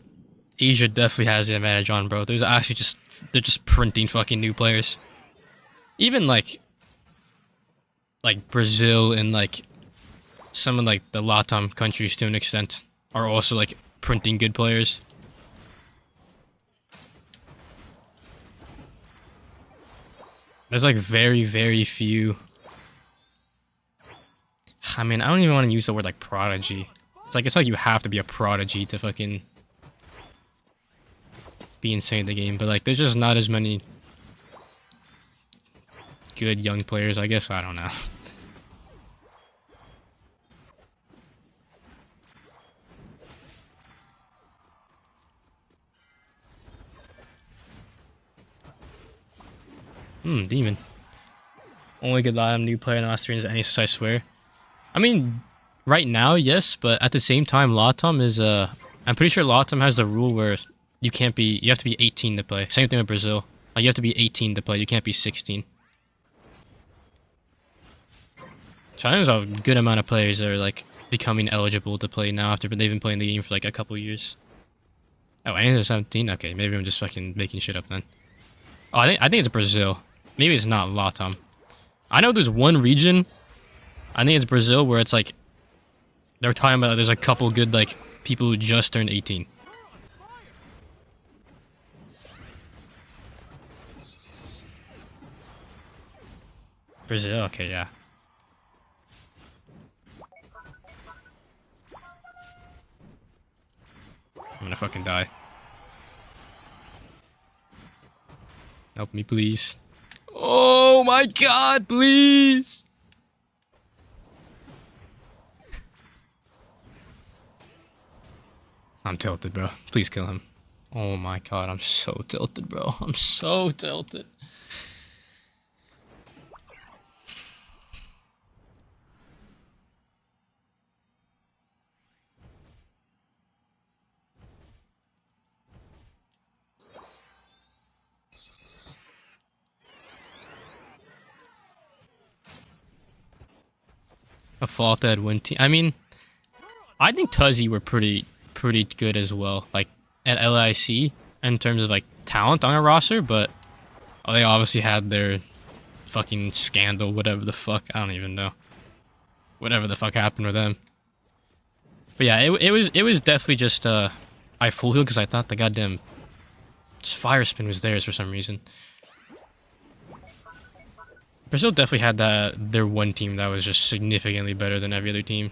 Asia definitely has the advantage on, bro. There's actually just... They're just printing fucking new players. Even, like Brazil and, like, some of, like, the LATAM countries, to an extent, are also, like, printing good players. There's, like, very, very few... I mean, I don't even want to use the word, like, prodigy. It's like you have to be a prodigy to fucking be insane in the game, but, like, there's just not as many good young players, I guess. I don't know. Demon. Only good LATAM new player in the last 3 years, NSS, I swear. I mean, right now, yes, but at the same time, LATAM is, I'm pretty sure LATAM has the rule where you have to be 18 to play. Same thing with Brazil. Like, you have to be 18 to play, you can't be 16. So I think there's a good amount of players that are, like, becoming eligible to play now after they've been playing the game for, like, a couple years. Oh, NSS 17? Okay, maybe I'm just fucking making shit up then. Oh, I think it's Brazil. Maybe it's not LATAM. I know there's one region, I think it's Brazil, where it's like, they're talking about there's a couple good, like, people who just turned 18. Brazil, okay, yeah. I'm gonna fucking die. Help me, please. Oh my god, please! I'm tilted, bro. Please kill him. Oh my god, I'm so tilted, bro. I'm so tilted. A fault that win team. I mean, I think Tuzzy were pretty good as well. Like, at LIC, in terms of, like, talent on a roster, but they obviously had their fucking scandal, whatever the fuck. I don't even know. Whatever the fuck happened with them. But yeah, it was definitely just, I full heal because I thought the goddamn fire spin was theirs for some reason. Brazil definitely had their one team that was just significantly better than every other team.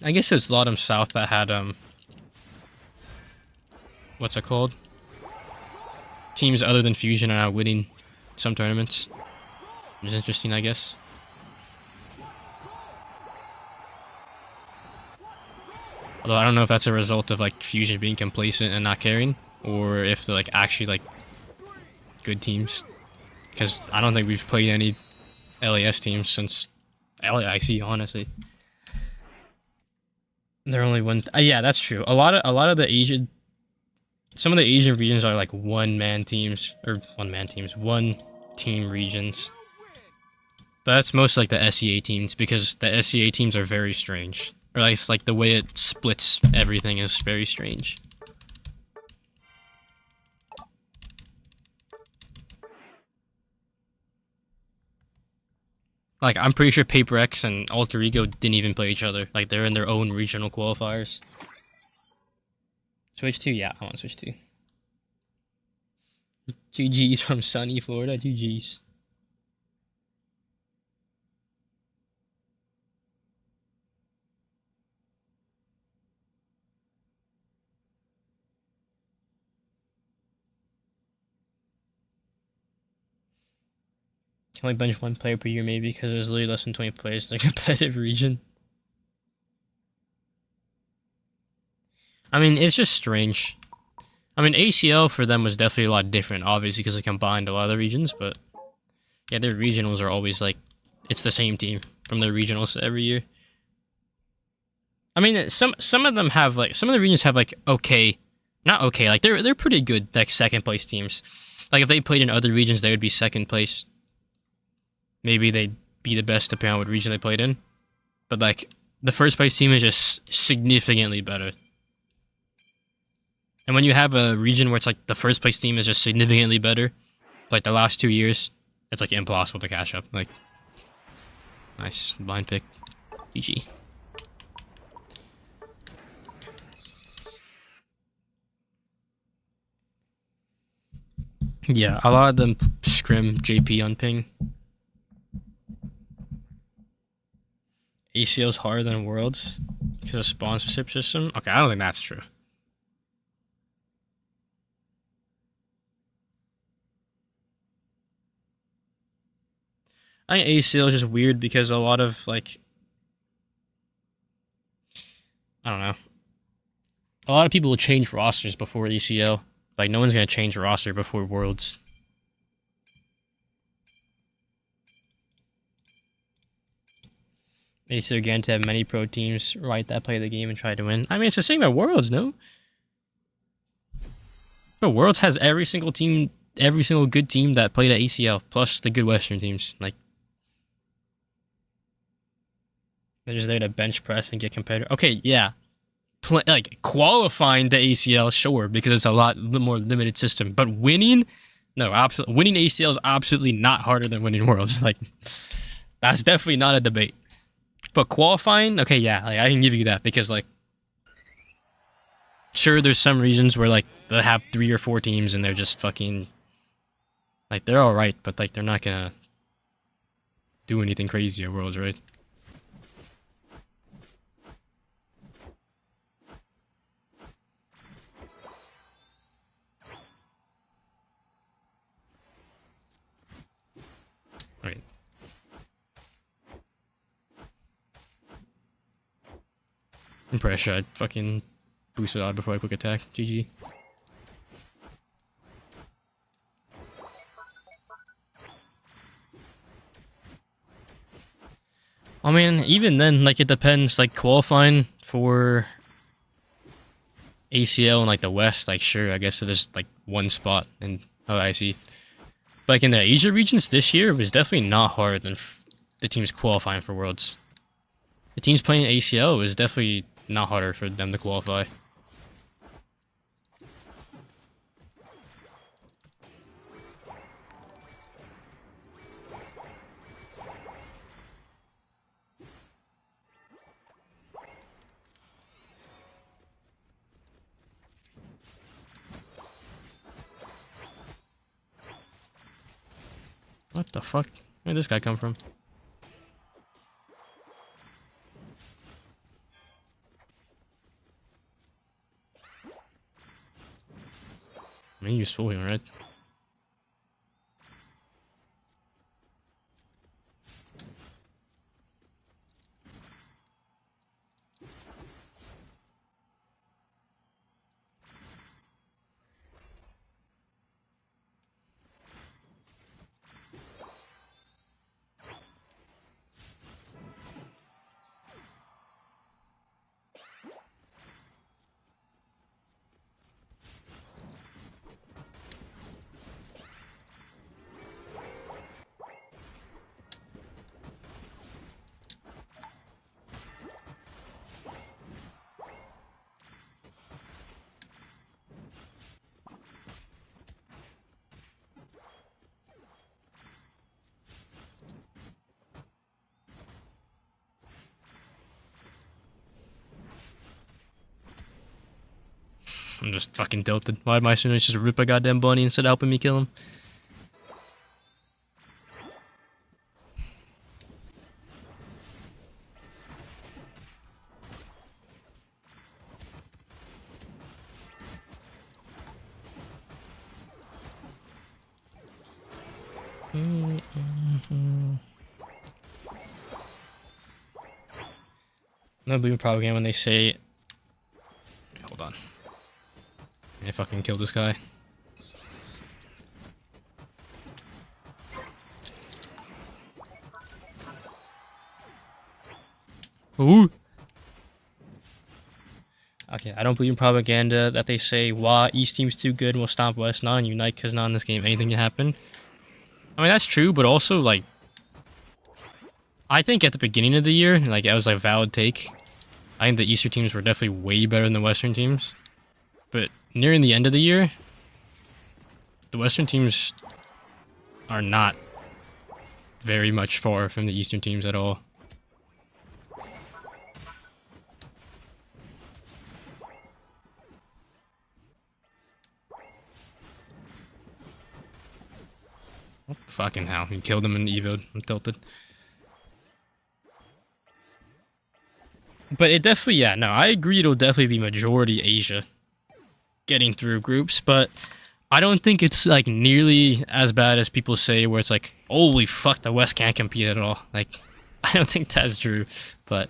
I guess it was LATAM South that had, what's it called? Teams other than Fusion are now winning some tournaments. Which is interesting, I guess. Although I don't know if that's a result of, like, Fusion being complacent and not caring, or if they're, like, actually, like, good teams. Because I don't think we've played any LAS teams since LAIC, honestly. They're only one. Yeah, that's true. A lot of the Asian, some of the Asian regions are like one team regions. But that's most like the SEA teams, because the SEA teams are very strange. Or like the way it splits everything is very strange. Like, I'm pretty sure Paper X and Alter Ego didn't even play each other. Like, they're in their own regional qualifiers. Switch 2? Yeah, I want to Switch 2. GG's from sunny Florida. GG's. Can only bench one player per year, maybe, because there's literally less than 20 players in the competitive region. I mean, it's just strange. I mean, ACL for them was definitely a lot different, obviously, because they combined a lot of the regions, but yeah, their regionals are always like, it's the same team from their regionals every year. I mean, some of them have like, some of the regions have like okay, not okay, like they're pretty good, like second place teams. Like if they played in other regions, they would be second place. Maybe they'd be the best depending on what region they played in. But like the first place team is just significantly better. And when you have a region where it's like the first place team is just significantly better, like the last 2 years, it's like impossible to catch up. Like, nice blind pick, GG. Yeah, a lot of them scrim JP on ping. ACL's harder than Worlds because of sponsorship system. Okay, I don't think that's true. I think ACL is just weird because a lot of like, I don't know, a lot of people will change rosters before ACL. Like no one's gonna change a roster before Worlds. ACL again to have many pro teams right that play the game and try to win. I mean, it's the same at Worlds, no? But Worlds has every single team, every single good team that played at ACL, plus the good Western teams. Like, they're just there to bench press and get competitive. Okay, yeah. Like, qualifying the ACL, sure, because it's a lot more limited system. But winning? No, absolutely. Winning ACL is absolutely not harder than winning Worlds. Like, that's definitely not a debate. But qualifying? Okay, yeah, like, I can give you that because, like, sure, there's some regions where, like, they have 3 or 4 teams and they're just fucking, like, they're alright, but, like, they're not gonna do anything crazy at Worlds, right? Right. I'm pretty sure I'd fucking boost it out before I quick attack. GG. I mean, even then, like, it depends. Like, qualifying for ACL in, like, the West, like, sure, I guess there's, like, one spot in OIC. But, like, in the Asia regions this year, it was definitely not harder than the teams qualifying for Worlds. The teams playing ACL was definitely not harder for them to qualify. What the fuck? Where did this guy come from? I mean, you saw him, right? I'm just fucking tilted. Why am I assuming just rip a goddamn bunny instead of helping me kill him? No believe propaganda when they say, hold on. I fucking killed this guy. Ooh. Okay, I don't believe in propaganda that they say, "Wow, East team's too good and will stomp West, not and unite because not in this game anything can happen." I mean, that's true, but also, like, I think at the beginning of the year, like, that was like a valid take. I think the Eastern teams were definitely way better than the Western teams. But nearing the end of the year, the Western teams are not very much far from the Eastern teams at all. Oh, fucking hell, he killed him in the Evo. I'm tilted. But it definitely, yeah, no, I agree it'll definitely be majority Asia getting through groups, but I don't think it's like nearly as bad as people say where it's like, holy fuck, the West can't compete at all. Like, I don't think that's true, but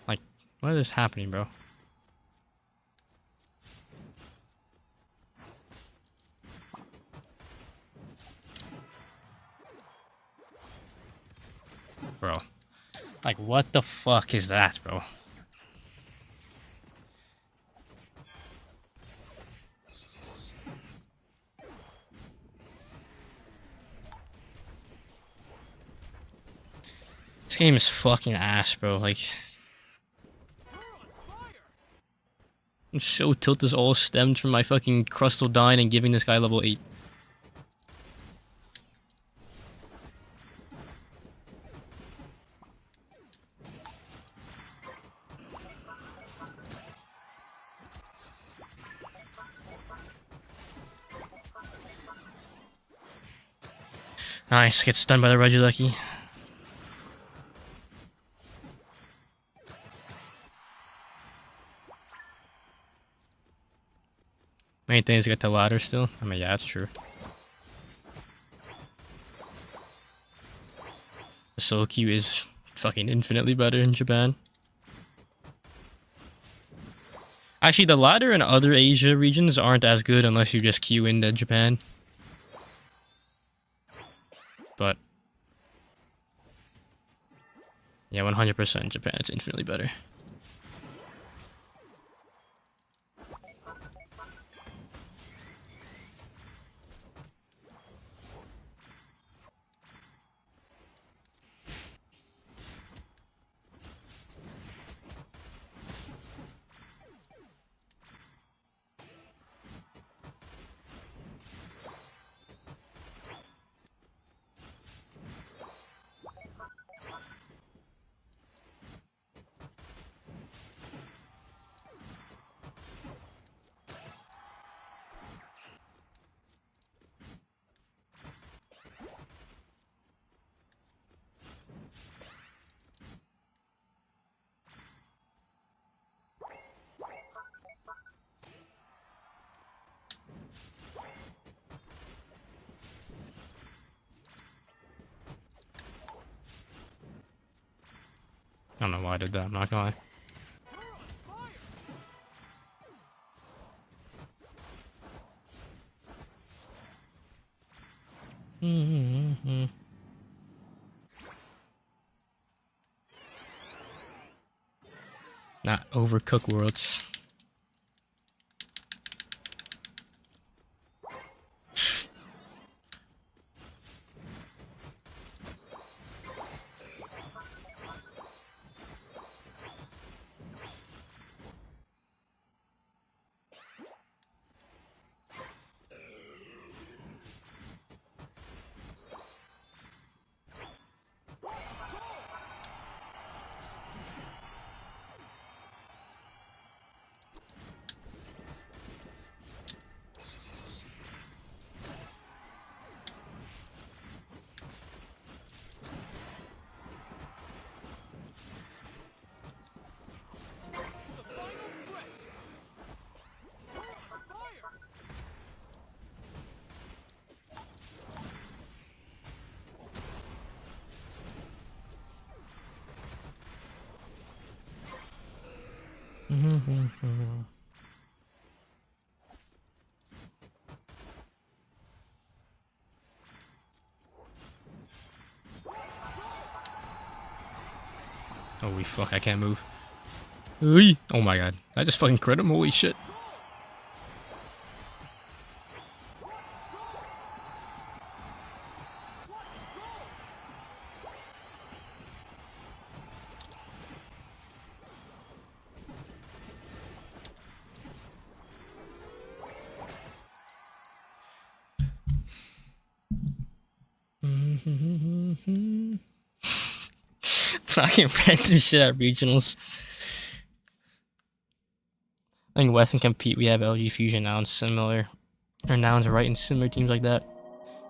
like, what is happening, bro? Bro. Like, what the fuck is that, bro? This game is fucking ass, bro. Like, I'm so tilted this all stemmed from my fucking Crustal dying and giving this guy level 8. Nice, get stunned by the Regilucky. Main thing is to get the ladder still. I mean, yeah, that's true. The solo queue is fucking infinitely better in Japan. Actually, the ladder in other Asia regions aren't as good unless you just queue into Japan. But yeah, 100% Japan, it's infinitely better. I don't know why I did that, I'm not gonna lie. Not overcook worlds. Holy fuck, I can't move. Oy. Oh my god. I just fucking crit him, holy shit. Fucking random shit at regionals. I think West can compete. We have LG Fusion nouns similar. Or nouns right in similar teams like that.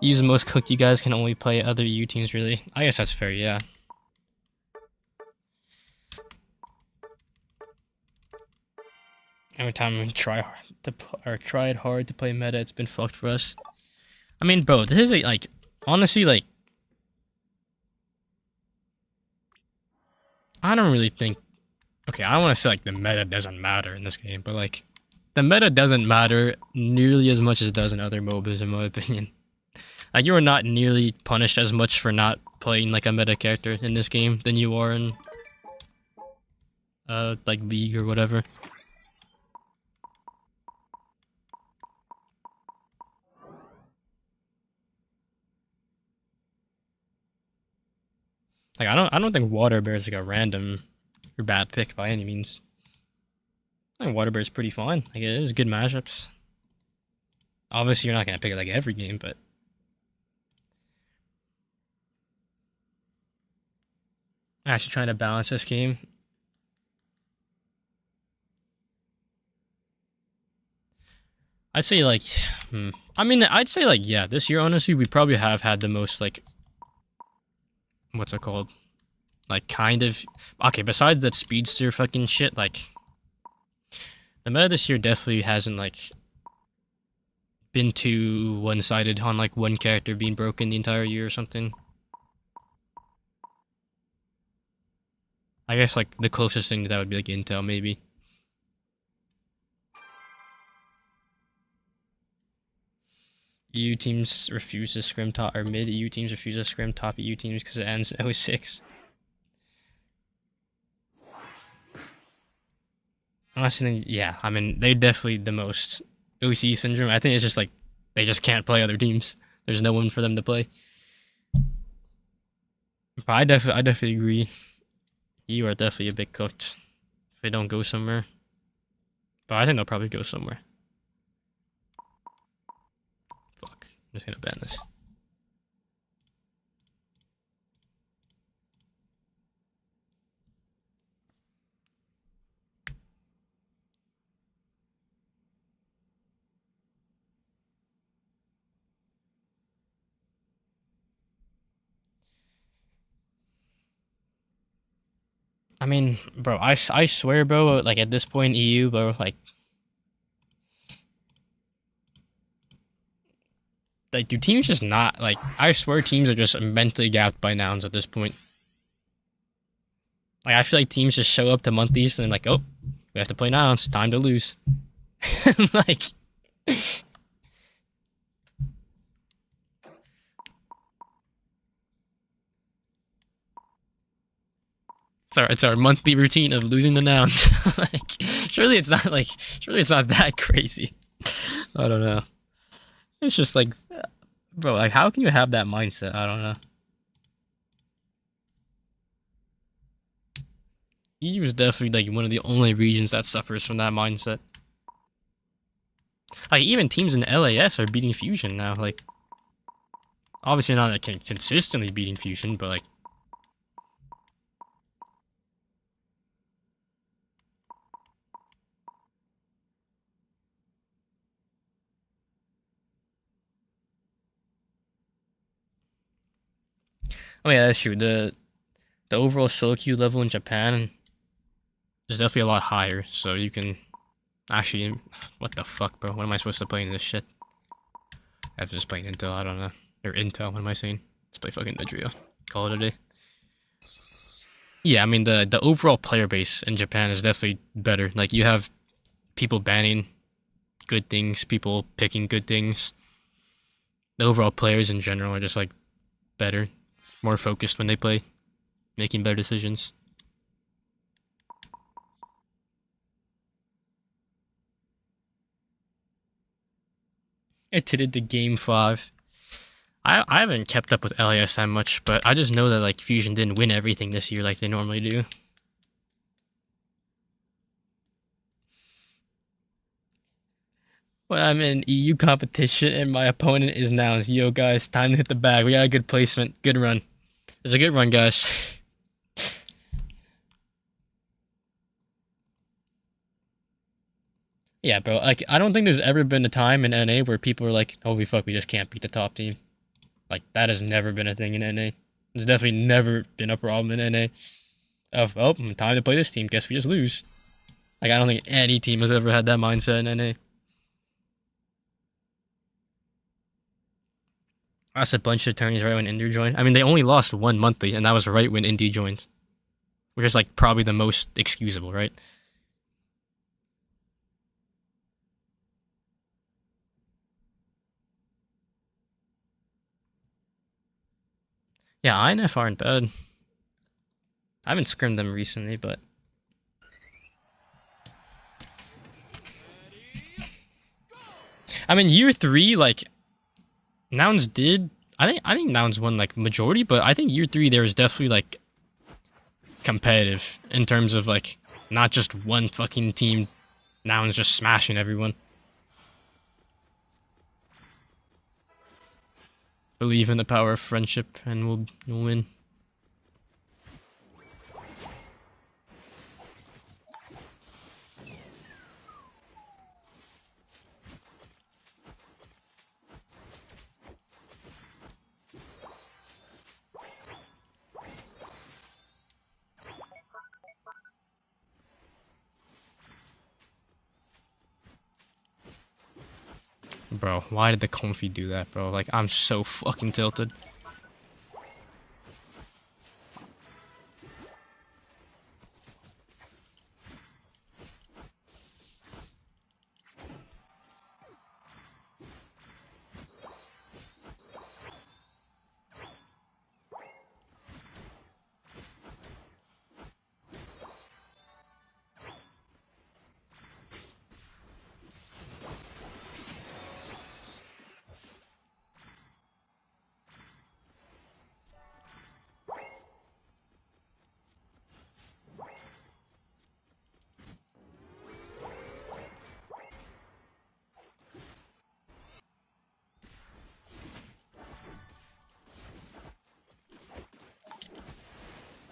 Use the most cooked, you guys can only play other EU teams really. I guess that's fair, yeah. Every time we tried hard to play meta, it's been fucked for us. I mean, bro, this is like honestly like I don't really think. Okay, I don't want to say like the meta doesn't matter in this game, but like the meta doesn't matter nearly as much as it does in other MOBAs, in my opinion. Like you are not nearly punished as much for not playing like a meta character in this game than you are in like League or whatever. Like I don't think Water Bear is like a random or bad pick by any means. I think Water Bear is pretty fine. Like it is good matchups. Obviously you're not gonna pick it like every game, but I'm actually trying to balance this game. I'd say like I mean I'd say like yeah, this year honestly we probably have had the most like what's it called? Like kind of okay, besides that speedster fucking shit, like the meta this year definitely hasn't like been too one-sided on like one character being broken the entire year or something. I guess like the closest thing to that would be like Intel maybe. EU teams refuse to scrim top, or mid EU teams refuse to scrim top EU teams because it ends in 06. Honestly, yeah, I mean, they're definitely the most OC syndrome. I think it's just like, they just can't play other teams. There's no one for them to play. But I definitely agree. You are definitely a bit cooked if they don't go somewhere. But I think they'll probably go somewhere. Fuck, I'm just gonna ban this. I mean, bro, I swear, bro, like at this point, EU, bro, like do teams just not, like, I swear teams are just mentally gapped by nouns at this point. Like, I feel like teams just show up to monthlies and then like, oh, we have to play nouns, time to lose. Like, it's our monthly routine of losing the nouns. Like, surely it's not that crazy. I don't know. It's just like, bro, like, how can you have that mindset? I don't know. EU is definitely like one of the only regions that suffers from that mindset. Like even teams in LAS are beating Fusion now. Like, obviously not like consistently beating Fusion, but like. Oh yeah, that's true. The overall solo queue level in Japan is definitely a lot higher, so you can actually. What the fuck, bro? What am I supposed to play in this shit? I have to just play Intel. I don't know, or Intel. What am I saying? Let's play fucking Nidrio. Call it a day. Yeah, I mean the overall player base in Japan is definitely better. Like you have people banning good things, people picking good things. The overall players in general are just like better, more focused when they play, making better decisions. It did the game 5. I haven't kept up with LAS that much, but I just know that like Fusion didn't win everything this year like they normally do. Well, I'm in EU competition and my opponent is Nouns. Yo guys, time to hit the bag. We got a good placement. Good run. It's a good run, guys. Yeah, bro. Like I don't think there's ever been a time in NA where people are like, holy fuck, we just can't beat the top team. Like that has never been a thing in NA. There's definitely never been a problem in NA of oh, time to play this team. Guess we just lose. Like I don't think any team has ever had that mindset in NA. That's a bunch of attorneys right when Indy joined. I mean, they only lost one monthly, and that was right when Indy joined, which is like probably the most excusable, right? Yeah, INF aren't bad. I haven't scrimmed them recently, but I mean, year 3, like Nouns did. I think Nouns won like majority, but I think year 3 there was definitely like competitive in terms of like not just one fucking team. Nouns just smashing everyone. Believe in the power of friendship, and we'll win. Bro, why did the Comfy do that, bro? Like, I'm so fucking tilted.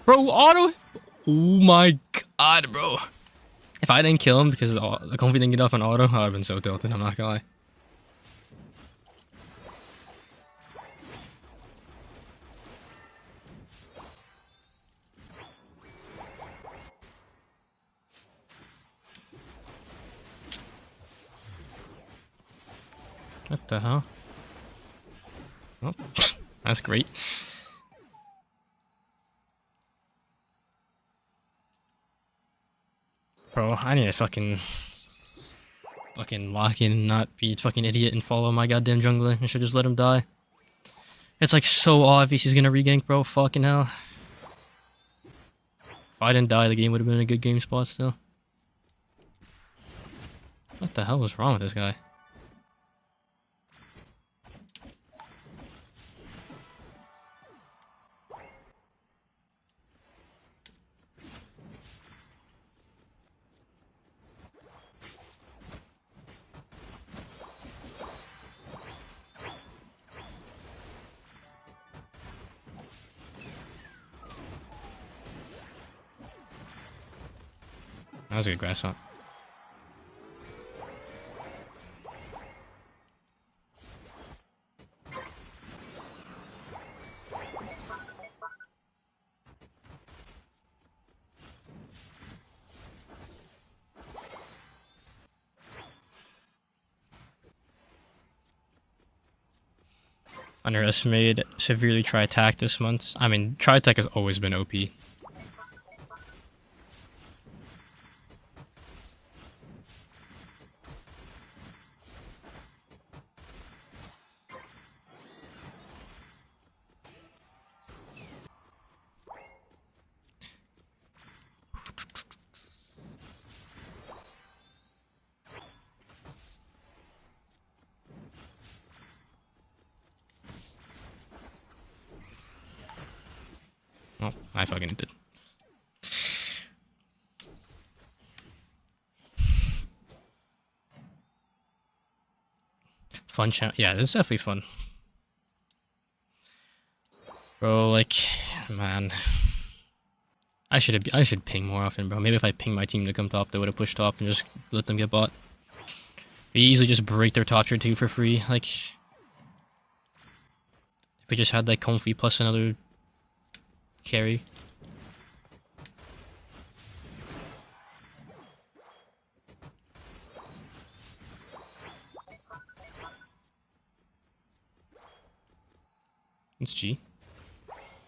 Bro, auto? Oh my god, bro. If I didn't kill him because the Comfy didn't get off on auto, I would have been so tilted, I'm not gonna lie. What the hell? Oh, that's great. Bro, I need to fucking lock in and not be a fucking idiot and follow my goddamn jungler. I should just let him die. It's like so obvious he's gonna regank, bro. Fucking hell. If I didn't die, the game would have been a good game spot still. What the hell was wrong with this guy? That was a good grass shot. Underestimated, severely try attack this month. I mean, try attack has always been OP. Well, I fucking did. Fun chat. Yeah, this is definitely fun. Bro, like, man. I should ping more often, bro. Maybe if I ping my team to come top, they would have pushed top and just let them get bought. We easily just break their top tier 2 for free. Like, if we just had like Comfy plus another carry. It's G.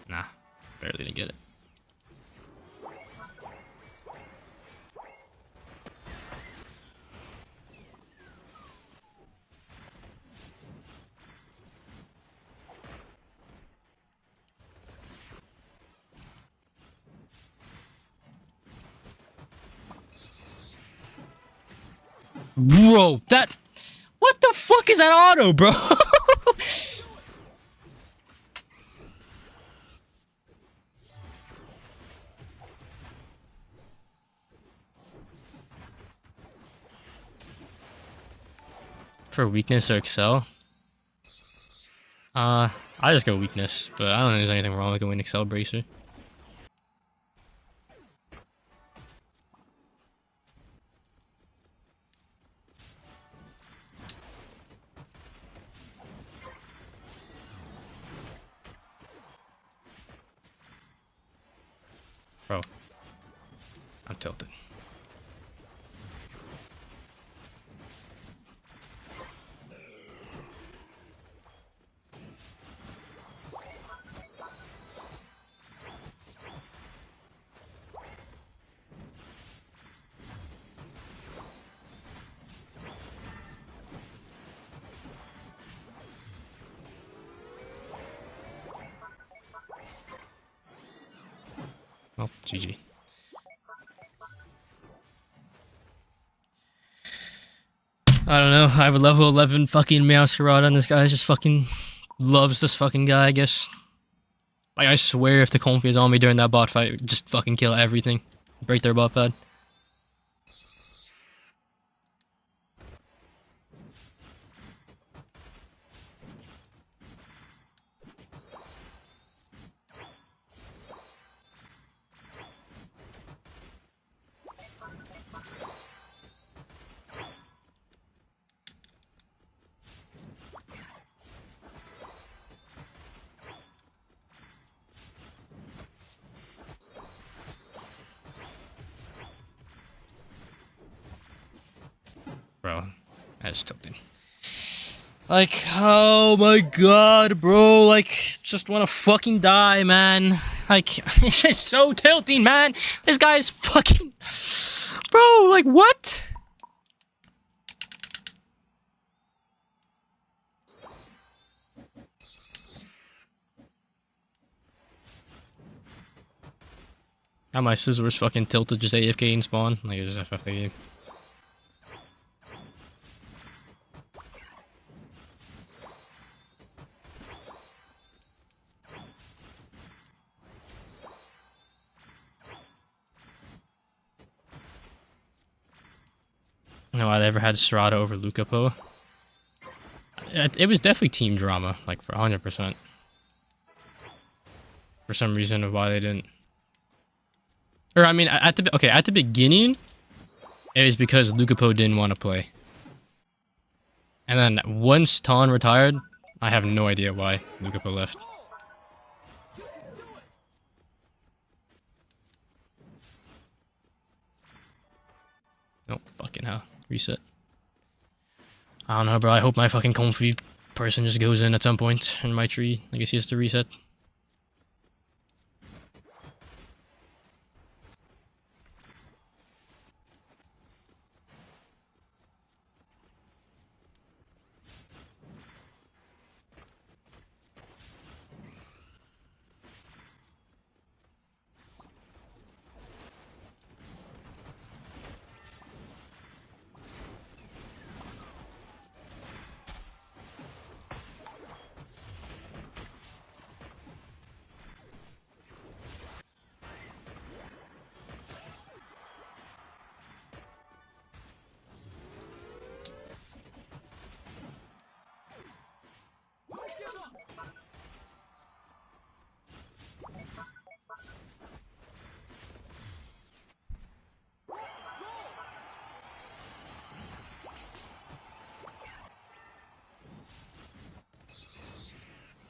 Nah, barely didn't get it. Bro, that... What the fuck is that auto, bro? For weakness or excel? I just go weakness, but I don't think there's anything wrong with going excel bracer. Bro, I'm tilted. Well, GG. I don't know. I have a level 11 fucking Meowscarada, and this guy just fucking loves this fucking guy, I guess. Like, I swear if the Comfy is on me during that bot fight, just fucking kill everything. Break their bot pad. Bro, that's tilting. Like, oh my god, bro. Like, just wanna fucking die, man. Like, it's just so tilting, man. This guy's fucking... Bro, like, what? Now my Scizor's fucking tilted just AFK in spawn. Like, it's just FF the game. No, I ever had Serrata over Lucapo. It was definitely team drama, like for 100%. For some reason of why they didn't. Or I mean, at the beginning, it was because Lucapo didn't want to play. And then once Ton retired, I have no idea why Lucapo left. Nope, fucking hell. Reset. I don't know, bro. I hope my fucking Comfy person just goes in at some point in my tree. I guess he has to reset.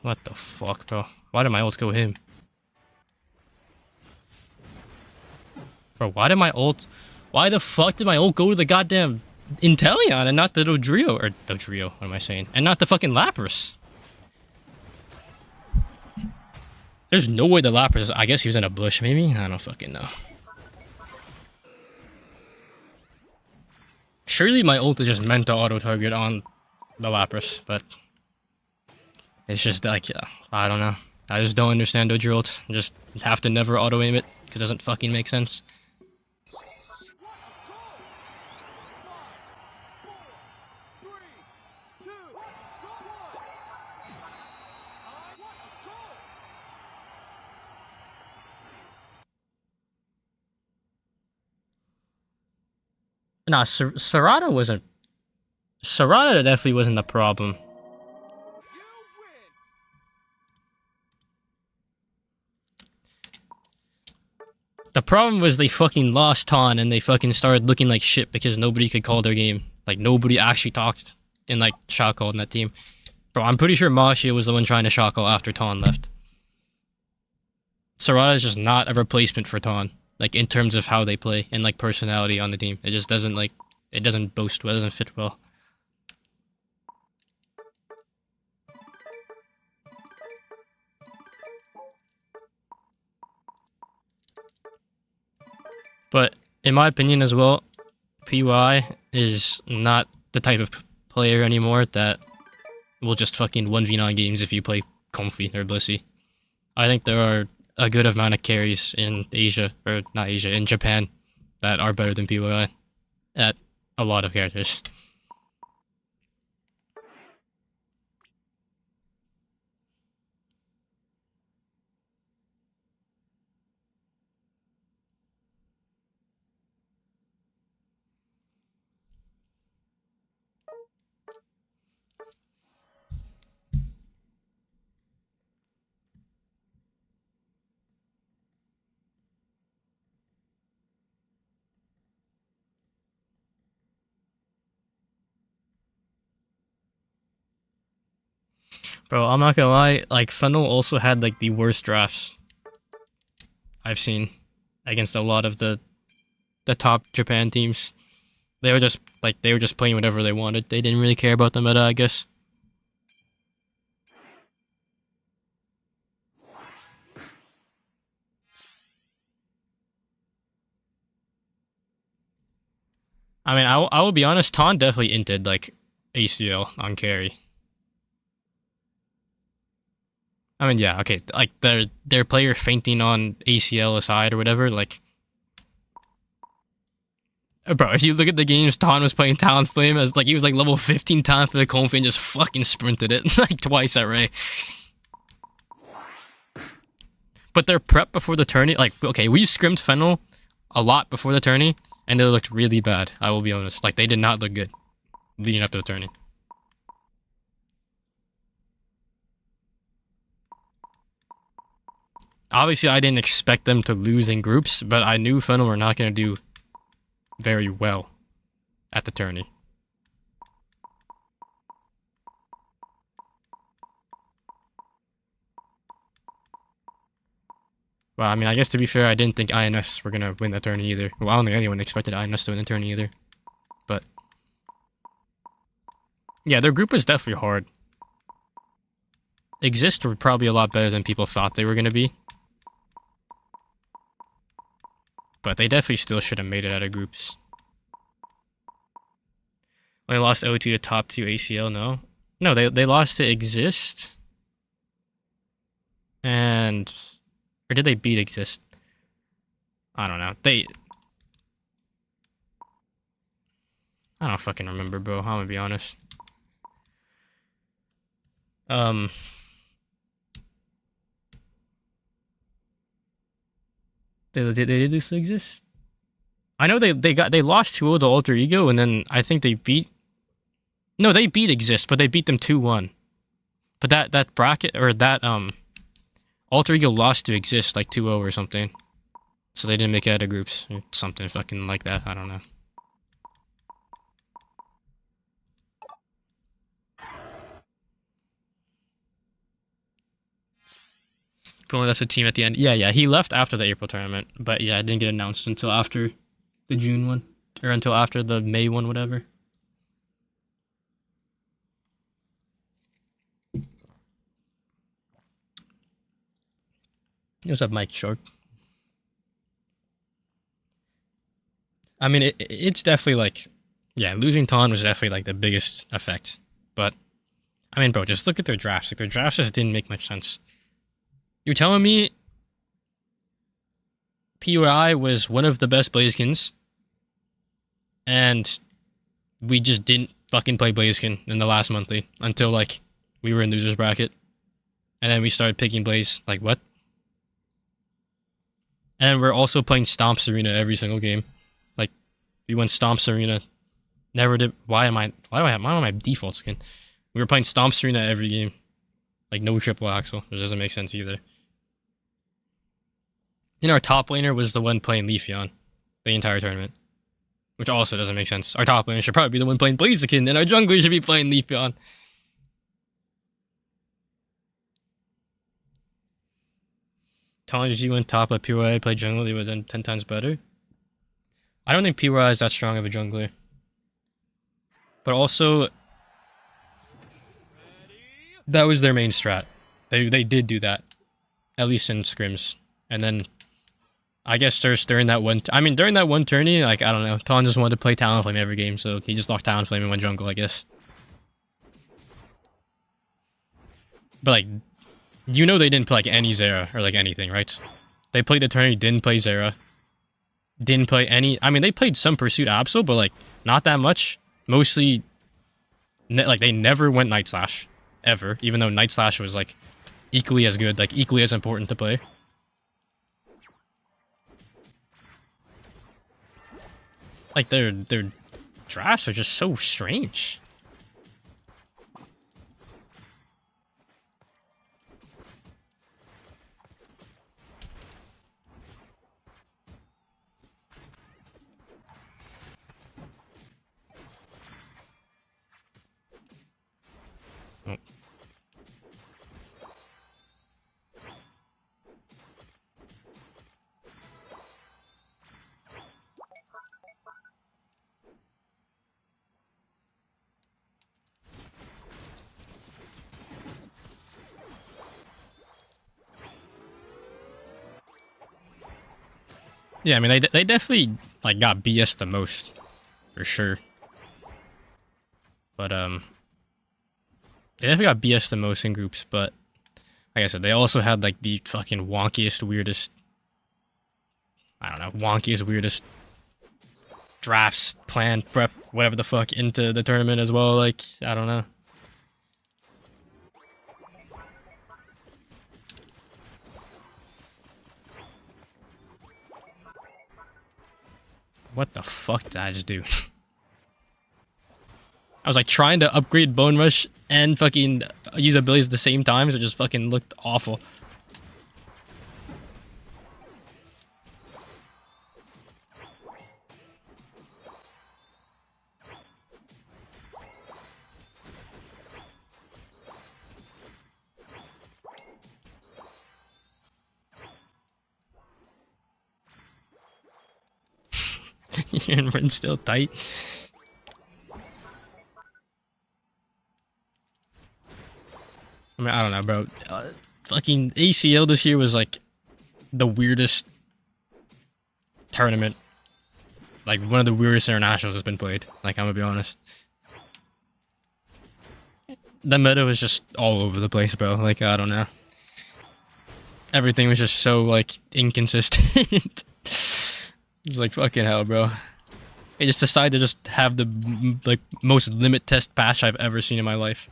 What the fuck, bro? Why did my ult go him? Bro, why did my ult... Why the fuck did my ult go to the goddamn Inteleon and not the Dodrio? Or Dodrio, what am I saying? And not the fucking Lapras. There's no way the Lapras... I guess he was in a bush, maybe? I don't fucking know. Surely my ult is just meant to auto-target on the Lapras, but... It's just like, yeah, I don't know. I just don't understand Dodrio ult. Just have to never auto-aim it, because it doesn't fucking make sense. Nah, Serrata wasn't... Serrata definitely wasn't the problem. The problem was they fucking lost Ton and they fucking started looking like shit because nobody could call their game. Like, nobody actually talked in, like, shot call in that team. Bro, I'm pretty sure Mashia was the one trying to shot call after Ton left. Serrata is just not a replacement for Ton. Like, in terms of how they play and, like, personality on the team. It just doesn't, like... It doesn't boast well, it doesn't fit well. But, in my opinion as well, PY is not the type of player anymore that will just fucking 1v9 games if you play Comfy or Blissey. I think there are a good amount of carries in Asia, or not Asia, in Japan, that are better than PY at a lot of characters. Bro, I'm not gonna lie, like, Funnel also had, like, the worst drafts I've seen against a lot of the top Japan teams. They were just, like, they were just playing whatever they wanted. They didn't really care about the meta, I guess. I mean, I will be honest, Ton definitely inted, like, ACL on carry. I mean, yeah, okay, like, their player fainting on ACL aside or whatever, like... Bro, if you look at the games, Ton was playing Talonflame as, like, he was, like, level 15 Talon for the Comfy and just fucking sprinted it, like, twice at Ray. But their prep before the tourney, like, okay, we scrimmed Fennel a lot before the tourney, and they looked really bad, I will be honest. Like, they did not look good leading up to the tourney. Obviously, I didn't expect them to lose in groups, but I knew Fennel were not going to do very well at the tourney. Well, I mean, I guess to be fair, I didn't think INS were going to win the tourney either. Well, I don't think anyone expected INS to win the tourney either. But yeah, their group was definitely hard. Exist were probably a lot better than people thought they were going to be. But they definitely still should have made it out of groups. When they lost O2 to top 2 ACL, no. No, they lost to Exist. And... Or did they beat Exist? I don't know. I don't fucking remember, bro. I'm gonna be honest. They did this Exist? I know they lost 2-0 to Alter Ego, and then I think they beat... No, they beat Exist, but they beat them 2-1. But that bracket, or that, Alter Ego lost to Exist, like, 2-0 or something. So they didn't make it out of groups. Or something fucking like that, I don't know. only left the team at the end. Yeah, he left after the April tournament, but yeah, it didn't get announced until after the June one, or until after the May one, whatever. What's up, Mike Short? I mean, it's definitely like, yeah, losing Ton was definitely like the biggest effect. But I mean, bro, just look at their drafts. Like their drafts just didn't make much sense. You're telling me PUI was one of the best Blazekins, and we just didn't fucking play Blaziken in the last monthly until like we were in losers bracket, and then we started picking Blaze. Like what? And then we're also playing Stomps Arena every single game. Like we went Stomps Arena. Never did. Why am I my default skin? We were playing Stomps Arena every game. Like no triple axle, which doesn't make sense either. And our top laner was the one playing Leafeon the entire tournament, which also doesn't make sense. Our top laner should probably be the one playing Blaziken, and our jungler should be playing Leafeon. Telling you went top of PUI, play jungle, they would have done 10 times better. I don't think PUI is that strong of a jungler. But also, that was their main strat. They did do that, at least in scrims. And then, I guess just during that one, during that one tourney, like, I don't know, Ton just wanted to play Talonflame every game, so he just locked Talonflame and went jungle, I guess. But like, you know they didn't play like any Zera or like anything, right? They played the tourney, didn't play Zera. Didn't play any, they played some Pursuit Absol, but like, not that much. Mostly, like, they never went Night Slash. Ever. Even though Night Slash was like, equally as good, like, equally as important to play. Like, their drafts are just so strange. Oh. Yeah, they definitely like got BS the most, for sure. But they definitely got BS the most in groups. But like I said, they also had like the fucking wonkiest, weirdest, weirdest drafts, plan, prep, whatever the fuck into the tournament as well. Like I don't know. What the fuck did I just do? I was like trying to upgrade Bone Rush and fucking use abilities at the same time, so it just fucking looked awful. And we're still tight. I don't know, bro. Fucking ACL this year was like the weirdest tournament. Like one of the weirdest internationals that's been played. Like I'm gonna be honest. The meta was just all over the place, bro. Like I don't know. Everything was just so like inconsistent. It's like fucking hell, bro. They just decided to just have the like most limit test patch I've ever seen in my life.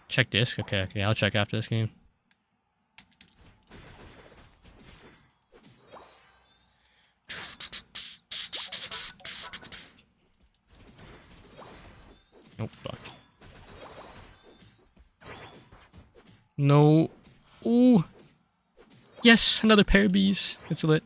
Check disc? Okay, I'll check after this game. No. Ooh. Yes, another pair of bees. It's lit.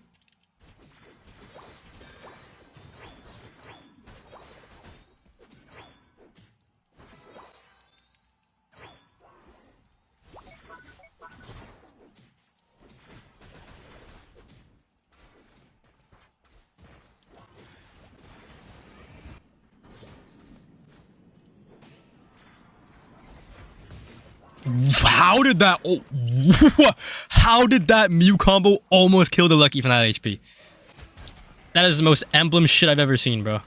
How did that? Oh, how did that Mew combo almost kill the Lucky from that HP? That is the most emblem shit I've ever seen, bro.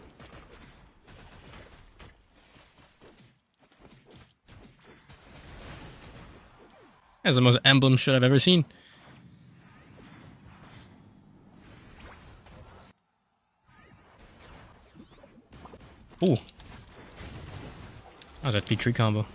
That's the most emblem shit I've ever seen. Ooh. That was a 3-tree combo.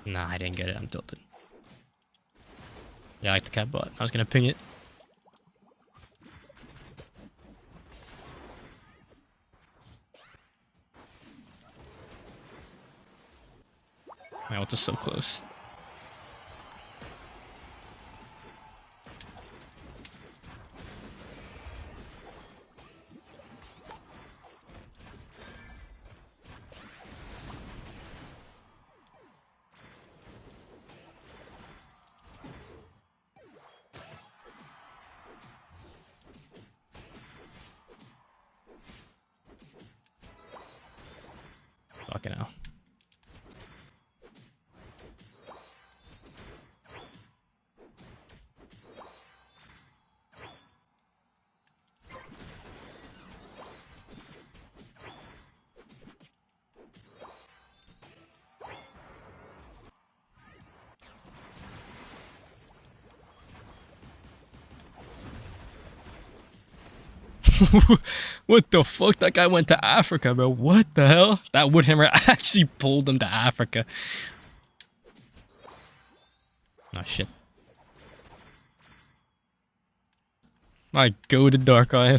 Nah, I didn't get it. I'm tilted. Yeah, I like the cat bot. I was gonna ping it. My ult is so close. Fucking hell. What the fuck? That guy went to Africa, bro. What the hell? That Woodhammer actually pulled him to Africa. Oh, shit. My goated Dark Eye.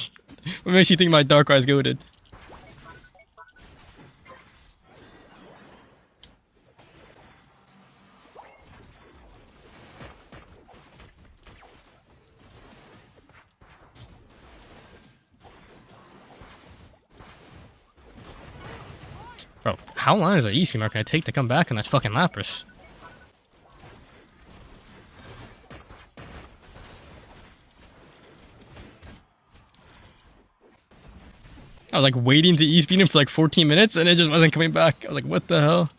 What makes you think my Dark Eye's goated? Bro, how long is the East Mark gonna take to come back on that fucking Lapras? I was like waiting to E-speed him for like 14 minutes and it just wasn't coming back. I was like, what the hell?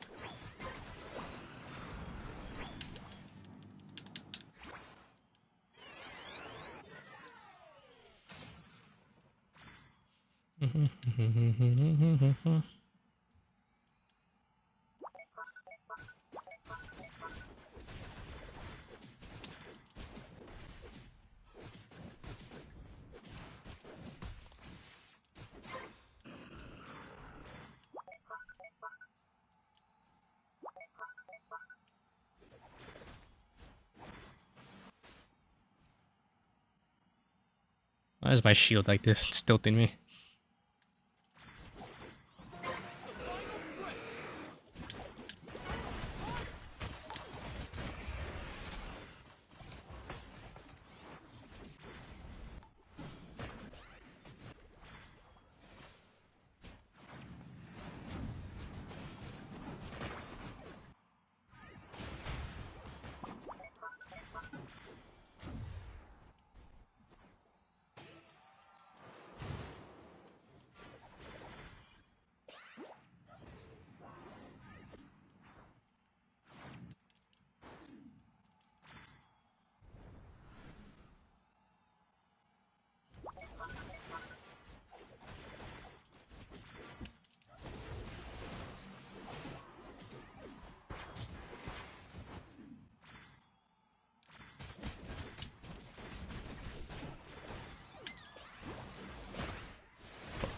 Why is my shield like this? It's tilting me.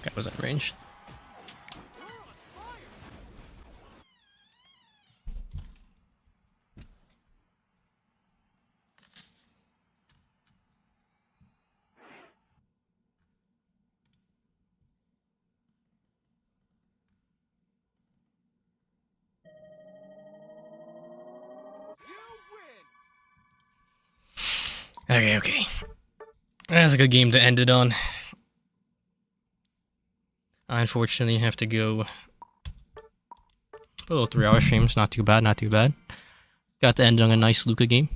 Guy was at range. Okay. That's a good game to end it on. I unfortunately have to go a little 3-hour stream. It's not too bad, not too bad. Got to end on a nice Luca game.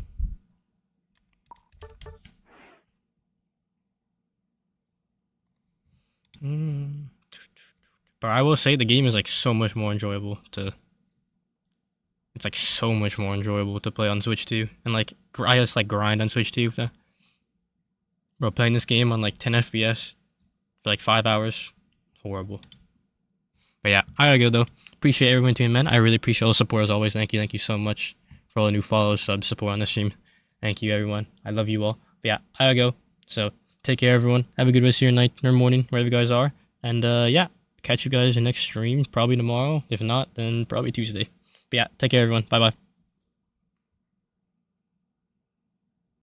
But I will say the game is like so much more enjoyable to. It's like so much more enjoyable to play on Switch 2. And like I just like grind on Switch 2. Bro, playing this game on like 10 FPS for like 5 hours, horrible. But yeah, I gotta go though. Appreciate everyone tuning in. I really appreciate all the support as always. Thank you so much for all the new follows, subs, support on the stream. Thank you everyone. I love you all. But yeah, I gotta go. So take care everyone. Have a good rest of your night or morning, wherever you guys are. And yeah, catch you guys in the next stream, probably tomorrow. If not, then probably Tuesday. But yeah, take care everyone. Bye bye.